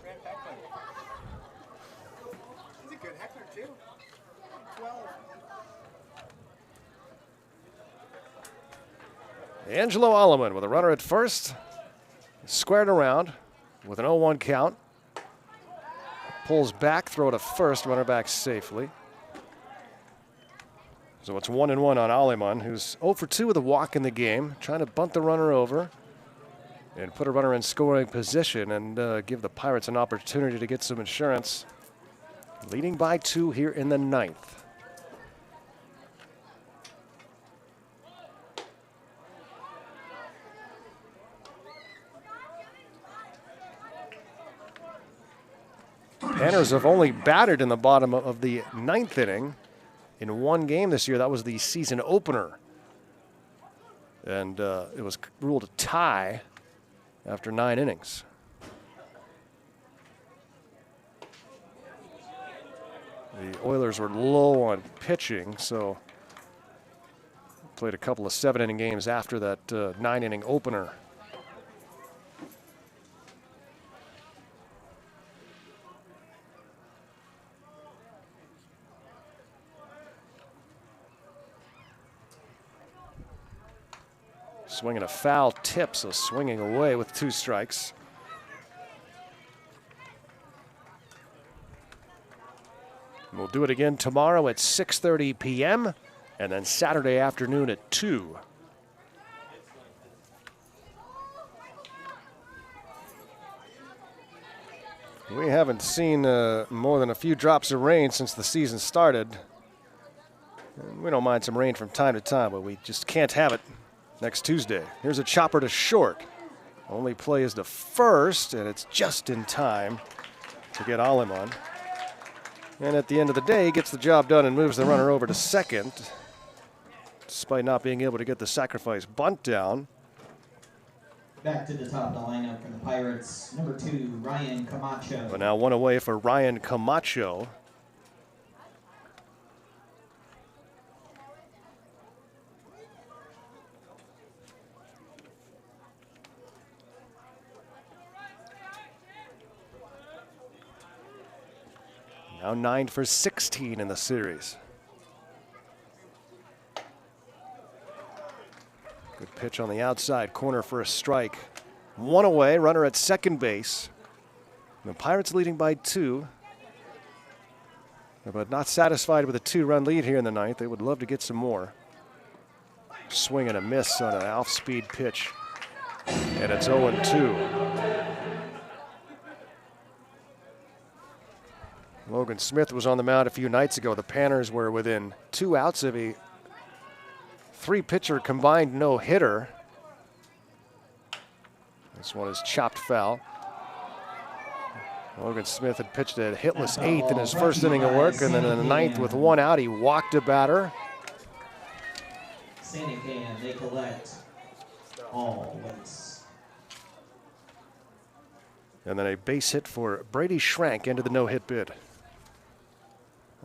Grant Heckler. He's a good heckler, too. 12. Angelo Alleman with a runner at first. Squared around with an 0-1 count. Pulls back, throw to first, runner back safely. So it's 1-1 on Alleman, who's 0 for 2 with a walk in the game, trying to bunt the runner over and put a runner in scoring position and give the Pirates an opportunity to get some insurance. Leading by 2 here in the 9th. Panners have only batted in the bottom of the 9th inning in one game this year. That was the season opener. And it was ruled a tie after 9 innings. The Oilers were low on pitching, so played a couple of 7-inning games after that 9-inning opener. Swinging a foul tip, so swinging away with 2 strikes. We'll do it again tomorrow at 6:30 p.m. and then Saturday afternoon at 2. We haven't seen more than a few drops of rain since the season started. We don't mind some rain from time to time, but we just can't have it next Tuesday. Here's a chopper to short. Only play is to first, and it's just in time to get Alleman. And at the end of the day, he gets the job done and moves the runner over to second, despite not being able to get the sacrifice bunt down. Back to the top of the lineup for the Pirates, number 2, Ryan Camacho. But now 1 away for Ryan Camacho. Now 9 for 16 in the series. Good pitch on the outside corner for a strike. 1 away, runner at second base. The Pirates leading by 2. But not satisfied with a 2-run lead here in the 9th. They would love to get some more. Swing and a miss on an off-speed pitch. And it's 0-2. Logan Smith was on the mound a few nights ago. The Panners were within 2 outs of a 3-pitcher combined no-hitter. This one is chopped foul. Logan Smith had pitched a hitless 8th in his first inning of work, and then in the 9th with 1 out, he walked a batter. Sanican, they collect all wins. And then a base hit for Brady Schrank into the no-hit bid.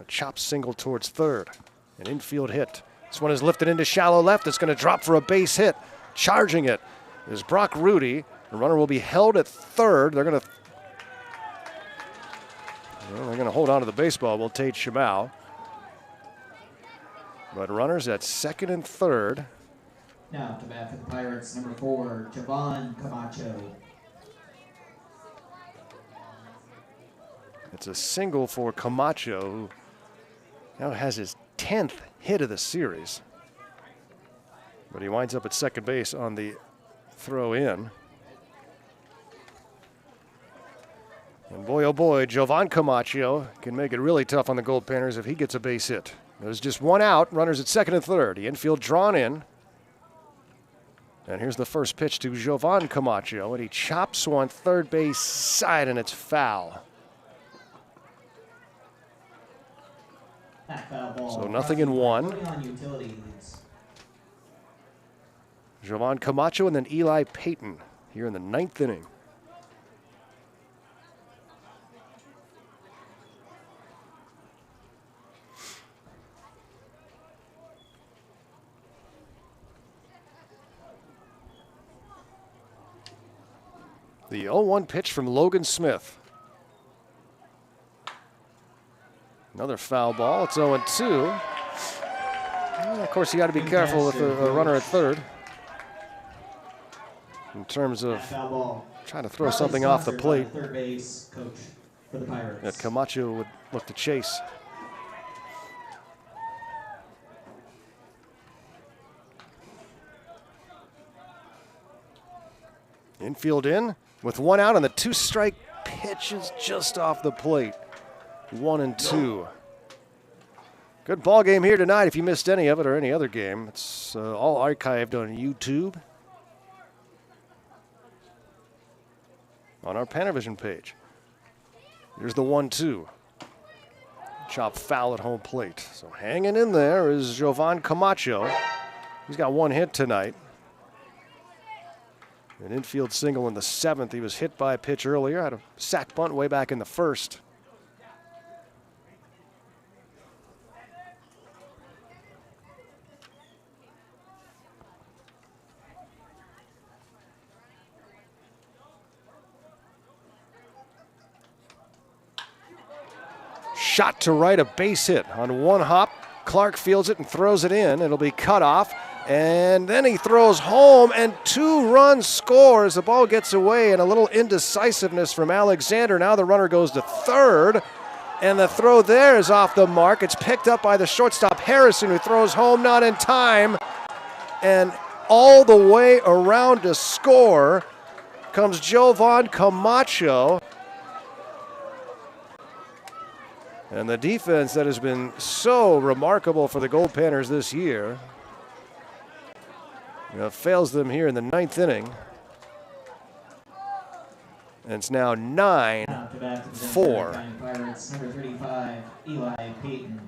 A chop single towards third. An infield hit. This one is lifted into shallow left. It's going to drop for a base hit. Charging it is Brock Rudy. The runner will be held at third. They're going to hold on to the baseball. Will Tate Shamau. But runners at second and third. Now to bat for the Pirates, number 4, Javon Camacho. It's a single for Camacho, who now has his 10th hit of the series. But he winds up at second base on the throw in. And boy, oh boy, Jovan Camacho can make it really tough on the Goldpanners if he gets a base hit. There's just 1 out, runners at second and third. The infield drawn in. And here's the first pitch to Jovan Camacho, and he chops one third base side, and it's foul. So nothing in 1. Jovan Camacho and then Eli Payton here in the 9th inning. The 0-1 pitch from Logan Smith. Another foul ball. It's 0-2. Well, of course, you got to be careful with a runner at third in terms of Foul ball. trying to throw something off the plate Third base coach for the Pirates. that Camacho would look to chase. Infield in with one out, and the 2-strike pitch is just off the plate. 1-2. Good ball game here tonight. If you missed any of it or any other game, it's all archived on YouTube on our PannerVision page. Here's the 1-2. Chop foul at home plate. So hanging in there is Jovan Camacho. He's got one hit tonight. An infield single in the 7th. He was hit by a pitch earlier. Had a sac bunt way back in the 1st. Shot to right, a base hit on one hop. Clark fields it and throws it in. It'll be cut off. And then he throws home, and 2 runs score as the ball gets away, and a little indecisiveness from Alexander. Now the runner goes to third, and the throw there is off the mark. It's picked up by the shortstop Harrison, who throws home, not in time. And all the way around to score comes Jovan Camacho. And the defense that has been so remarkable for the Goldpanners this year fails them here in the 9th inning. And it's now 9-4. Pirates, number 35, Eli Payton.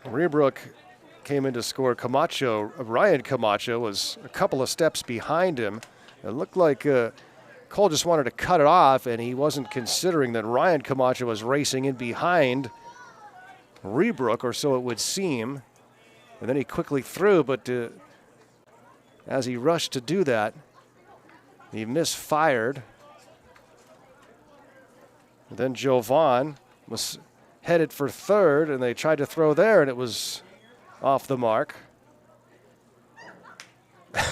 Rebrook came in to score. Ryan Camacho was a couple of steps behind him. It looked like Cole just wanted to cut it off, and he wasn't considering that Ryan Camacho was racing in behind Rebrook, or so it would seem. And then he quickly threw, but as he rushed to do that, he misfired. And then Jovan was headed for third, and they tried to throw there, and it was off the mark.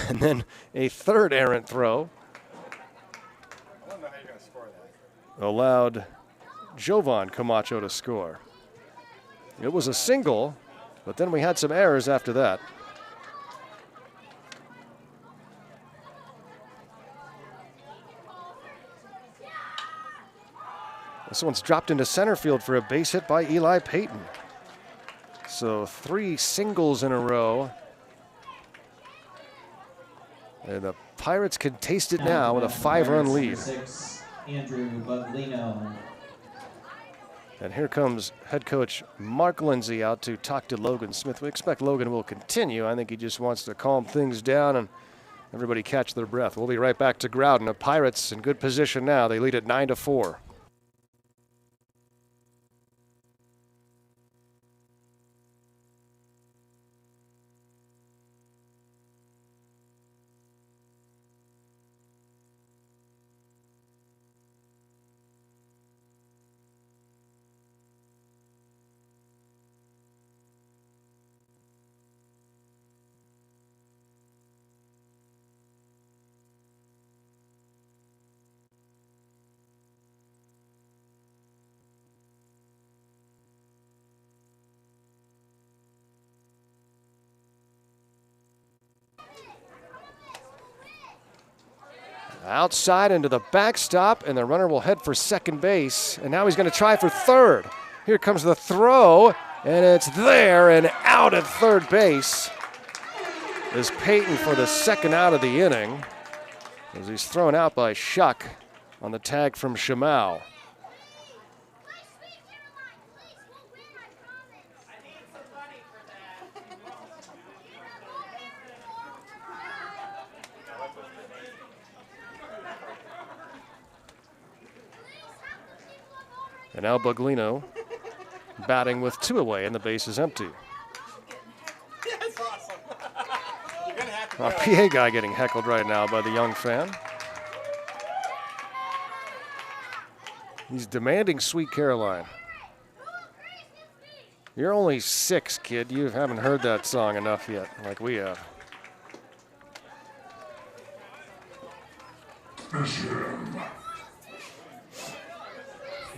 And then a third errant throw I don't know how you're going to score that. allowed Jovan Camacho to score. It was a single, but then we had some errors after that. This one's dropped into center field for a base hit by Eli Payton. So 3 singles in a row. And the Pirates can taste it now with a 5-run lead. 6, Andrew Buglino. And here comes head coach Mark Lindsay out to talk to Logan Smith. We expect Logan will continue. I think he just wants to calm things down and everybody catch their breath. We'll be right back to Groudon. The Pirates in good position now. They lead at 9-4. Outside into the backstop, and the runner will head for second base. And now he's going to try for third. Here comes the throw, and it's there and out at third base. Is Payton for the second out of the inning, as he's thrown out by Shuck on the tag from Shamau. And now Buglino batting with 2 away, and the base is empty. That's awesome. You're going to have to Our PA guy getting heckled right now by the young fan. He's demanding Sweet Caroline. You're only 6, kid. You haven't heard that song enough yet, like we have.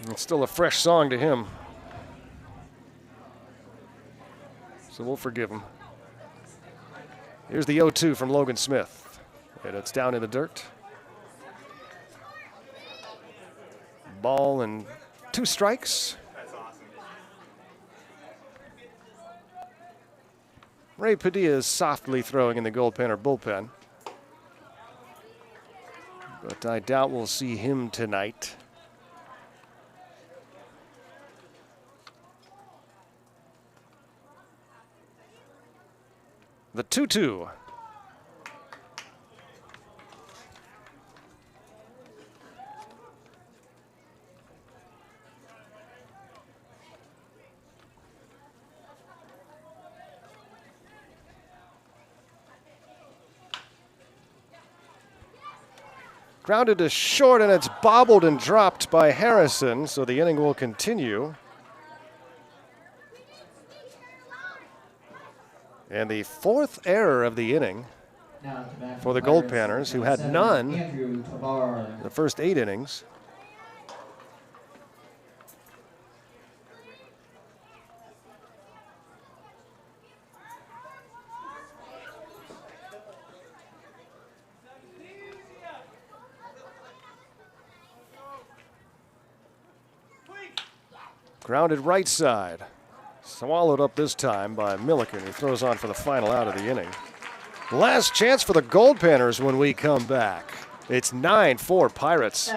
It's still a fresh song to him. So we'll forgive him. Here's the 0-2 from Logan Smith. And it's down in the dirt. Ball and 2 strikes. That's awesome. Ray Padilla is softly throwing in the Goldpanner bullpen. But I doubt we'll see him tonight. The 2-2. Grounded to short, and it's bobbled and dropped by Harrison, so the inning will continue. And the 4th error of the inning for the Goldpanners, who had none in the first 8 innings. Grounded right side. Swallowed up this time by Milliken, who throws on for the final out of the inning. Last chance for the Goldpanners when we come back. It's 9-4 Pirates.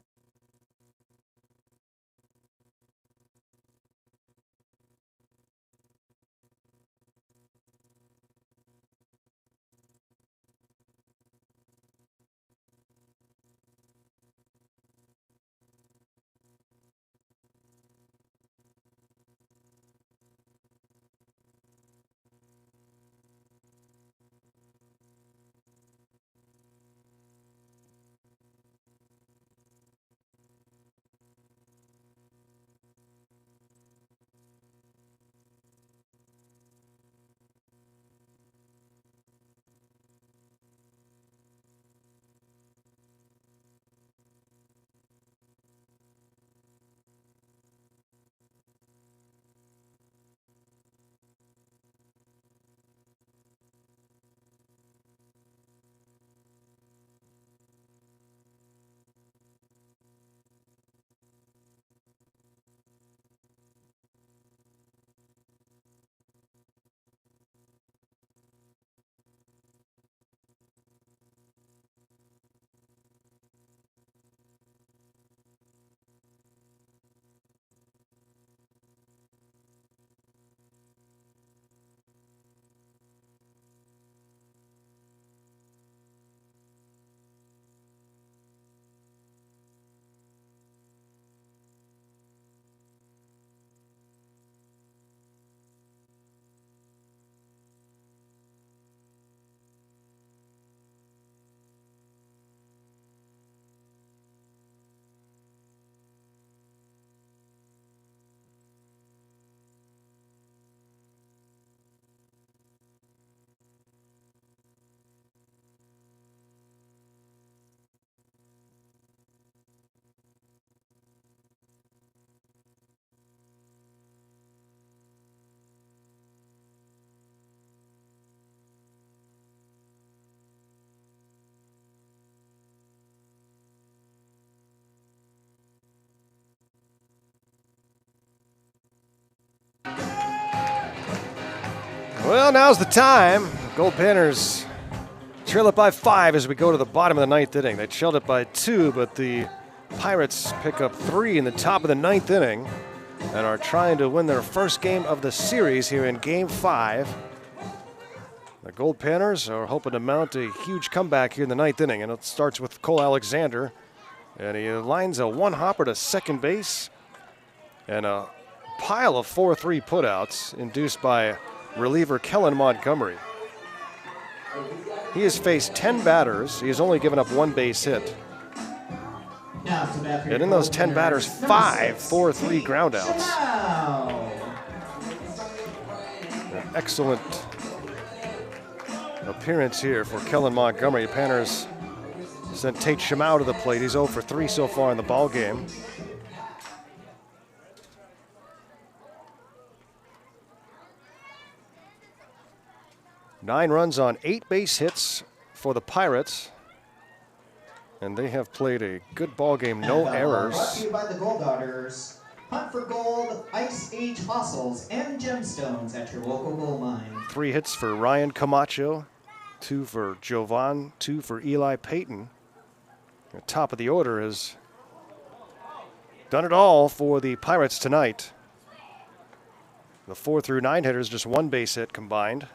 Well, now's the time. Goldpanners trail it by 5 as we go to the bottom of the 9th inning. They trailed it by 2, but the Pirates pick up 3 in the top of the 9th inning and are trying to win their first game of the series here in Game 5. The Goldpanners are hoping to mount a huge comeback here in the 9th inning, and it starts with Cole Alexander, and he lines a one-hopper to second base and a pile of 4-3 putouts induced by reliever Kellen Montgomery. He has faced 10 batters. He has only given up 1 base hit. Now to bat for your And in those 10 Goldpanners, batters, number 5 6, 4-3 Tate groundouts. Shimao. An excellent appearance here for Kellen Montgomery. Panners sent Tate Shimao to the plate. He's 0 for 3 so far in the ball game. Nine runs on 8 base hits for the Pirates. And they have played a good ball game, no errors. Brought to you by the Gold Daughters. Hunt for gold, ice age fossils, and gemstones at your local gold mine. 3 hits for Ryan Camacho, 2 for Jovan, 2 for Eli Payton. The top of the order has done it all for the Pirates tonight. The 4 through 9 hitters, just 1 base hit combined.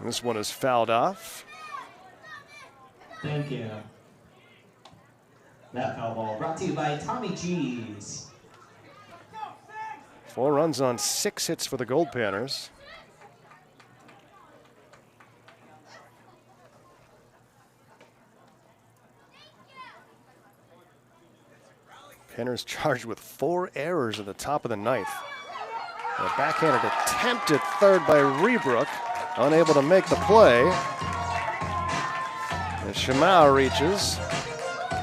This one is fouled off. Thank you. That foul ball brought to you by Tommy G's. 4 runs on 6 hits for the Goldpanners. Panners charged with 4 errors at the top of the 9th. A backhanded attempt at third by Rebrook, unable to make the play. And Shimao reaches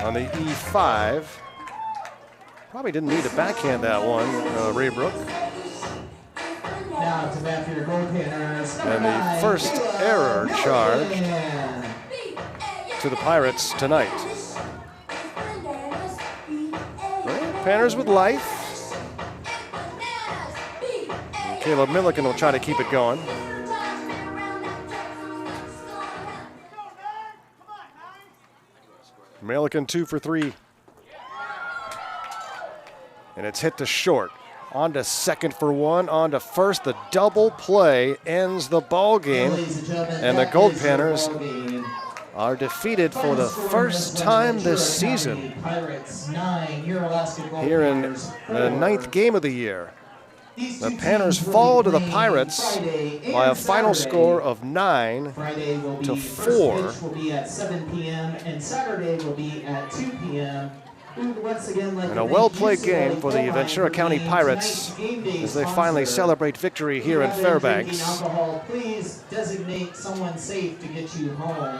on the E5. Probably didn't need to backhand that one, Rebrook. Now to bat for your Goldpanners. And the first error charged to the Pirates tonight. Panners with life. And Caleb Milliken will try to keep it going. Milliken 2 for 3. And it's hit to short. On to second for 1, on to first. The double play ends the ball game. And the Goldpanners are defeated for the first time this season here in the 9th game of the year. The Panners fall to the Pirates by a final score of 9-4. Will be at 7 p.m. and Saturday will be at 2 p.m. And a well-played game for the Ventura County Pirates as they finally celebrate victory here in Fairbanks. Please designate someone safe to get you home.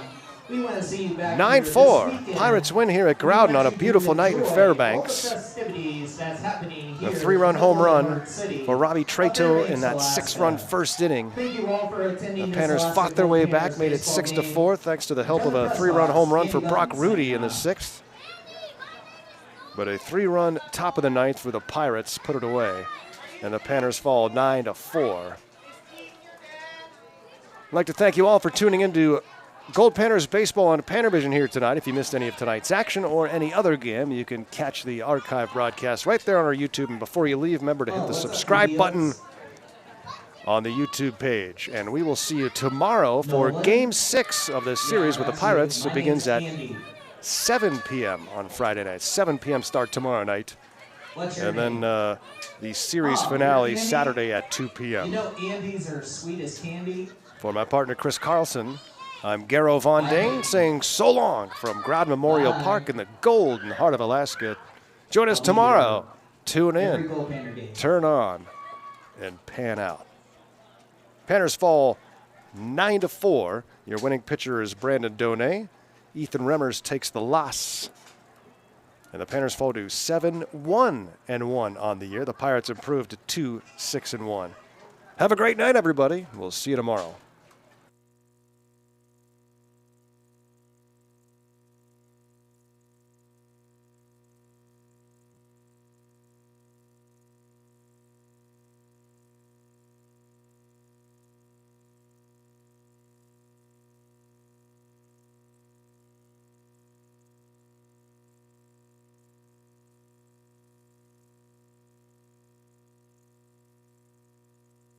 9-4. Pirates win here at Groudon on a beautiful night in Fairbanks. A 3-run home run for Robbie Treto in that 6-run first inning. The Panners fought their way back, made it 6-4 thanks to the help of a 3-run home run for Brock Rudy in the 6th. But a 3-run top of the 9th for the Pirates put it away, and the Panners fall 9-4. I'd like to thank you all for tuning in to Goldpanners Baseball on PannerVision here tonight. If you missed any of tonight's action or any other game, you can catch the archive broadcast right there on our YouTube. And before you leave, remember to hit the subscribe button on the YouTube page. And we will see you tomorrow for Game 6 of this series with the Pirates. It begins at 7 p.m. on Friday night. 7 p.m. start tomorrow night. And then the series finale Saturday at 2 p.m. You know Andes are sweet as candy. For my partner Chris Carlson, I'm Garo Von Dane saying so long from Groudon Memorial Park in the golden heart of Alaska. Join us tomorrow. Tune in, turn on, and pan out. Panners fall 9-4. Your winning pitcher is Brandon Donay. Ethan Remmers takes the loss. And the Panners fall to 7-1-1 on the year. The Pirates improved to 2-6-1. Have a great night, everybody. We'll see you tomorrow.